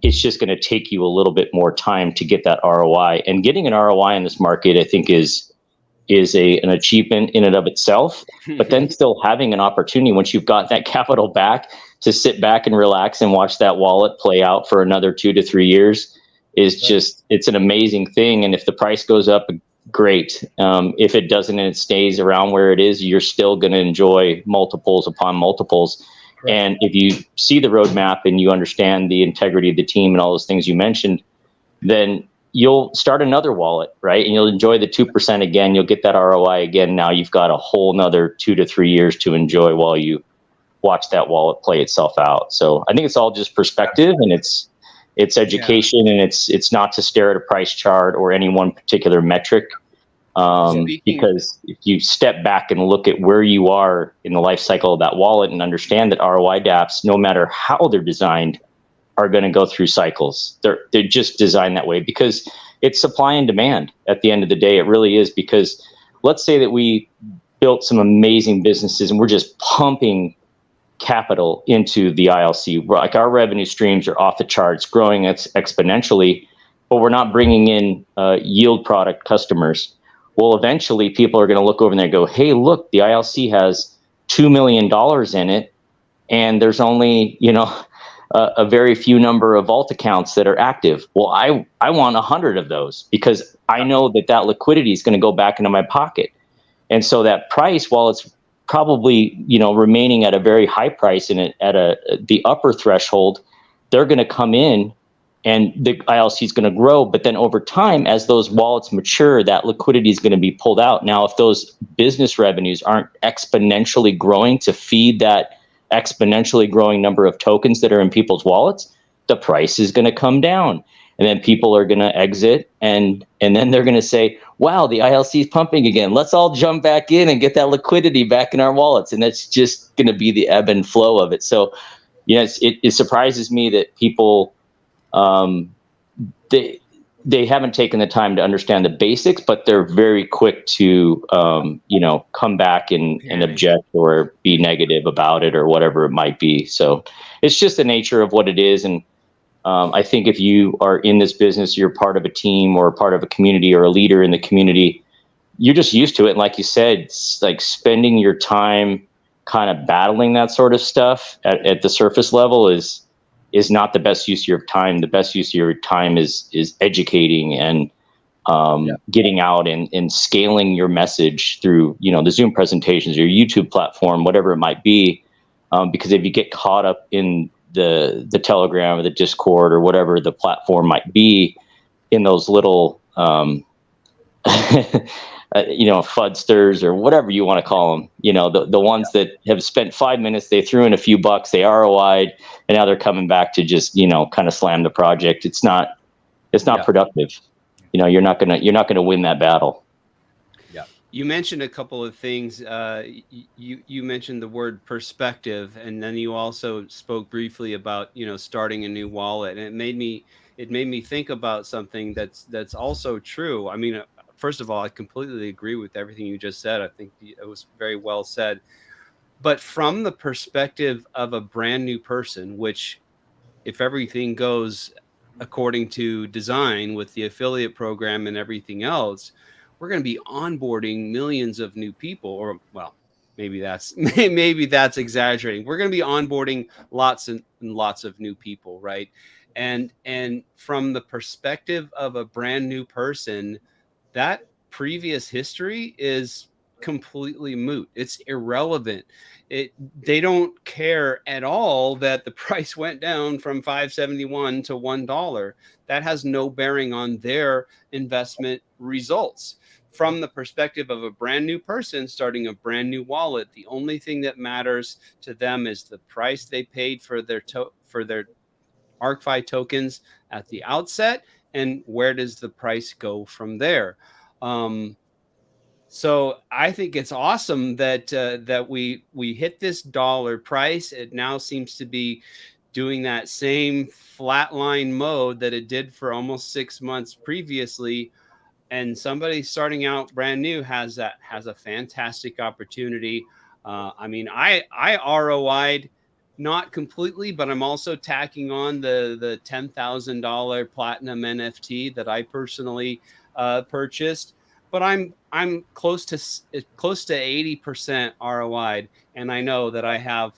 it's just going to take you a little bit more time to get that ROI. And getting an ROI in this market, I think, is an achievement in and of itself. But then still having an opportunity, once you've got that capital back, to sit back and relax and watch that wallet play out for another 2 to 3 years is just, it's an amazing thing. And if the price goes up, great. If it doesn't and it stays around where it is, you're still going to enjoy multiples upon multiples. Right. And if you see the roadmap and you understand the integrity of the team and all those things you mentioned, then you'll start another wallet, right? And you'll enjoy the 2% again. You'll get that ROI again. Now you've got a whole nother 2 to 3 years to enjoy while you watch that wallet play itself out. So I think it's all just perspective, and it's education, and it's not to stare at a price chart or any one particular metric. Because if you step back and look at where you are in the life cycle of that wallet and understand that ROI dApps, no matter how they're designed, are going to go through cycles. They're just designed that way because it's supply and demand at the end of the day. It really is, because let's say that we built some amazing businesses and we're just pumping capital into the ILC. Like, our revenue streams are off the charts, growing exponentially, but we're not bringing in yield product customers. Well, eventually people are going to look over there and go, hey, look, the ILC has $2 million in it, and there's only, a very few number of vault accounts that are active. Well, I want 100 of those, because I know that liquidity is going to go back into my pocket. And so that price, while it's probably, remaining at a very high price and at the upper threshold, they're going to come in and the ILC is going to grow. But then over time, as those wallets mature, that liquidity is going to be pulled out. Now, if those business revenues aren't exponentially growing to feed that exponentially growing number of tokens that are in people's wallets, the price is going to come down. And then people are going to exit, and then they're going to say, wow, the ILC is pumping again. Let's all jump back in and get that liquidity back in our wallets. And that's just going to be the ebb and flow of it. So, it surprises me that people, they haven't taken the time to understand the basics, but they're very quick to, come back and object or be negative about it or whatever it might be. So it's just the nature of what it is. And I think if you are in this business, you're part of a team or part of a community or a leader in the community, you're just used to it. And like you said, like spending your time kind of battling that sort of stuff at the surface level is not the best use of your time. The best use of your time is educating and getting out and scaling your message through, the Zoom presentations, your YouTube platform, whatever it might be. Because if you get caught up in the Telegram or the Discord or whatever the platform might be, in those little fudsters or whatever you want to call them, the ones that have spent 5 minutes, they threw in a few bucks, they ROI'd, and now they're coming back to just kind of slam the project. It's not productive. You're not gonna win that battle. You mentioned a couple of things. You mentioned the word perspective, and then you also spoke briefly about starting a new wallet, and it made me think about something that's also true. I mean, first of all, I completely agree with everything you just said. I think it was very well said. But from the perspective of a brand new person, which, if everything goes according to design with the affiliate program and everything else, we're going to be onboarding millions of new people, or maybe that's exaggerating. We're going to be onboarding lots and lots of new people, right? And from the perspective of a brand new person, that previous history is completely moot. It's irrelevant. They don't care at all that the price went down from $5.71 to $1. That has no bearing on their investment results. From the perspective of a brand new person starting a brand new wallet, the only thing that matters to them is the price they paid for their ArkFi tokens at the outset, and where does the price go from there. So I think it's awesome that we hit this dollar price. It now seems to be doing that same flatline mode that it did for almost 6 months previously. And somebody starting out brand new has a fantastic opportunity. I mean, I ROI'd not completely, but I'm also tacking on the $10,000 platinum NFT that I personally purchased. But I'm close to 80% ROI'd, and I know that I have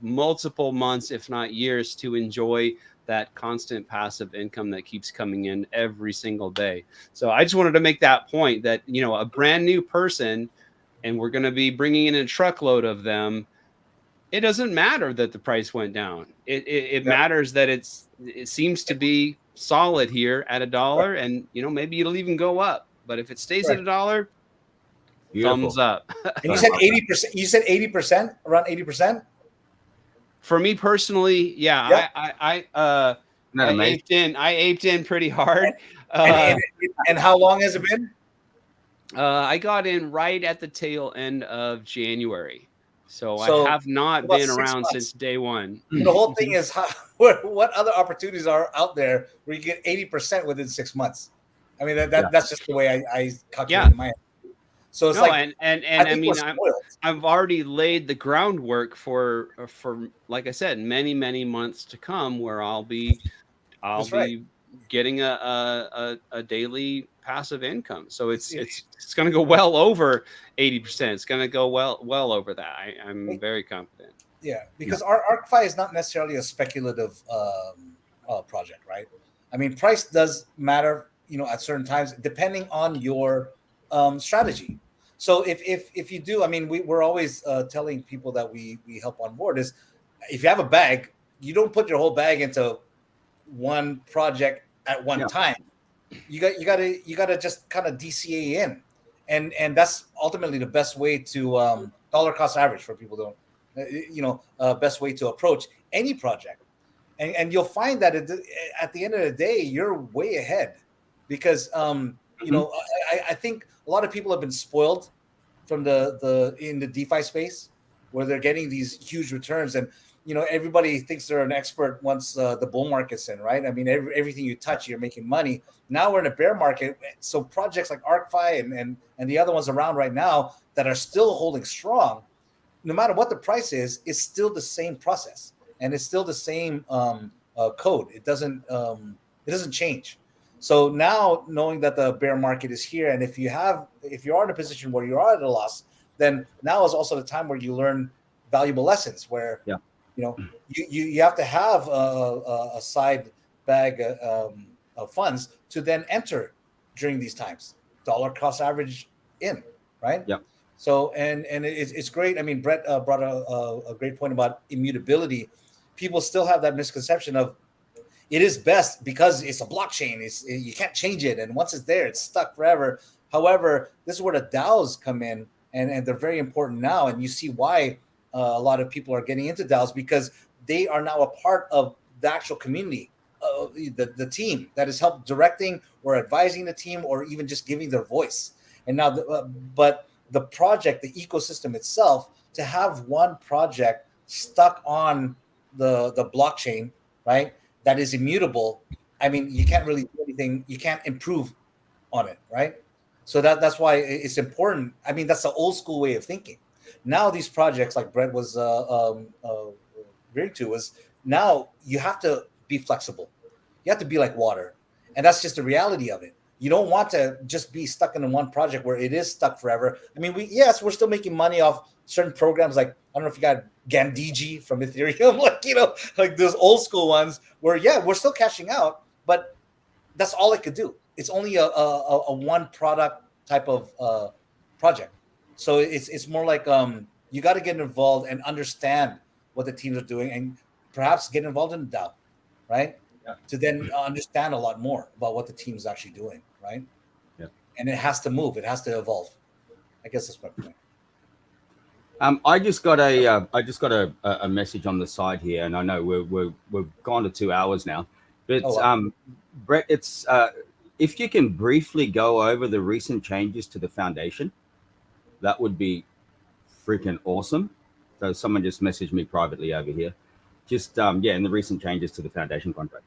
multiple months, if not years, to enjoy that constant passive income that keeps coming in every single day. So I just wanted to make that point that, a brand new person, and we're going to be bringing in a truckload of them, it doesn't matter that the price went down. It matters that it seems to be solid here at $1, and maybe it'll even go up. But if it stays at $1, thumbs up. And you said 80%. You said 80%, around 80%. For me personally, yeah. I aped in pretty hard. And how long has it been? I got in right at the tail end of January. So I have not been around since day one. The whole thing is what other opportunities are out there where you get 80% within 6 months? I mean, that's just the way I calculate in my head. So it's I've already laid the groundwork for like I said, many months to come, where I'll be getting a daily passive income. So it's going to go well over 80%. It's going to go well over that. I'm very confident. Yeah, because our ArkFi is not necessarily a speculative project, right? I mean, price does matter, at certain times, depending on your strategy. So if you do, I mean, we're always telling people that we help on board is, if you have a bag, you don't put your whole bag into one project at one time. You gotta just kind of DCA in, and that's ultimately the best way to dollar cost average for people best way to approach any project. and you'll find that at the end of the day, you're way ahead because you know, I think a lot of people have been spoiled from in the DeFi space where they're getting these huge returns, and you know, everybody thinks they're an expert once the bull market's in, right? I mean, everything you touch, you're making money. Now we're in a bear market, so projects like ArkFi and the other ones around right now that are still holding strong, no matter what the price is, it's still the same process and it's still the same code. It doesn't change. So now knowing that the bear market is here, and if you are in a position where you are at a loss, then now is also the time where you learn valuable lessons. Where you know you have to have a side bag of funds to then enter during these times. Dollar cost average in, right? Yeah. So and it's great. I mean, Brett brought a great point about immutability. People still have that misconception of it is best because it's a blockchain. You can't change it, and once it's there, it's stuck forever. However, this is where the DAOs come in, and they're very important now. And you see why a lot of people are getting into DAOs, because they are now a part of the actual community, the team that is help directing or advising the team, or even just giving their voice. And now, but the project, the ecosystem itself, to have one project stuck on the blockchain, right? That is immutable. I mean, you can't really do anything. You can't improve on it, right? So that's why it's important. I mean, that's the old school way of thinking. Now these projects, like Brett was referring to, was now you have to be flexible. You have to be like water, and that's just the reality of it. You don't want to just be stuck in one project where it is stuck forever. I mean, we're still making money off certain programs, like, I don't know if you got Gandiji from Ethereum, like, you know, like those old school ones where, we're still cashing out, but that's all it could do. It's only a one product type of project. So it's more like you got to get involved and understand what the teams are doing, and perhaps get involved in the DAO, right? Yeah. To then understand a lot more about what the team is actually doing, right? Yeah. And it has to move. It has to evolve. I guess that's my point. I just got a message on the side here, and I know we've gone to 2 hours now, but Brett, it's if you can briefly go over the recent changes to the foundation, that would be freaking awesome. So someone just messaged me privately over here, just and the recent changes to the foundation contract.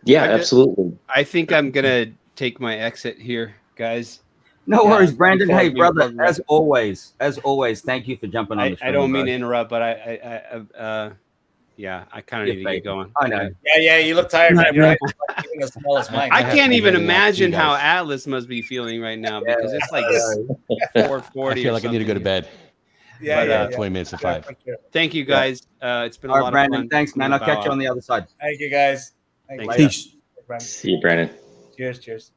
Yeah, absolutely. I think I'm gonna take my exit here, guys. No worries, Brandon. Hey, brother, as always, thank you for jumping on the show. I don't mean to interrupt, but I kind of need to get going. I know. Yeah, you look tired, man. You're even as small as mine. I can't even imagine how Atlas must be feeling right now, because it's like 4:40. I feel like I need to go to bed. Yeah, 20 minutes to 5. Thank you, guys. It's been a lot Brandon, of fun. thanks, man. I'll catch you on the other side. Thank you, guys. Peace. See you, Brandon. Cheers.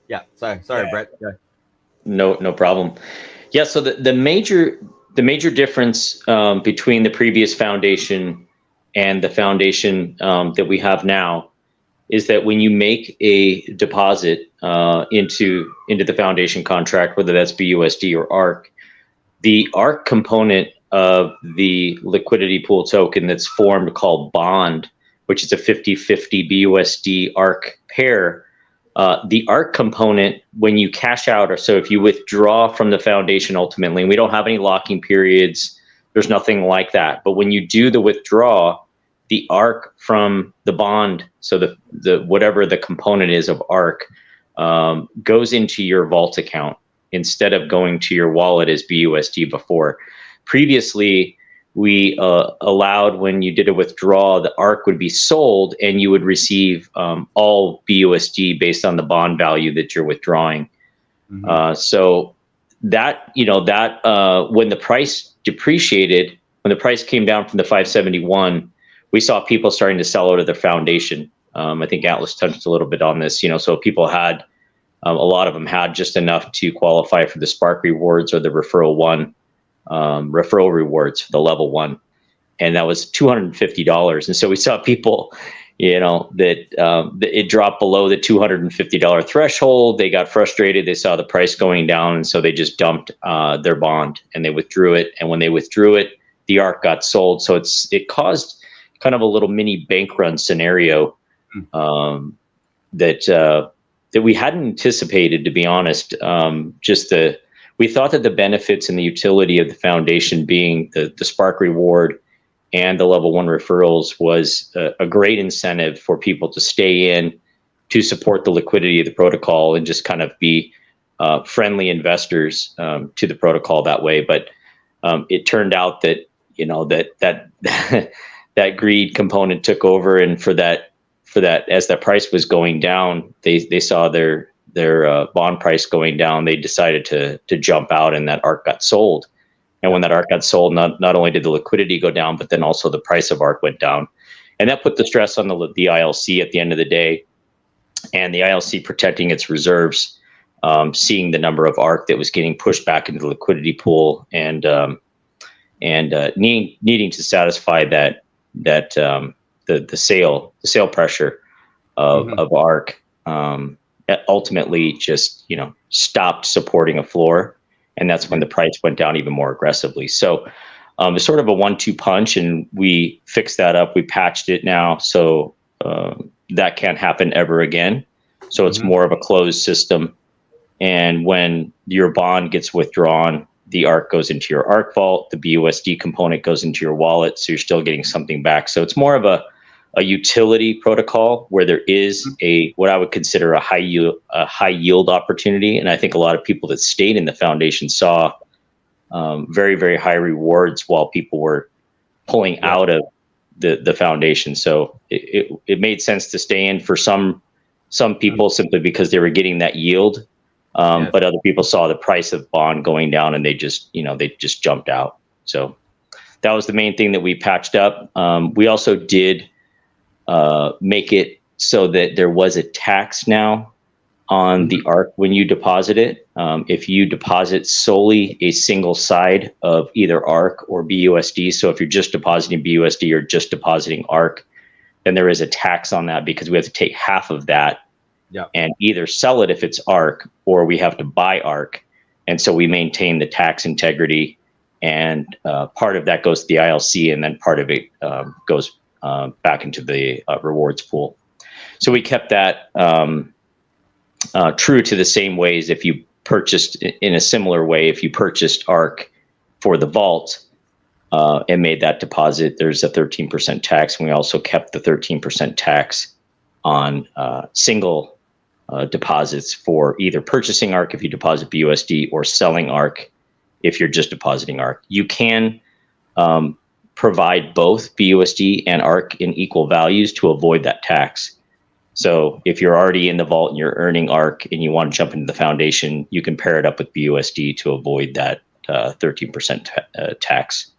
Yeah. Sorry, Brett. Yeah. No problem. Yeah. So the major difference between the previous foundation and the foundation that we have now is that when you make a deposit into the foundation contract, whether that's BUSD or ARK, the ARK component of the liquidity pool token that's formed, called bond, which is a 50-50 BUSD ARK pair, the ARK component, when you cash out, or so if you withdraw from the foundation ultimately, and we don't have any locking periods, there's nothing like that. But when you do the withdraw, the ARK from the bond, so the whatever the component is of ARK, goes into your vault account instead of going to your wallet as BUSD before. Previously, we allowed, when you did a withdrawal, the ARK would be sold and you would receive all BUSD based on the bond value that you're withdrawing. Mm-hmm. So that, when the price depreciated, when the price came down from the 571, we saw people starting to sell out of their foundation. I think Atlas touched a little bit on this, so people had, a lot of them had just enough to qualify for the Spark rewards or the referral rewards for the level 1. And that was $250. And so we saw people, that it dropped below the $250 threshold. They got frustrated. They saw the price going down. And so they just dumped their bond and they withdrew it. And when they withdrew it, the ARK got sold. So it caused kind of a little mini bank run scenario that we hadn't anticipated, to be honest. We thought that the benefits and the utility of the foundation, being the Spark reward and the level 1 referrals, was a great incentive for people to stay in, to support the liquidity of the protocol, and just kind of be friendly investors to the protocol that way. But it turned out that, you know, that that greed component took over, and for that as that price was going down, they saw their bond price going down. They decided to jump out, and that ARK got sold. And when that ARK got sold, not only did the liquidity go down, but then also the price of ARK went down, and that put the stress on the ILC at the end of the day. And the ILC, protecting its reserves, seeing the number of ARK that was getting pushed back into the liquidity pool, and needing to satisfy the sale pressure of ARK, ultimately just, you know, stopped supporting a floor, and that's when the price went down even more aggressively. So it's sort of a 1-2 punch, and we fixed that up. We patched it now, so that can't happen ever again. So it's more of a closed system, and when your bond gets withdrawn, the ARK goes into your ARK vault, the BUSD component goes into your wallet, so you're still getting something back. So it's more of a utility protocol where there is what I would consider a high yield opportunity. And I think a lot of people that stayed in the foundation saw very, very high rewards while people were pulling out of the foundation. So it made sense to stay in for some people, simply because they were getting that yield. But other people saw the price of bond going down, and they just jumped out. So that was the main thing that we patched up. We also did make it so that there was a tax now on the ARK when you deposit it. If you deposit solely a single side of either ARK or BUSD, so if you're just depositing BUSD or just depositing ARK, then there is a tax on that, because we have to take half of that and either sell it if it's ARK, or we have to buy ARK. And so we maintain the tax integrity, and part of that goes to the ILC, and then part of it goes back into the rewards pool. So we kept that true to the same ways. If you purchased in a similar way, if you purchased ARK for the vault and made that deposit, there's a 13% tax. And we also kept the 13% tax on single deposits for either purchasing ARK if you deposit BUSD, or selling ARK if you're just depositing ARK. You can provide both BUSD and ARK in equal values to avoid that tax. So if you're already in the vault and you're earning ARK and you want to jump into the foundation, you can pair it up with BUSD to avoid that 13% tax.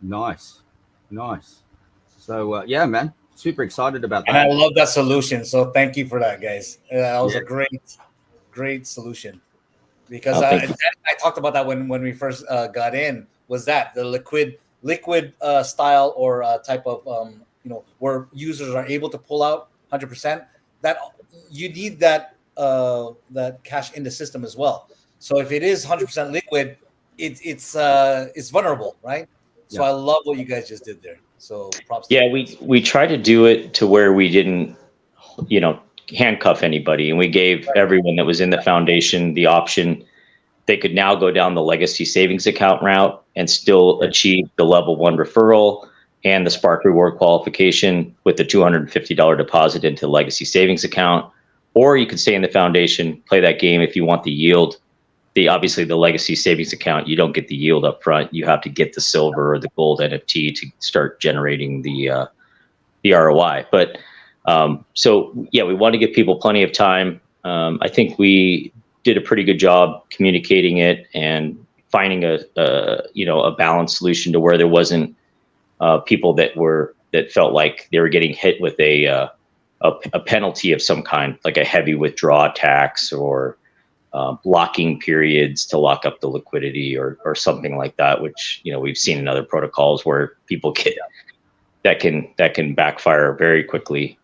Nice. So yeah, man, super excited about that. And I love that solution. So thank you for that, guys. That was a great solution, because I talked about that when we first got in. Was that the liquid style or type of where users are able to pull out 100%? That you need that cash in the system as well. So if it is 100% liquid, it's vulnerable, right? So I love what you guys just did there. So props. Yeah, we try to do it to where we didn't, handcuff anybody, and we gave everyone that was in the foundation the option. They could now go down the legacy savings account route and still achieve the level 1 referral and the Spark reward qualification with the $250 deposit into the legacy savings account. Or you could stay in the foundation, play that game if you want the yield. Obviously the legacy savings account, you don't get the yield up front. You have to get the silver or the gold NFT to start generating the ROI. But so yeah, we want to give people plenty of time. I think we did a pretty good job communicating it and finding a balanced solution to where there wasn't people that felt like they were getting hit with a penalty of some kind, like a heavy withdrawal tax or blocking periods to lock up the liquidity or something like that, which we've seen in other protocols where people get that can backfire very quickly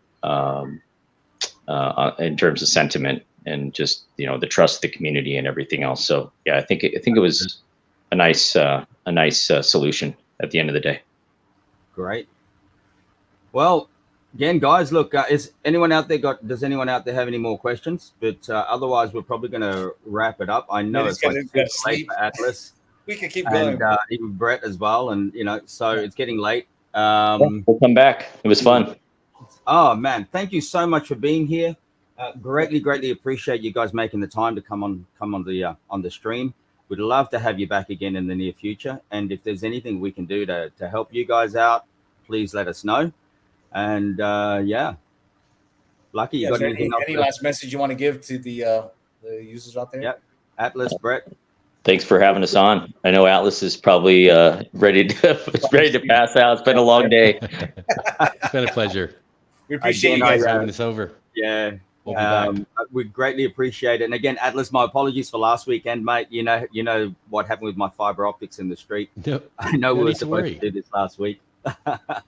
in terms of sentiment and just the trust of the community and everything else. So yeah, I think it was a nice solution at the end of the day. Great. Well, again, guys, look, does anyone out there have any more questions? But otherwise, we're probably going to wrap it up. I know it's like super late for Atlas. We can keep going. And even Brett as well. And, so it's getting late. We'll come back. It was fun. Oh, man. Thank you so much for being here. Greatly appreciate you guys making the time to come on the stream. We'd love to have you back again in the near future. And if there's anything we can do to help you guys out, please let us know. And Lucky, you got anything else? Any last message you want to give to the users out there? Yep. Atlas, Brett. Thanks for having us on. I know Atlas is probably ready to pass out. It's been a long day. It's been a pleasure. We appreciate you guys having us over. Yeah. We'll be back. We greatly appreciate it. And again, Atlas, my apologies for last weekend, mate. You know what happened with my fiber optics in the street. No, I know we were supposed to do this last week.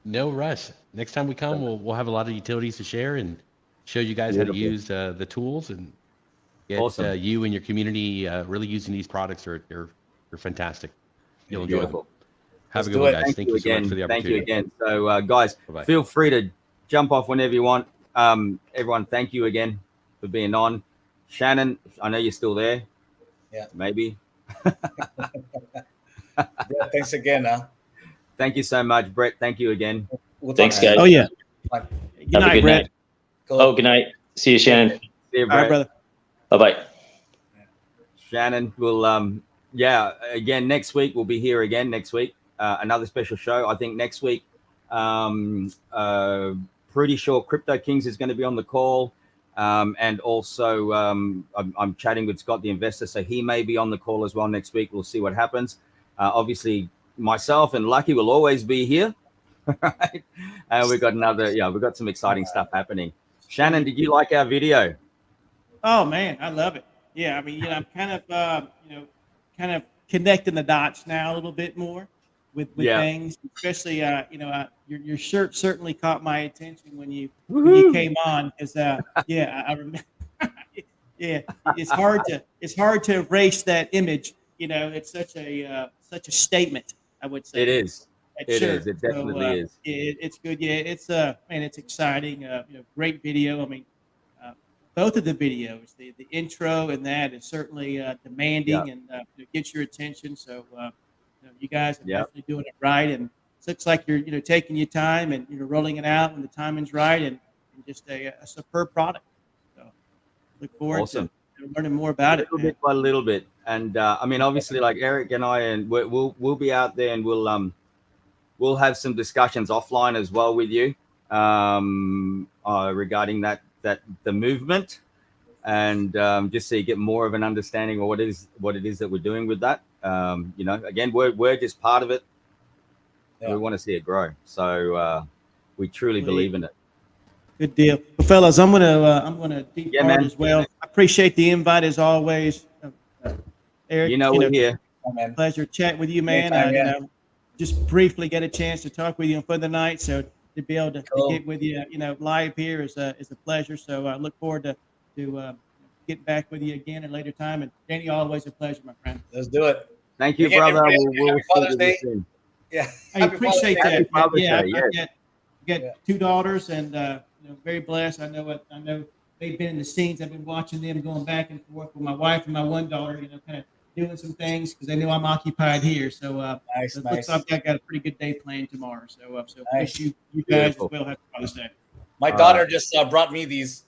No rush. Next time we come, we'll have a lot of utilities to share and show you guys how to use the tools and get you and your community really using these products. They're fantastic. You'll enjoy them. Have a good one, guys. Thank you so much for the opportunity. Thank you again. So, guys, feel free to jump off whenever you want. Everyone, thank you again for being on. Shannon, I know you're still there. Yeah. Maybe. Brett, thanks again. Thank you so much, Brett. Thank you again. Thanks, guys. Oh, yeah. Good night, Brett. Oh, good night. See you, Shannon. See you, Brett. All right, brother. Bye-bye. Shannon will, again, next week, we'll be here again next week. Another special show. I think next week, pretty sure Crypto Kings is going to be on the call. And also, I'm chatting with Scott, the investor, so he may be on the call as well next week. We'll see what happens. Obviously, myself and Lucky will always be here. Right? And we've got some exciting stuff happening. Shannon, did you like our video? Oh man, I love it. Yeah, I mean, I'm kind of connecting the dots now a little bit more with things, especially your shirt certainly caught my attention when you came on. Because I remember. Yeah, it's hard to erase that image. It's such a statement, I would say. It is. It definitely is. It's good. Yeah, it's it's exciting. Great video. I mean, both of the videos, the intro and that is certainly demanding and gets your attention. So you guys are definitely doing it right, and it looks like you're taking your time and rolling it out when the timing's right, and just a superb product. So look forward to learning more about it. Little bit by little bit, and I mean, obviously, like Eric and I, and we'll be out there, and we'll have some discussions offline as well with you regarding that the movement, and just so you get more of an understanding of what it is that we're doing with that. Again, we're just part of it. Yeah. We want to see it grow, so we truly believe in it. Good deal, well, fellas. I'm gonna depart as well. I appreciate the invite as always, Eric. We're here. Pleasure chatting with you, man. Just briefly get a chance to talk with you for the night, so to be able to get with you, live here is a pleasure. So I look forward to get back with you again at a later time. And Danny, always a pleasure, my friend. Let's do it. Thank you, brother. Happy Father's Day. Yeah, I appreciate that. I got two daughters, and very blessed. I know they've been in the scenes. I've been watching them going back and forth with my wife and my one daughter. kind of doing some things because they know I'm occupied here. So nice. Looks like I got a pretty good day planned tomorrow. So wish you guys as well have Father's Day. My daughter just brought me these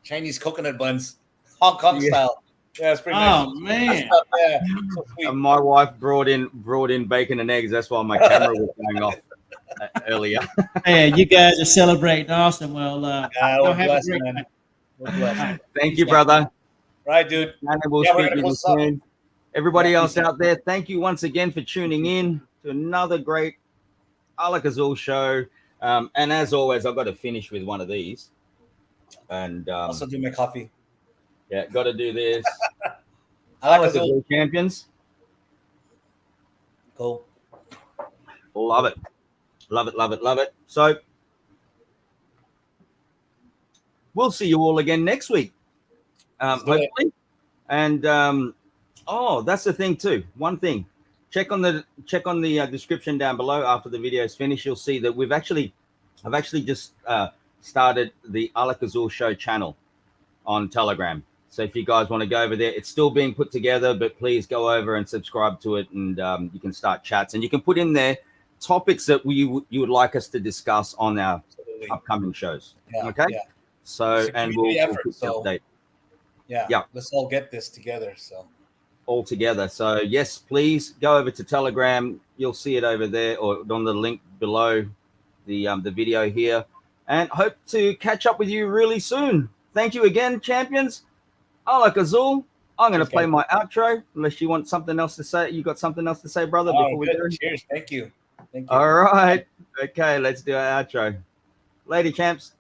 Chinese coconut buns, Hong Kong style. Yeah, it's pretty nice. Oh man. Yeah, so sweet. And my wife brought in bacon and eggs. That's why my camera was going off earlier. Hey, you guys are celebrating. Awesome. Well, we're have blessed, a great man. night. We're blessed. Thank you, brother. Right, dude. And we'll speak with you soon. Everybody else out there, thank you once again for tuning in to another great Alak-Azul show. And as always, I've got to finish with one of these. And also do my coffee. Yeah, got to do this. Alak-Azul champions. Cool. Love it. Love it, love it, love it. So we'll see you all again next week. Hopefully. And that's the thing too. One thing. Check on the description down below after the video is finished. You'll see that we've actually I've actually just started the Alak-Azul Show channel on Telegram. So if you guys want to go over there, it's still being put together, but please go over and subscribe to it, and you can start chats, and you can put in there topics that you would like us to discuss on our upcoming shows. Okay. So, and we'll keep you updated. Yeah. Let's all get this together. So all together. So yes, please go over to Telegram. You'll see it over there or on the link below the video here, and hope to catch up with you really soon. Thank you again, champions. Alak-Azul. I'm going to play my outro unless you want something else to say. You got something else to say, brother, before we do? Cheers. Thank you. All right. Okay, let's do our outro. Lady champs.